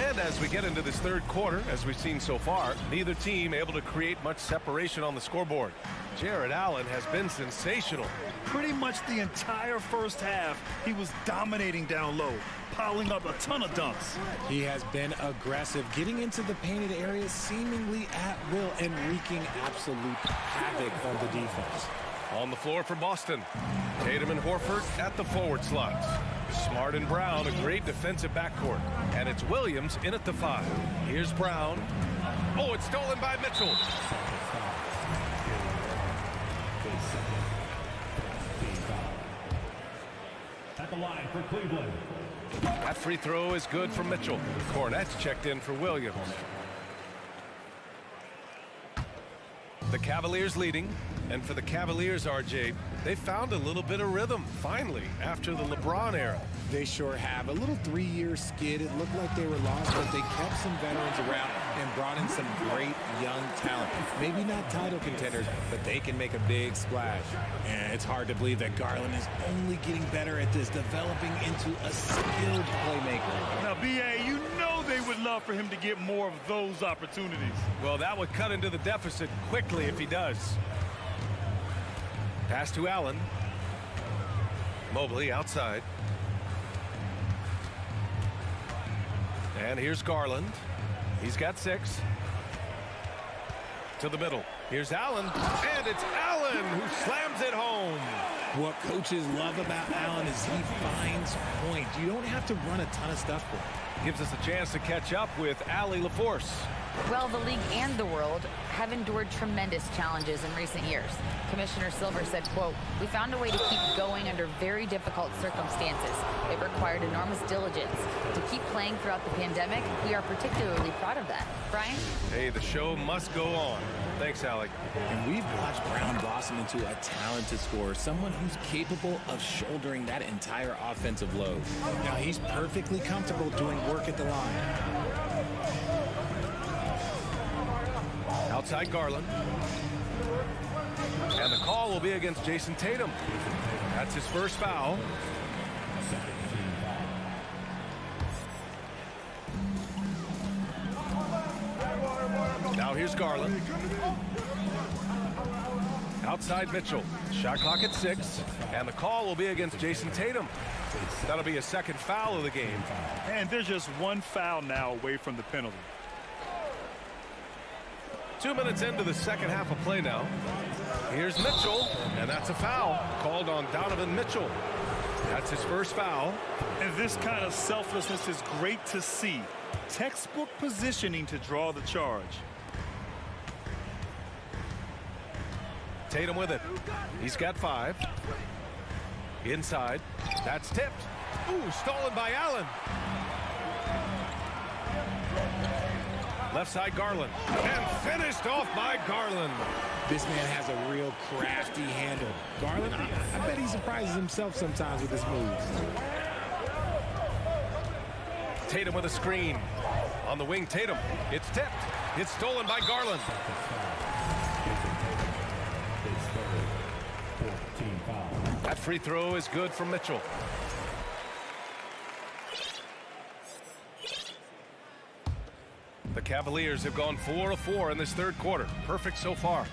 And as we get into this third quarter, as we've seen so far, neither team able to create much separation on the scoreboard. Jared Allen has been sensational. Pretty much the entire first half, he was dominating down low, piling up a ton of dunks. He has been aggressive, getting into the painted areas seemingly at will and wreaking absolute havoc on the defense. On the floor for Boston, Tatum and Horford at the forward slots. Smart and Brown, a great defensive backcourt. And it's Williams in at the 5. Here's Brown. Oh, it's stolen by Mitchell. At the line for Cleveland. That free throw is good for Mitchell. Cornette's checked in for Williams. The Cavaliers leading. And for the Cavaliers, RJ, they found a little bit of rhythm, finally, after the LeBron era. They sure have. A little 3-year skid. It looked like they were lost, but they kept some veterans around and brought in some great young talent. Maybe not title contenders, but they can make a big splash. And it's hard to believe that Garland is only getting better at this, developing into a skilled playmaker. Now, B.A., you know they would love for him to get more of those opportunities. Well, that would cut into the deficit quickly if he does. Pass to Allen. Mobley outside. And here's Garland. He's got 6. To the middle. Here's Allen. And it's Allen who slams it home. What coaches love about Allen is he finds points. You don't have to run a ton of stuff for him. Gives us a chance to catch up with Allie LaForce. Well, the league and the world have endured tremendous challenges in recent years. Commissioner Silver said, quote, "We found a way to keep going under very difficult circumstances. It required enormous diligence. To keep playing throughout the pandemic, we are particularly proud of that." Brian? Hey, the show must go on. Thanks, Alec. And we've watched Brown blossom into a talented scorer, someone who's capable of shouldering that entire offensive load. Now, he's perfectly comfortable doing work at the line. Outside Garland. And the call will be against Jason Tatum. That's his first foul. Now here's Garland. Outside Mitchell. Shot clock at 6. And the call will be against Jason Tatum. That'll be a second foul of the game. And there's just one foul now away from the penalty. 2 minutes into the second half of play now. Here's Mitchell, and that's a foul called on Donovan Mitchell. That's his first foul. And this kind of selflessness is great to see. Textbook positioning to draw the charge. Tatum with it. He's got 5. Inside. That's tipped. Ooh, stolen by Allen. Left side Garland. And finished off by Garland. This man has a real crafty handle. Garland, I bet he surprises himself sometimes with his moves. Tatum with a screen. On the wing, Tatum. It's tipped. It's stolen by Garland. That free throw is good from Mitchell. The Cavaliers have gone 4 of 4 in this third quarter. Perfect so far.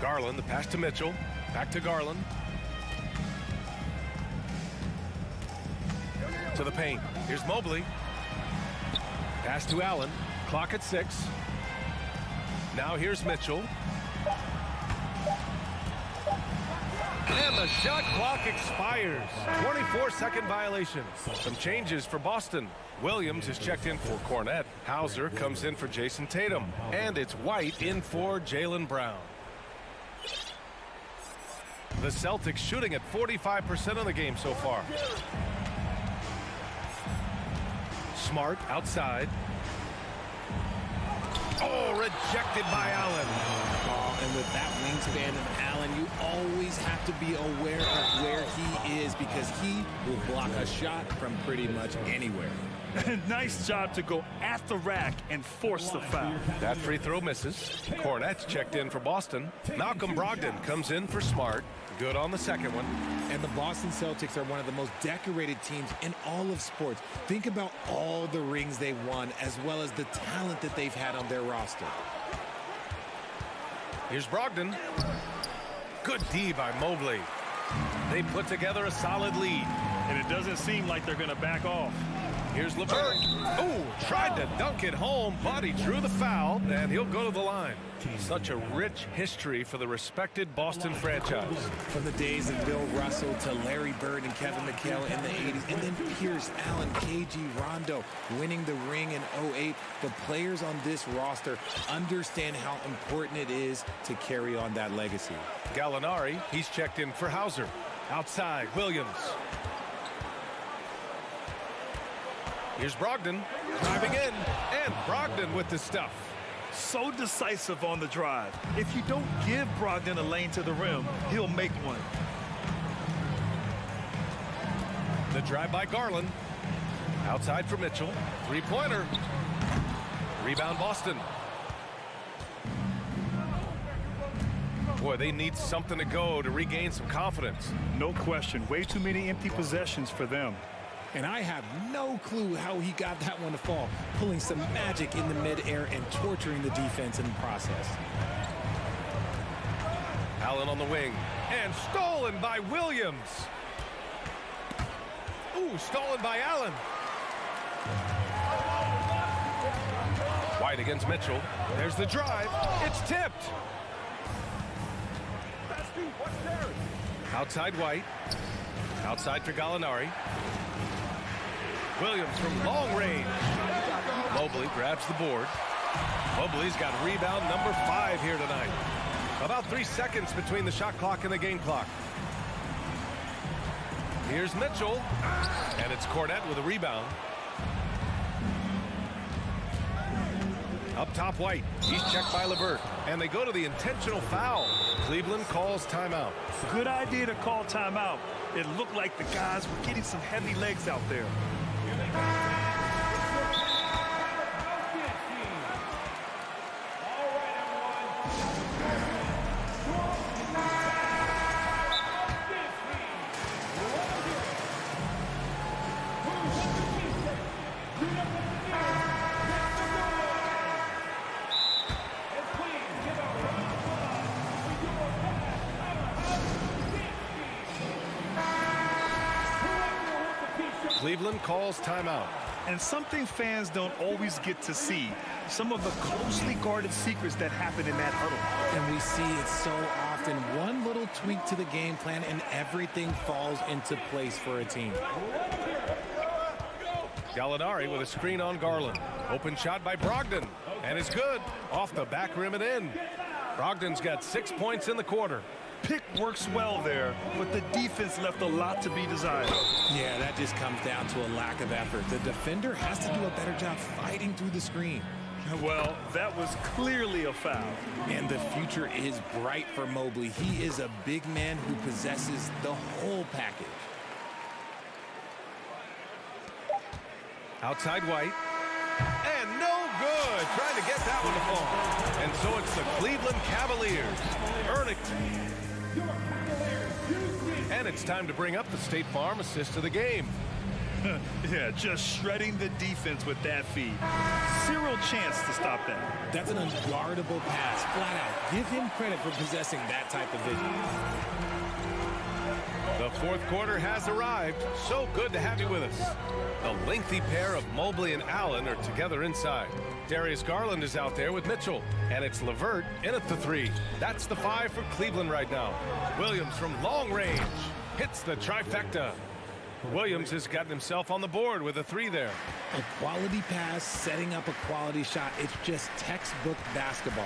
Garland, the pass to Mitchell. Back to Garland. To the paint. Here's Mobley. Pass to Allen. Clock at 6. Now here's Mitchell. And the shot clock expires. 24-second violation. Some changes for Boston. Williams is checked in for Cornette. Hauser comes in for Jason Tatum. And it's White in for Jaylen Brown. The Celtics shooting at 45% of the game so far. Smart outside. Oh, rejected by Allen. And with that wingspan of Allen, you always have to be aware of where he is because he will block a shot from pretty much anywhere. Nice job to go at the rack and force the foul. That free throw misses. Cornette's checked in for Boston. Malcolm Brogdon comes in for Smart. Good on the second one. And the Boston Celtics are one of the most decorated teams in all of sports. Think about all the rings they've won as well as the talent that they've had on their roster. Here's Brogdon. Good D by Mobley. They put together a solid lead. And it doesn't seem like they're going to back off. Here's LeVert. Oh, tried to dunk it home, but he drew the foul, and he'll go to the line. Such a rich history for the respected Boston franchise. From the days of Bill Russell to Larry Bird and Kevin McHale in the 80s, and then Pierce, Allen, KG, Rondo winning the ring in 08. The players on this roster understand how important it is to carry on that legacy. Gallinari, he's checked in for Hauser. Outside, Williams. Here's Brogdon driving in, and Brogdon with the stuff. So decisive on the drive. If you don't give Brogdon a lane to the rim, he'll make one. The drive by Garland. Outside for Mitchell. Three-pointer. Rebound Boston. Boy, they need something to go to regain some confidence. No question. Way too many empty possessions for them. And I have no clue how he got that one to fall, pulling some magic in the midair and torturing the defense in the process. Allen on the wing, and stolen by Williams. Ooh, stolen by Allen. White against Mitchell. There's the drive. It's tipped. Outside White. Outside for Gallinari. Williams from long range. Mobley grabs the board. Mobley's got rebound number 5 here tonight. About 3 seconds between the shot clock and the game clock. Here's Mitchell. And it's Cornette with a rebound. Up top, White. He's checked by LeVert. And they go to the intentional foul. Cleveland calls timeout. Good idea to call timeout. It looked like the guys were getting some heavy legs out there. Cleveland calls timeout. And something fans don't always get to see, some of the closely guarded secrets that happen in that huddle. And we see it so often. One little tweak to the game plan and everything falls into place for a team. Gallinari with a screen on Garland. Open shot by Brogdon. And it's good. Off the back rim and in. Brogdon's got 6 points in the quarter. Pick works well there, but the defense left a lot to be desired. Yeah, that just comes down to a lack of effort. The defender has to do a better job fighting through the screen. Well, that was clearly a foul. And the future is bright for Mobley. He is a big man who possesses the whole package. Outside White. And no good. Trying to get that one to fall. And so it's the Cleveland Cavaliers. Ernington. And it's time to bring up the State Farm assist of the game. Yeah, just shredding the defense with that feed. Zero chance to stop that. That's an unguardable pass, flat out. Give him credit for possessing that type of vision. The fourth quarter has arrived. So good to have you with us. The lengthy pair of Mobley and Allen are together inside. Darius Garland is out there with Mitchell. And it's LeVert in at the three. That's the 5 for Cleveland right now. Williams from long range hits the trifecta. Williams has gotten himself on the board with a 3 there. A quality pass, setting up a quality shot. It's just textbook basketball.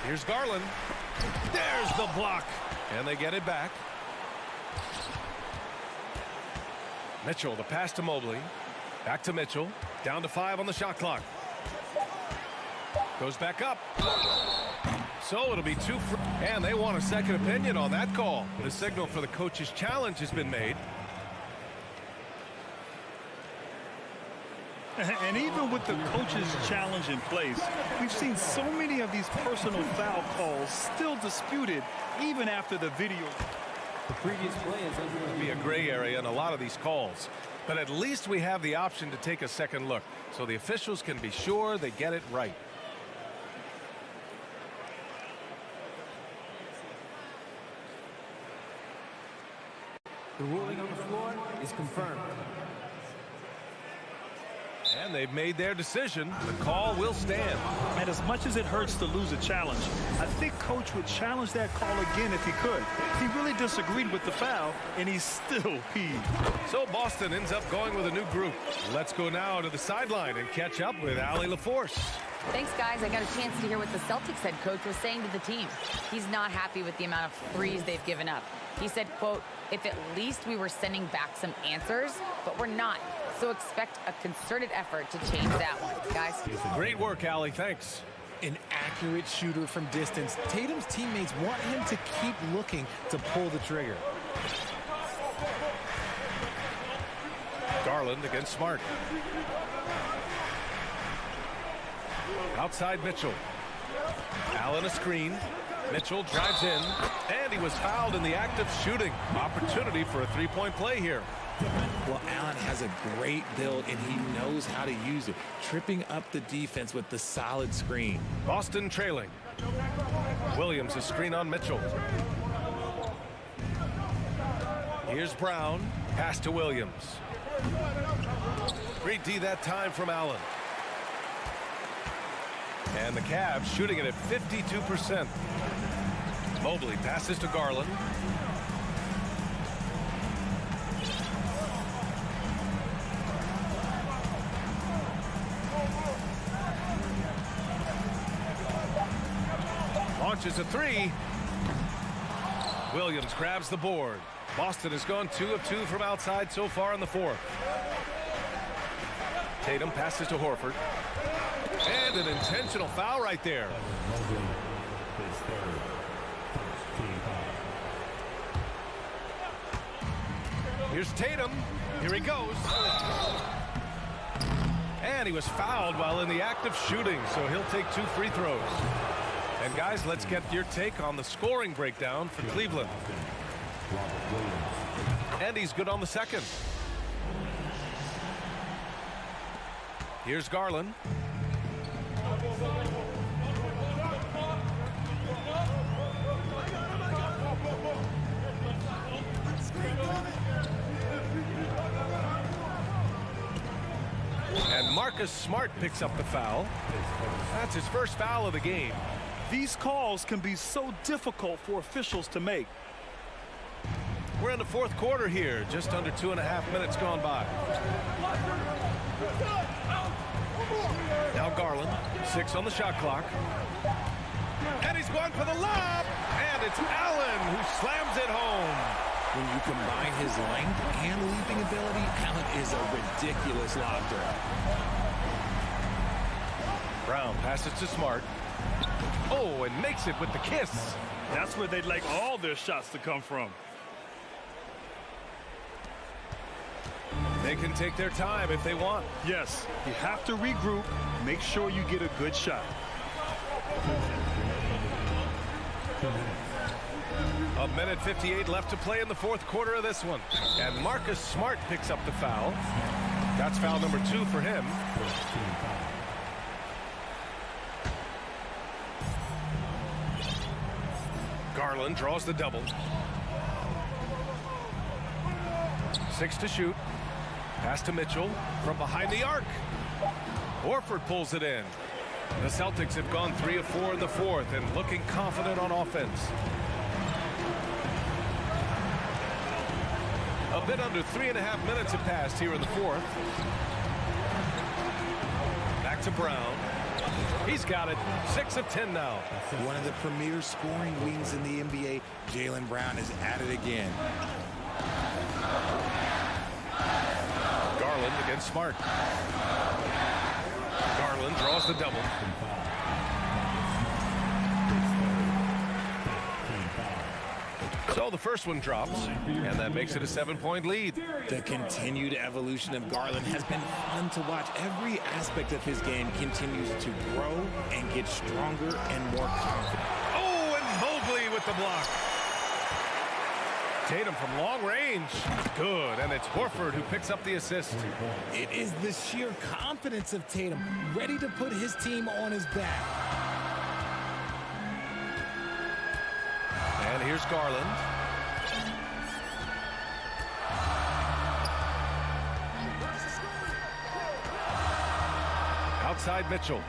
Here's Garland. There's the block. And they get it back. Mitchell, the pass to Mobley. Back to Mitchell. Down to 5 on the shot clock. Goes back up. So it'll be 2 for, and they want a second opinion on that call. The signal for the coach's challenge has been made. And even with the coach's challenge in place, we've seen so many of these personal foul calls still disputed even after the video. The previous play is under It'll be a gray area in a lot of these calls. But at least we have the option to take a second look, so the officials can be sure they get it right. The ruling on the floor is confirmed. And they've made their decision. The call will stand. And as much as it hurts to lose a challenge, I think Coach would challenge that call again if he could. He really disagreed with the foul, and he's still peeved. So Boston ends up going with a new group. Let's go now to the sideline and catch up with Allie LaForce. Thanks, guys. I got a chance to hear what the Celtics head coach was saying to the team. He's not happy with the amount of threes they've given up. He said, quote, if at least we were sending back some answers, but we're not. So expect a concerted effort to change that one, guys. Great work, Allie. Thanks. An accurate shooter from distance. Tatum's teammates want him to keep looking to pull the trigger. Garland against Smart. Outside Mitchell. Allen a screen. Mitchell drives in, and he was fouled in the act of shooting. Opportunity for a three-point play here. Well, Allen has a great build, and he knows how to use it, tripping up the defense with the solid screen. Boston trailing. Williams a screen on Mitchell. Here's Brown. Pass to Williams. Great D that time from Allen. And the Cavs shooting it at 52%. Mobley passes to Garland. Launches a three. Williams grabs the board. Boston has gone 2 of 2 from outside so far in the fourth. Tatum passes to Horford. And an intentional foul right there. Here's Tatum. Here he goes. And he was fouled while in the act of shooting, so he'll take 2 free throws. And guys, let's get your take on the scoring breakdown for Cleveland. And he's good on the second. Here's Garland. Marcus Smart picks up the foul. That's his first foul of the game. These calls can be so difficult for officials to make. We're in the fourth quarter here, just under 2.5 minutes gone by. Now Garland, 6 on the shot clock. And he's going for the lob, and it's Allen who slams it home. When you combine his length and leaping ability, Allen is a ridiculous lob threat. Brown passes to Smart. Oh, and makes it with the kiss. That's where they'd like all their shots to come from. They can take their time if they want. Yes, you have to regroup. Make sure you get a good shot. A minute 58 left to play in the fourth quarter of this one. And Marcus Smart picks up the foul. That's foul number 2 for him. Garland draws the double. 6 to shoot. Pass to Mitchell from behind the arc. Horford pulls it in. The Celtics have gone 3 of 4 in the fourth and looking confident on offense. A bit under 3.5 minutes have passed here in the fourth. Back to Brown. He's got it. 6 of 10 now. One of the premier scoring wings in the NBA, Jaylen Brown is at it again. Garland against Smart. Garland draws the double. So the first one drops, and that makes it a 7-point lead. The continued evolution of Garland has been fun to watch. Every aspect of his game continues to grow and get stronger and more confident. Oh, and Mobley with the block. Tatum from long range. Good, and it's Horford who picks up the assist. It is the sheer confidence of Tatum, ready to put his team on his back. And here's Garland. Outside Mitchell.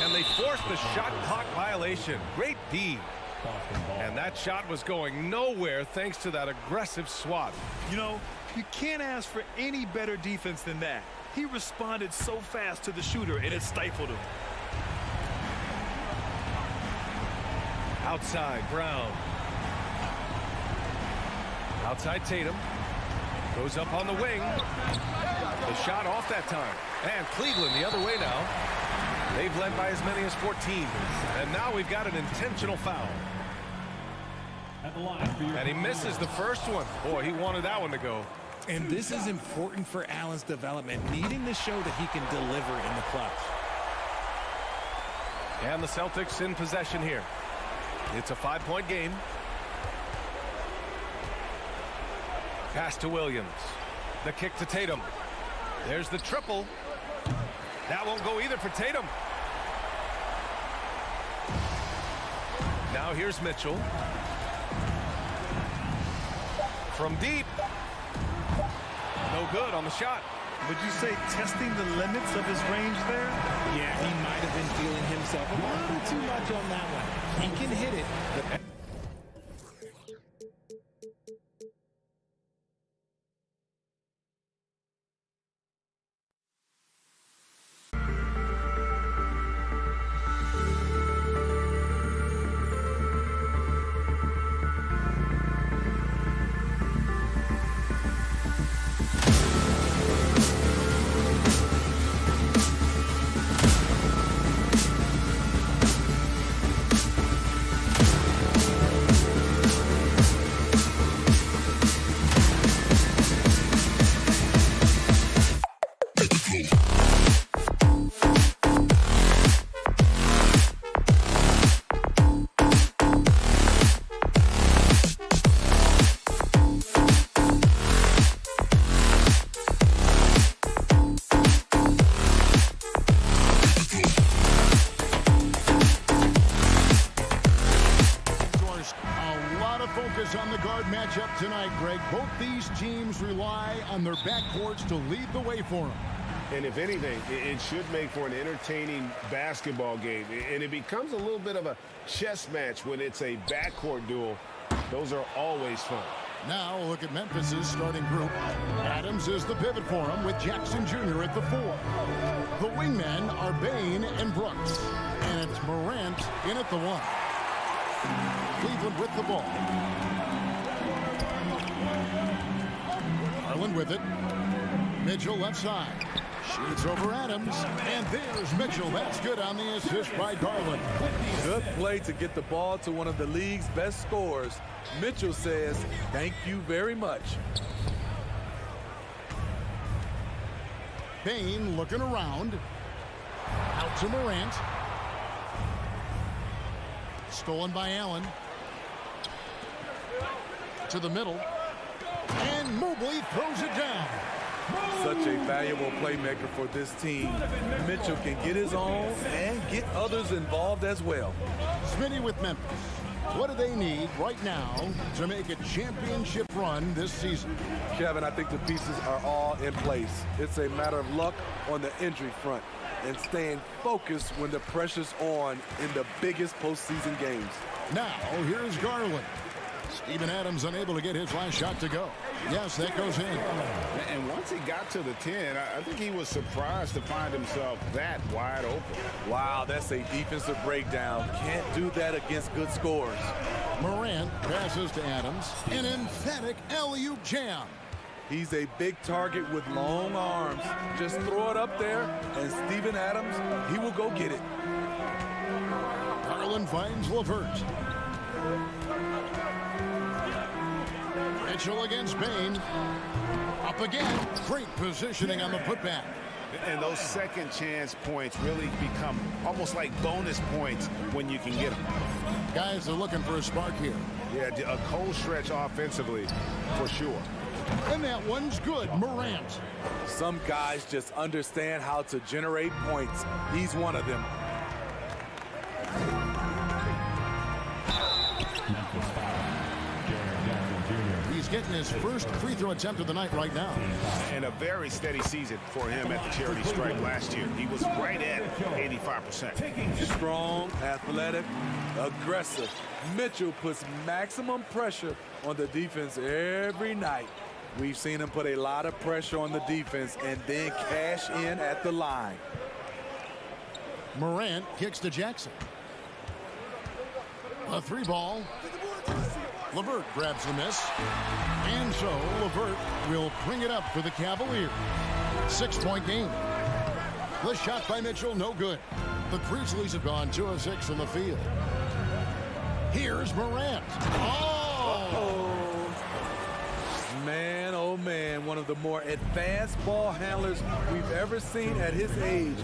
And they forced the shot clock violation. Great D. And that shot was going nowhere thanks to that aggressive swat. You know, you can't ask for any better defense than that. He responded so fast to the shooter, and it stifled him. Outside, Brown. Outside Tatum. Goes up on the wing. The shot off that time. And Cleveland the other way now. They've led by as many as 14. And now we've got an intentional foul. And he misses the first one. Boy, he wanted that one to go. And this is important for Allen's development, needing to show that he can deliver in the clutch. And the Celtics in possession here. It's a 5-point game. Pass to Williams. The kick to Tatum. There's the triple. That won't go either for Tatum. Now here's Mitchell. From deep. No good on the shot. Would you say testing the limits of his range there? Yeah, he might have been feeling himself a little too much on that one. He can hit it, but focus on the guard matchup tonight, Greg. Both these teams rely on their backcourts to lead the way for them. And if anything, it should make for an entertaining basketball game. And it becomes a little bit of a chess match when it's a backcourt duel. Those are always fun. Now look at Memphis's starting group. Adams is the pivot for him with Jackson Jr. at the 4. The wingmen are Bain and Brooks. And it's Morant in at the 1. Cleveland with the ball. Garland with it. Mitchell left side. Shoots over Adams. And there's Mitchell. That's good on the assist by Garland. Good play to get the ball to one of the league's best scorers. Mitchell says, thank you very much. Bain looking around. Out to Morant. Stolen by Allen. To the middle. And Mobley throws it down. Such a valuable playmaker for this team. Mitchell can get his own and get others involved as well. Smitty with Memphis. What do they need right now to make a championship run this season? Kevin, I think the pieces are all in place. It's a matter of luck on the injury front and staying focused when the pressure's on in the biggest postseason games. Now, here's Garland. Steven Adams unable to get his last shot to go. Yes, that goes in. And once he got to the 10, I think he was surprised to find himself that wide open. Wow, that's a defensive breakdown. Can't do that against good scores. Morant passes to Adams. An emphatic alley-oop jam. He's a big target with long arms. Just throw it up there, and Steven Adams, he will go get it. Garland finds LeVert. Mitchell against Bain. Up again. Great positioning on the putback. And those second chance points really become almost like bonus points when you can get them. Guys are looking for a spark here. Yeah, a cold stretch offensively for sure. And that one's good. Morant. Some guys just understand how to generate points. He's one of them. He's getting his first free throw attempt of the night right now. And a very steady season for him at the charity stripe last year. He was right at 85%. Strong, athletic, aggressive. Mitchell puts maximum pressure on the defense every night. We've seen him put a lot of pressure on the defense and then cash in at the line. Morant kicks to Jackson. A 3-ball. LeVert grabs the miss. And so LeVert will bring it up for the Cavaliers. 6-point game. The shot by Mitchell, no good. The Grizzlies have gone 2 of 6 from the field. Here's Morant. Man, oh man, one of the more advanced ball handlers we've ever seen at his age.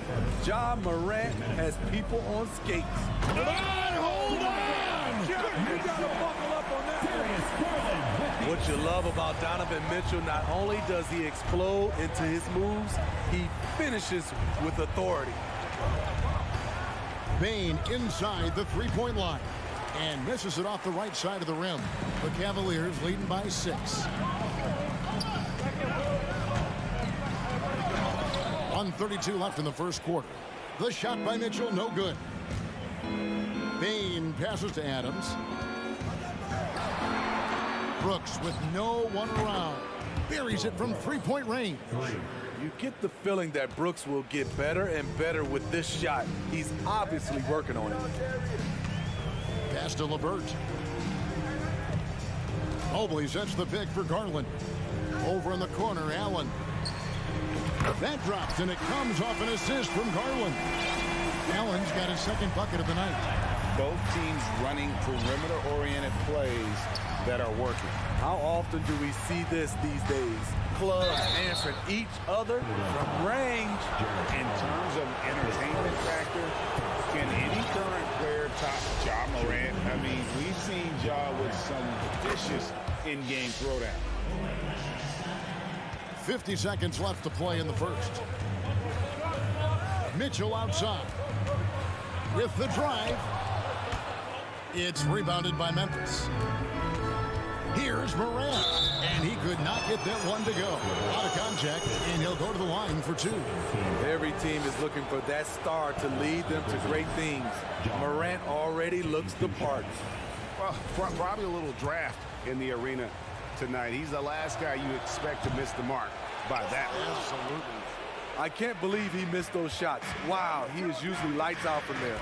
Ja Morant has people on skates. Hold on! You gotta buckle up on that. What you love about Donovan Mitchell, not only does he explode into his moves, he finishes with authority. Bain inside the 3-point line and misses it off the right side of the rim. The Cavaliers leading by 6. 1:32 left in the first quarter. The shot by Mitchell, no good. Bain passes to Adams. Brooks with no one around. Buries it from 3-point range. You get the feeling that Brooks will get better and better with this shot. He's obviously working on it. Pass to LeVert. Mobley sets the pick for Garland. Over in the corner, Allen. That drops, and it comes off an assist from Garland. Allen's got his second bucket of the night. Both teams running perimeter-oriented plays that are working. How often do we see this these days? Clubs answering each other from range. In terms of entertainment factor, can any current player top Ja Morant? I mean, we've seen Ja with some vicious in-game throwdown. 50 seconds left to play in the first. Mitchell outside. With the drive. It's rebounded by Memphis. Here's Morant, and he could not get that one to go. Out of contact, and he'll go to the line for two. Every team is looking for that star to lead them to great things. Morant already looks the part. Well, probably a little draft in the arena tonight. He's the last guy you expect to miss the mark by that much. Absolutely. I can't believe he missed those shots. Wow, he is usually lights out from there.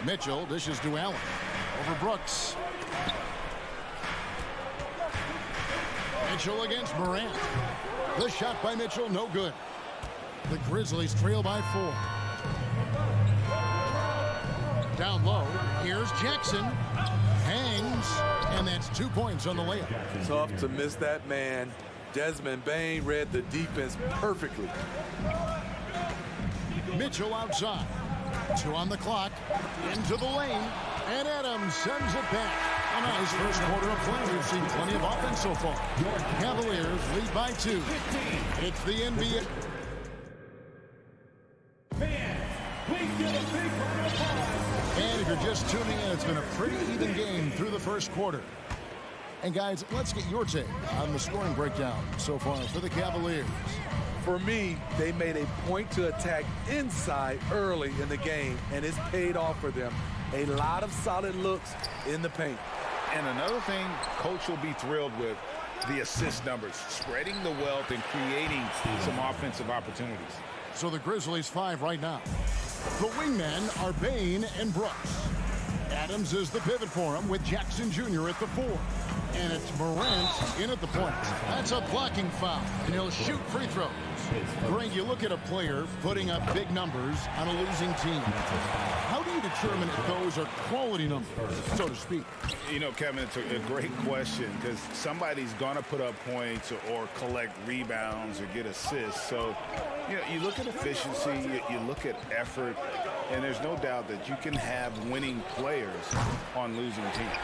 Mitchell dishes to Allen. Over Brooks. Mitchell against Morant. The shot by Mitchell, no good. The Grizzlies trail by 4. Down low, here's Jackson. Hangs, and that's 2 points on the layup. Tough to miss that man. Desmond Bane read the defense perfectly. Mitchell outside. 2 on the clock. Into the lane. And Adams sends it back. A nice first quarter of play. We've seen plenty of offense so far. Cavaliers lead by 2. It's the NBA. And if you're just tuning in, it's been a pretty even game through the first quarter. And guys, let's get your take on the scoring breakdown so far for the Cavaliers. For me, they made a point to attack inside early in the game, and it's paid off for them. A lot of solid looks in the paint. And another thing coach will be thrilled with, the assist numbers, spreading the wealth and creating some offensive opportunities. So the Grizzlies 5 right now. The wingmen are Bane and Brooks. Adams is the pivot for him with Jackson Jr. at the 4. And it's Morant in at the point. That's a blocking foul, and he'll shoot free throws. Greg, you look at a player putting up big numbers on a losing team. How do you determine if those are quality numbers, so to speak? You know, Kevin, it's a great question because somebody's going to put up points or collect rebounds or get assists. So, you know, you look at efficiency, you look at effort, and there's no doubt that you can have winning players on losing teams.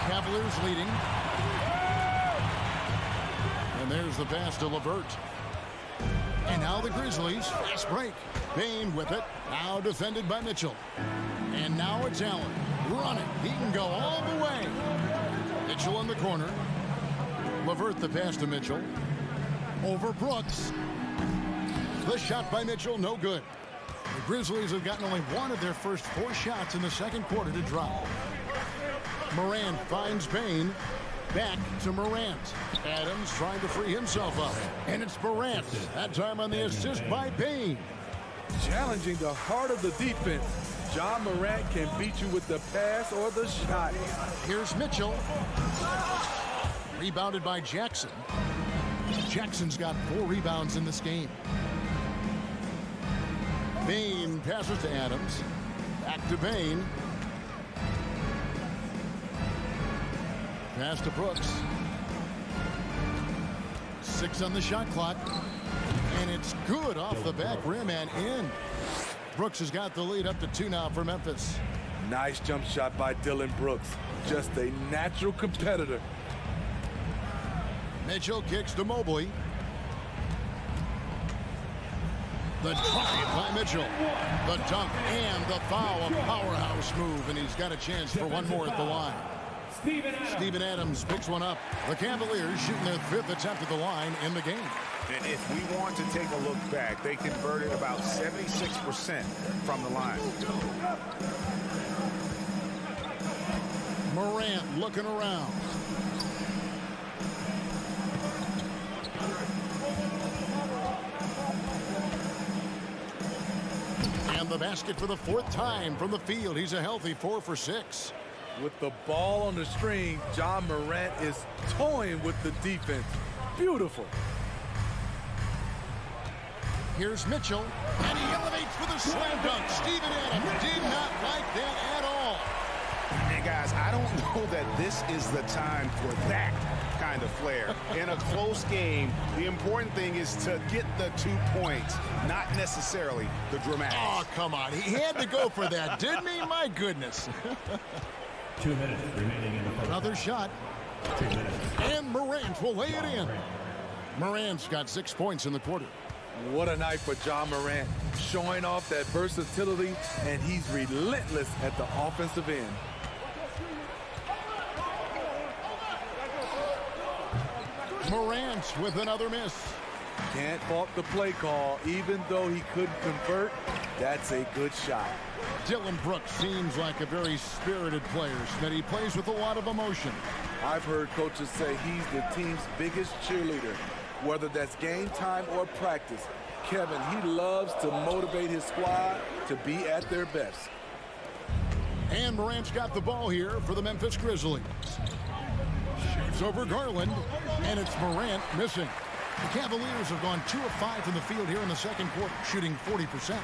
Cavaliers leading. And there's the pass to LeVert. And now the Grizzlies. Fast break. Bane with it. Now defended by Mitchell. And now it's Allen. Running. He can go all the way. Mitchell in the corner. LeVert the pass to Mitchell. Over Brooks. The shot by Mitchell, no good. The Grizzlies have gotten only one of their first 4 shots in the second quarter to drop. Morant finds Bane. Back to Morant. Adams trying to free himself up. And it's Morant. That time on the assist by Bane. Challenging the heart of the defense. John Morant can beat you with the pass or the shot. Here's Mitchell. Rebounded by Jackson. Jackson's got 4 rebounds in this game. Bane passes to Adams. Back to Bane. Pass to Brooks. 6 on the shot clock. And it's good off the back rim and in. Brooks has got the lead up to 2 now for Memphis. Nice jump shot by Dylan Brooks. Just a natural competitor. Mitchell kicks to Mobley. The drive by Mitchell. The dunk and the foul. A powerhouse move, and he's got a chance for one more at the line. Steven Adams picks one up. The Cavaliers shooting their 5th attempt at the line in the game. And if we want to take a look back, they converted about 76% from the line. Morant looking around. And the basket for the 4th time from the field. He's a healthy 4 for 6. With the ball on the string, John Morant is toying with the defense. Beautiful. Here's Mitchell, and he elevates for the slam dunk. Steven Adams did not like that at all. And guys, I don't know that this is the time for that kind of flair. In a close game, the important thing is to get the 2 points, not necessarily the dramatics. Oh, come on. He had to go for that, didn't he? My goodness. 2 minutes remaining in the first. Another shot. 2 minutes. And Morant will lay it in. Morant's got 6 points in the quarter. What a night for John Morant. Showing off that versatility, and he's relentless at the offensive end. Morant with another miss. Can't fault the play call. Even though he couldn't convert, that's a good shot. Dylan Brooks seems like a very spirited player, Smitty. He plays with a lot of emotion. I've heard coaches say he's the team's biggest cheerleader, whether that's game time or practice. Kevin, he loves to motivate his squad to be at their best. And Morant's got the ball here for the Memphis Grizzlies. Shoots over Garland, and it's Morant missing. The Cavaliers have gone 2 of 5 from the field here in the second quarter, shooting 40%.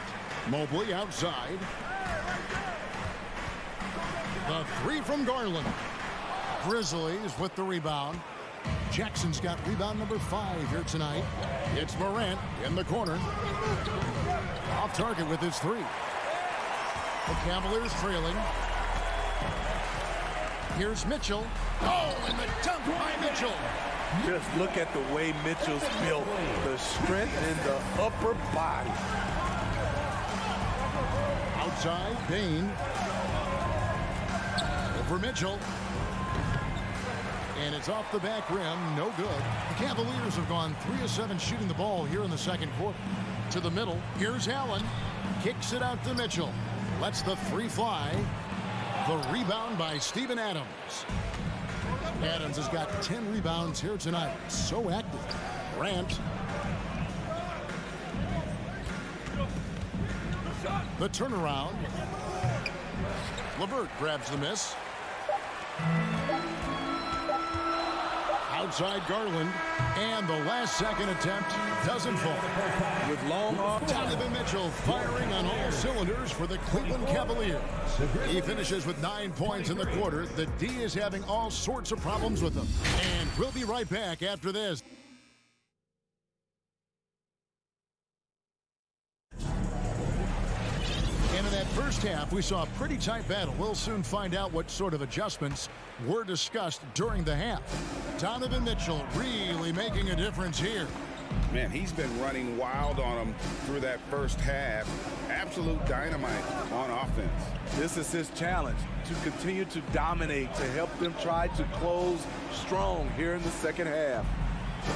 Mobley outside. The three from Garland. Grizzlies with the rebound. Jackson's got rebound number 5 here tonight. It's Morant in the corner. Off target with his 3. The Cavaliers trailing. Here's Mitchell. Oh, and the dunk by Mitchell. Just look at the way Mitchell's built. The strength in the upper body. Outside, Bain. Over Mitchell. And it's off the back rim, no good. The Cavaliers have gone 3 of 7 shooting the ball here in the second quarter. To the middle, here's Allen. Kicks it out to Mitchell. Lets the 3 fly. The rebound by Steven Adams. Adams has got 10 rebounds here tonight. So active. Grant. The turnaround. LeVert grabs the miss. Outside Garland, and the last second attempt doesn't fall. With long arms, Donovan Mitchell firing on all cylinders for the Cleveland Cavaliers. He finishes with 9 points in the quarter. The D is having all sorts of problems with him. And we'll be right back after this. And in that first half, we saw a pretty tight battle. We'll soon find out what sort of adjustments were discussed during the half. Donovan Mitchell really making a difference here. Man, he's been running wild on him through that first half. Absolute dynamite on offense. This is his challenge, to continue to dominate, to help them try to close strong here in the second half.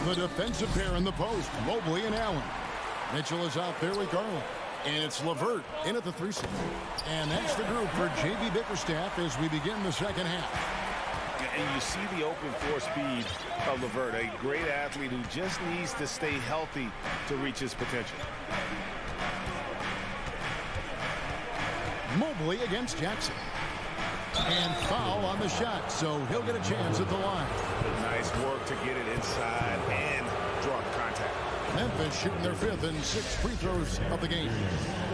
The defensive pair in the post, Mobley and Allen. Mitchell is out there with Garland. And it's LeVert in at the 3 slot. And that's the group for J.B. Bickerstaff as we begin the second half. And you see the open floor speed of LeVert, a great athlete who just needs to stay healthy to reach his potential. Mobley against Jackson. And foul on the shot, so he'll get a chance at the line. Nice work to get it inside and draw contact. Memphis shooting their 5th and 6th free throws of the game.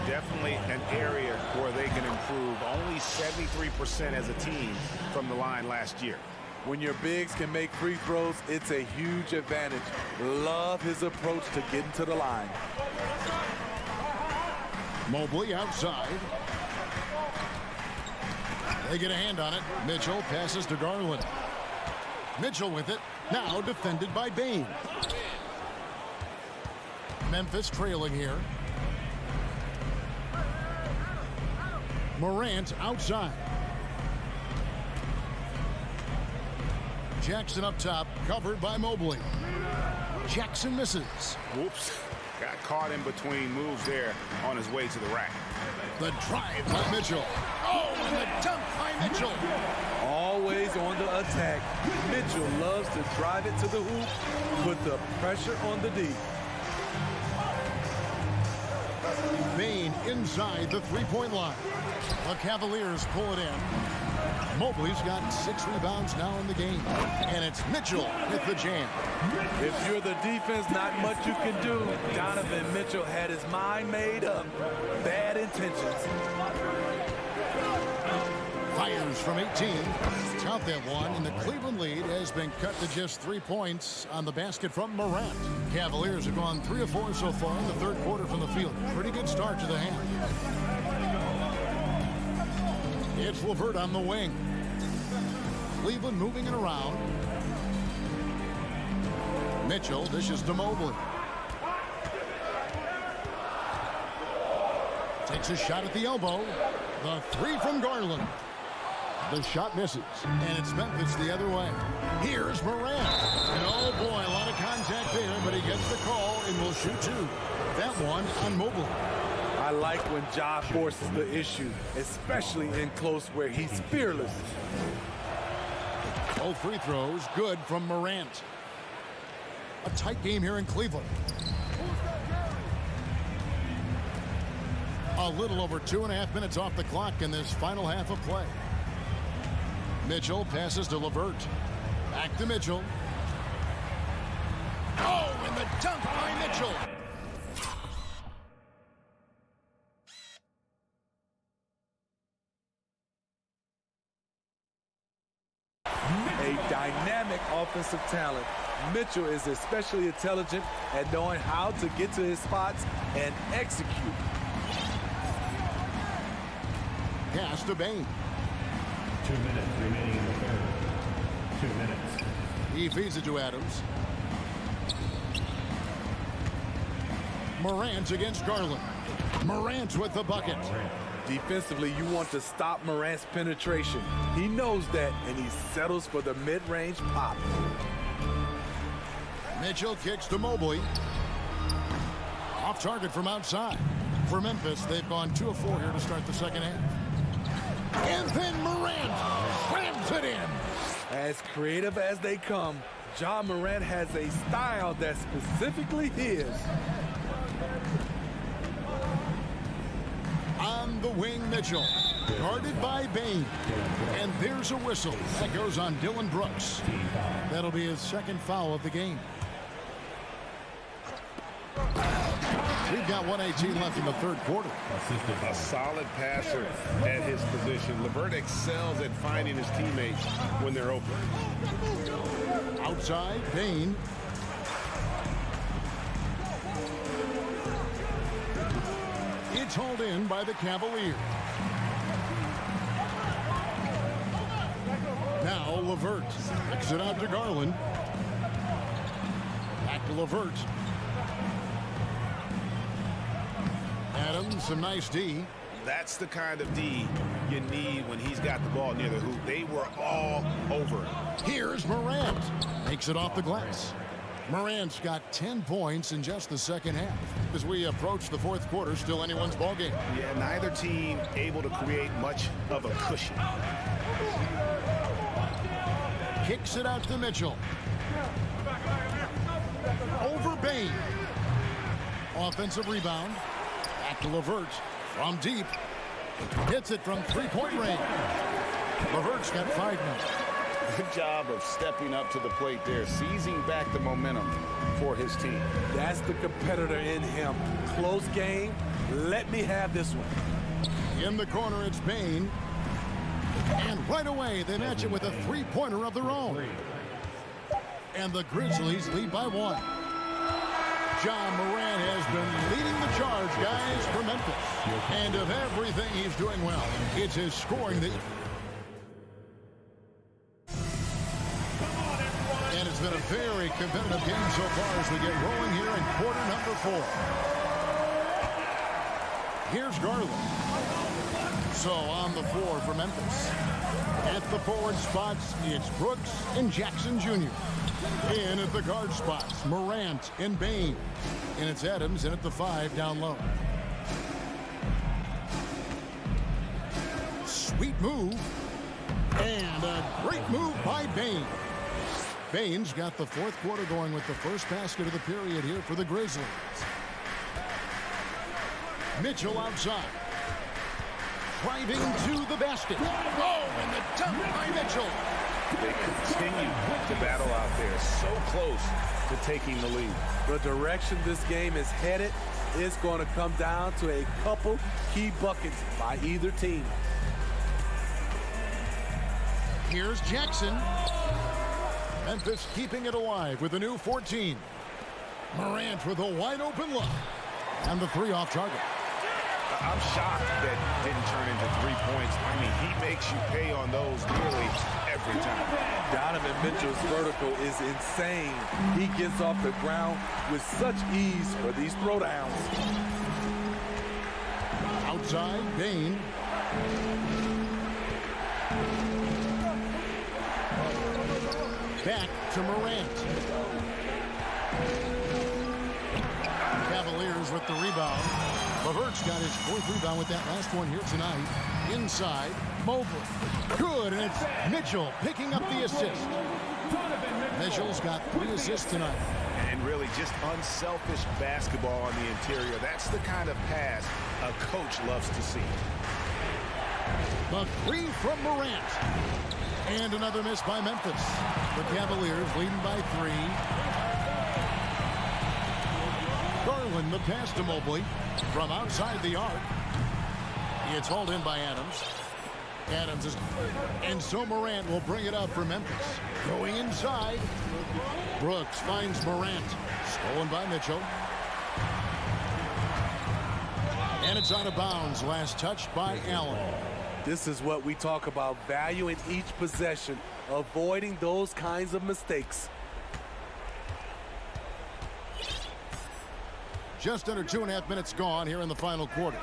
Definitely an area where they can improve. Only 73% as a team from the line last year. When your bigs can make free throws, it's a huge advantage. Love his approach to getting to the line. Mobley outside. They get a hand on it. Mitchell passes to Garland. Mitchell with it. Now defended by Bain. Memphis trailing here. Morant outside. Jackson up top, covered by Mobley. Jackson misses. Whoops. Got caught in between moves there on his way to the rack. The drive by Mitchell. Oh, and the dunk by Mitchell. Always on the attack. Mitchell loves to drive it to the hoop, put the pressure on the D. Bain inside the 3-point line. The Cavaliers pull it in. Mobley's got 6 rebounds now in the game. And it's Mitchell with the jam. If you're the defense, not much you can do. Donovan Mitchell had his mind made up. Bad intentions. Fires from 18. Count that one, and the Cleveland lead has been cut to just 3 points on the basket from Morant. Cavaliers have gone 3 of 4 so far in the third quarter from the field. Pretty good start to the half. It's LeVert on the wing. Cleveland moving it around. Mitchell dishes to Mobley. Takes a shot at the elbow. The 3 from Garland. The shot misses, and it's Memphis the other way. Here's Morant. And oh boy, a lot of contact there, but he gets the call and will shoot two. That one on Mobley. I like when Ja forces the issue, especially in close where he's fearless. Both free throws good from Morant. A tight game here in Cleveland. A little over 2.5 minutes off the clock in this final half of play. Mitchell passes to LeVert. Back to Mitchell. Oh, and the dunk by Mitchell. A dynamic offensive talent. Mitchell is especially intelligent at knowing how to get to his spots and execute. Pass to Bain. 2 minutes remaining in the third. 2 minutes. He feeds it to Adams. Morant against Garland. Morant with the bucket. Defensively, you want to stop Morant's penetration. He knows that, and he settles for the mid-range pop. Mitchell kicks to Mobley. Off target from outside. For Memphis, they've gone 2 of 4 here to start the second half. And then Morant slams it in. As creative as they come, Ja Morant has a style that's specifically his. On the wing, Mitchell. Guarded by Bain. And there's a whistle. That goes on Dylan Brooks. That'll be his second foul of the game. We've got 1:18 left in the third quarter. A solid passer at his position. LeVert excels at finding his teammates when they're open. Outside, Bain. It's hauled in by the Cavaliers. Now LeVert kicks it out to Garland. Back to LeVert. Adams, some nice D. That's the kind of D you need when he's got the ball near the hoop. They were all over it. Here's Morant. Makes it off the glass. Morant's got 10 points in just the second half. As we approach the fourth quarter, still anyone's ball game. Yeah, neither team able to create much of a cushion. Kicks it out to Mitchell. Over Bain. Offensive rebound. Back to LeVert. From deep. Hits it from three-point range. LeVert's got 5 now. Good job of stepping up to the plate there, seizing back the momentum for his team. That's the competitor in him. Close game. Let me have this one. In the corner, it's Bain. And right away, they match it with a three-pointer of their own. And the Grizzlies lead by 1. Ja Morant has been leading the charge, guys, for Memphis. And of everything he's doing well, it's his scoring that... And it's been a very competitive game so far as we get rolling here in quarter number 4. Here's Garland. So on the floor for Memphis. At the forward spots, it's Brooks and Jackson Jr. In at the guard spots, Morant and Bain. And it's Adams in at the 5 down low. Sweet move. And a great move by Bain. Bain's got the fourth quarter going with the first basket of the period here for the Grizzlies. Mitchell outside. Driving to the basket. Oh, and the dunk by Mitchell. They continue to battle out there, so close to taking the lead. The direction this game is headed is going to come down to a couple key buckets by either team. Here's Jackson. Memphis keeping it alive with a new 14. Morant with a wide open look. And the 3 off target. I'm shocked that didn't turn into 3 points. I mean, he makes you pay on those nearly every time. Donovan Mitchell's vertical is insane. He gets off the ground with such ease for these throwdowns. Outside, Bain. Back to Morant. Cavaliers with the rebound. LeVert's got his 4th rebound with that last one here tonight. Inside, Mobley. Good, and it's Mitchell picking up the assist. Mitchell's got 3 assists tonight. And really just unselfish basketball on the interior. That's the kind of pass a coach loves to see. The 3 from Morant. And another miss by Memphis. The Cavaliers leading by 3. Garland, the pass to Mobley from outside the arc. It's hauled in by Adams. And so Morant will bring it up for Memphis. Going inside. Brooks finds Morant. Stolen by Mitchell. And it's out of bounds. Last touch by Allen. This is what we talk about, valuing each possession, avoiding those kinds of mistakes. Just under 2.5 minutes gone here in the final quarter.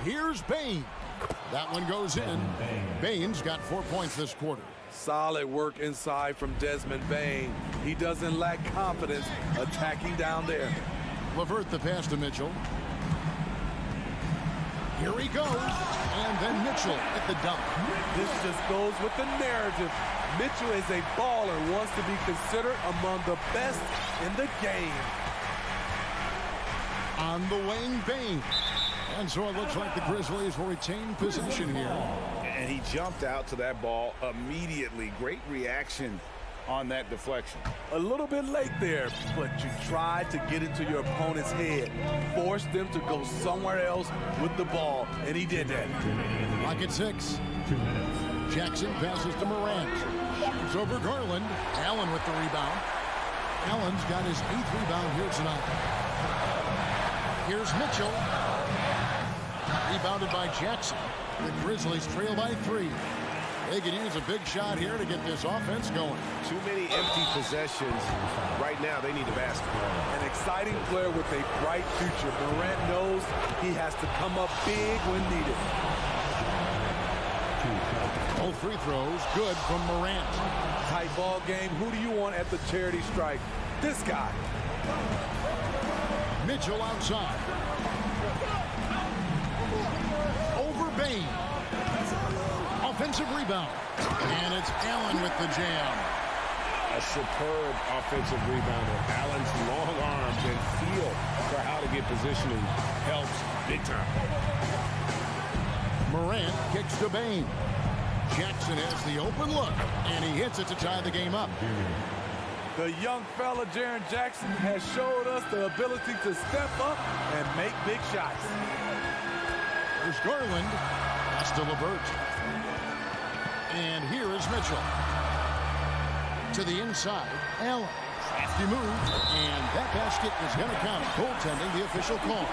Here's Bane. That one goes in. Bane's got 4 points this quarter. Solid work inside from Desmond Bane. He doesn't lack confidence attacking down there. LeVert the pass to Mitchell. Here he goes. And then Mitchell at the dunk. This just goes with the narrative. Mitchell is a baller, wants to be considered among the best in the game. On the wing, Bane. And so it looks like the Grizzlies will retain possession here. And he jumped out to that ball immediately. Great reaction on that deflection. A little bit late there, but you tried to get into your opponent's head. Force them to go somewhere else with the ball, and he did that. Lock at 6. Jackson passes to Morant. Shoots over Garland. Allen with the rebound. Allen's got his 8th rebound here tonight. Here's Mitchell. Rebounded by Jackson. The Grizzlies trail by 3. They can use a big shot here to get this offense going. Too many empty possessions. Right now, they need a basket. An exciting player with a bright future. Morant knows he has to come up big when needed. Both free throws good from Morant. Tight ball game. Who do you want at the charity stripe? This guy. Mitchell outside. Over Bane. Offensive rebound. And it's Allen with the jam. A superb offensive rebounder. Allen's long arms and feel for how to get positioning helps big time. Morant kicks to Bane. Jackson has the open look, and he hits it to tie the game up. The young fella, Jaren Jackson, has showed us the ability to step up and make big shots. There's Garland. That's to LeVert. And here is Mitchell. To the inside, Allen. Crafty move, and that basket is going to count. Goaltending, the official call.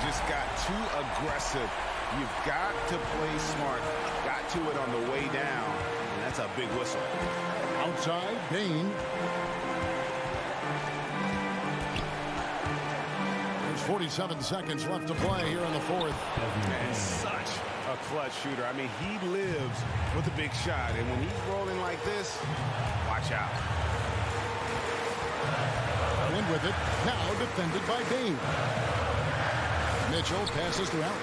Just got too aggressive. You've got to play smart. Got to it on the way down, and that's a big whistle. Outside, Bane. There's 47 seconds left to play here in the 4th. And such a clutch shooter. I mean, he lives with a big shot, and when he's rolling like this, watch out. In with it, now defended by Bane. Mitchell passes to Allen.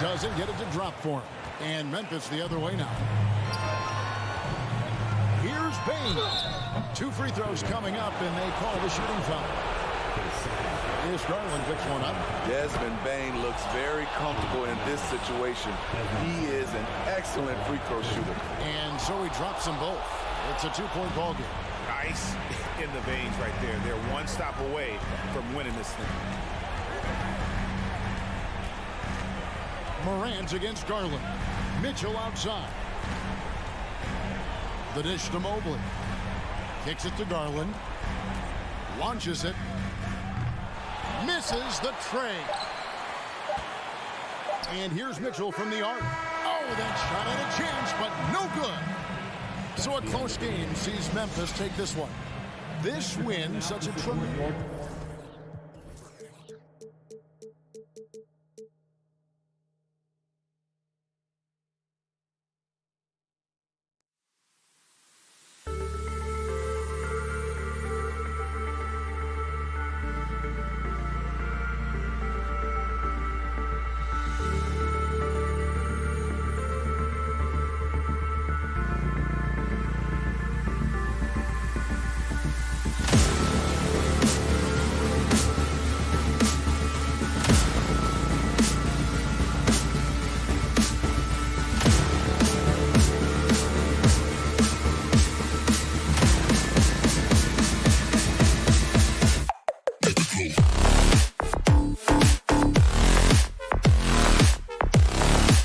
Doesn't get it to drop for him. And Memphis the other way now. Here's Bane. 2 free throws coming up, and they call the shooting foul. Here's Garland, picks one up. Desmond Bane looks very comfortable in this situation. He is an excellent free throw shooter. And so he drops them both. It's a 2-point ball game. Ice in the veins right there. They're one stop away from winning this thing. Morant against Garland. Mitchell outside. The dish to Mobley. Kicks it to Garland. Launches it. Misses the tray. And here's Mitchell from the arc. Oh, that shot had a chance, but no good. So a close game sees Memphis take this one. This win, such a tremendous...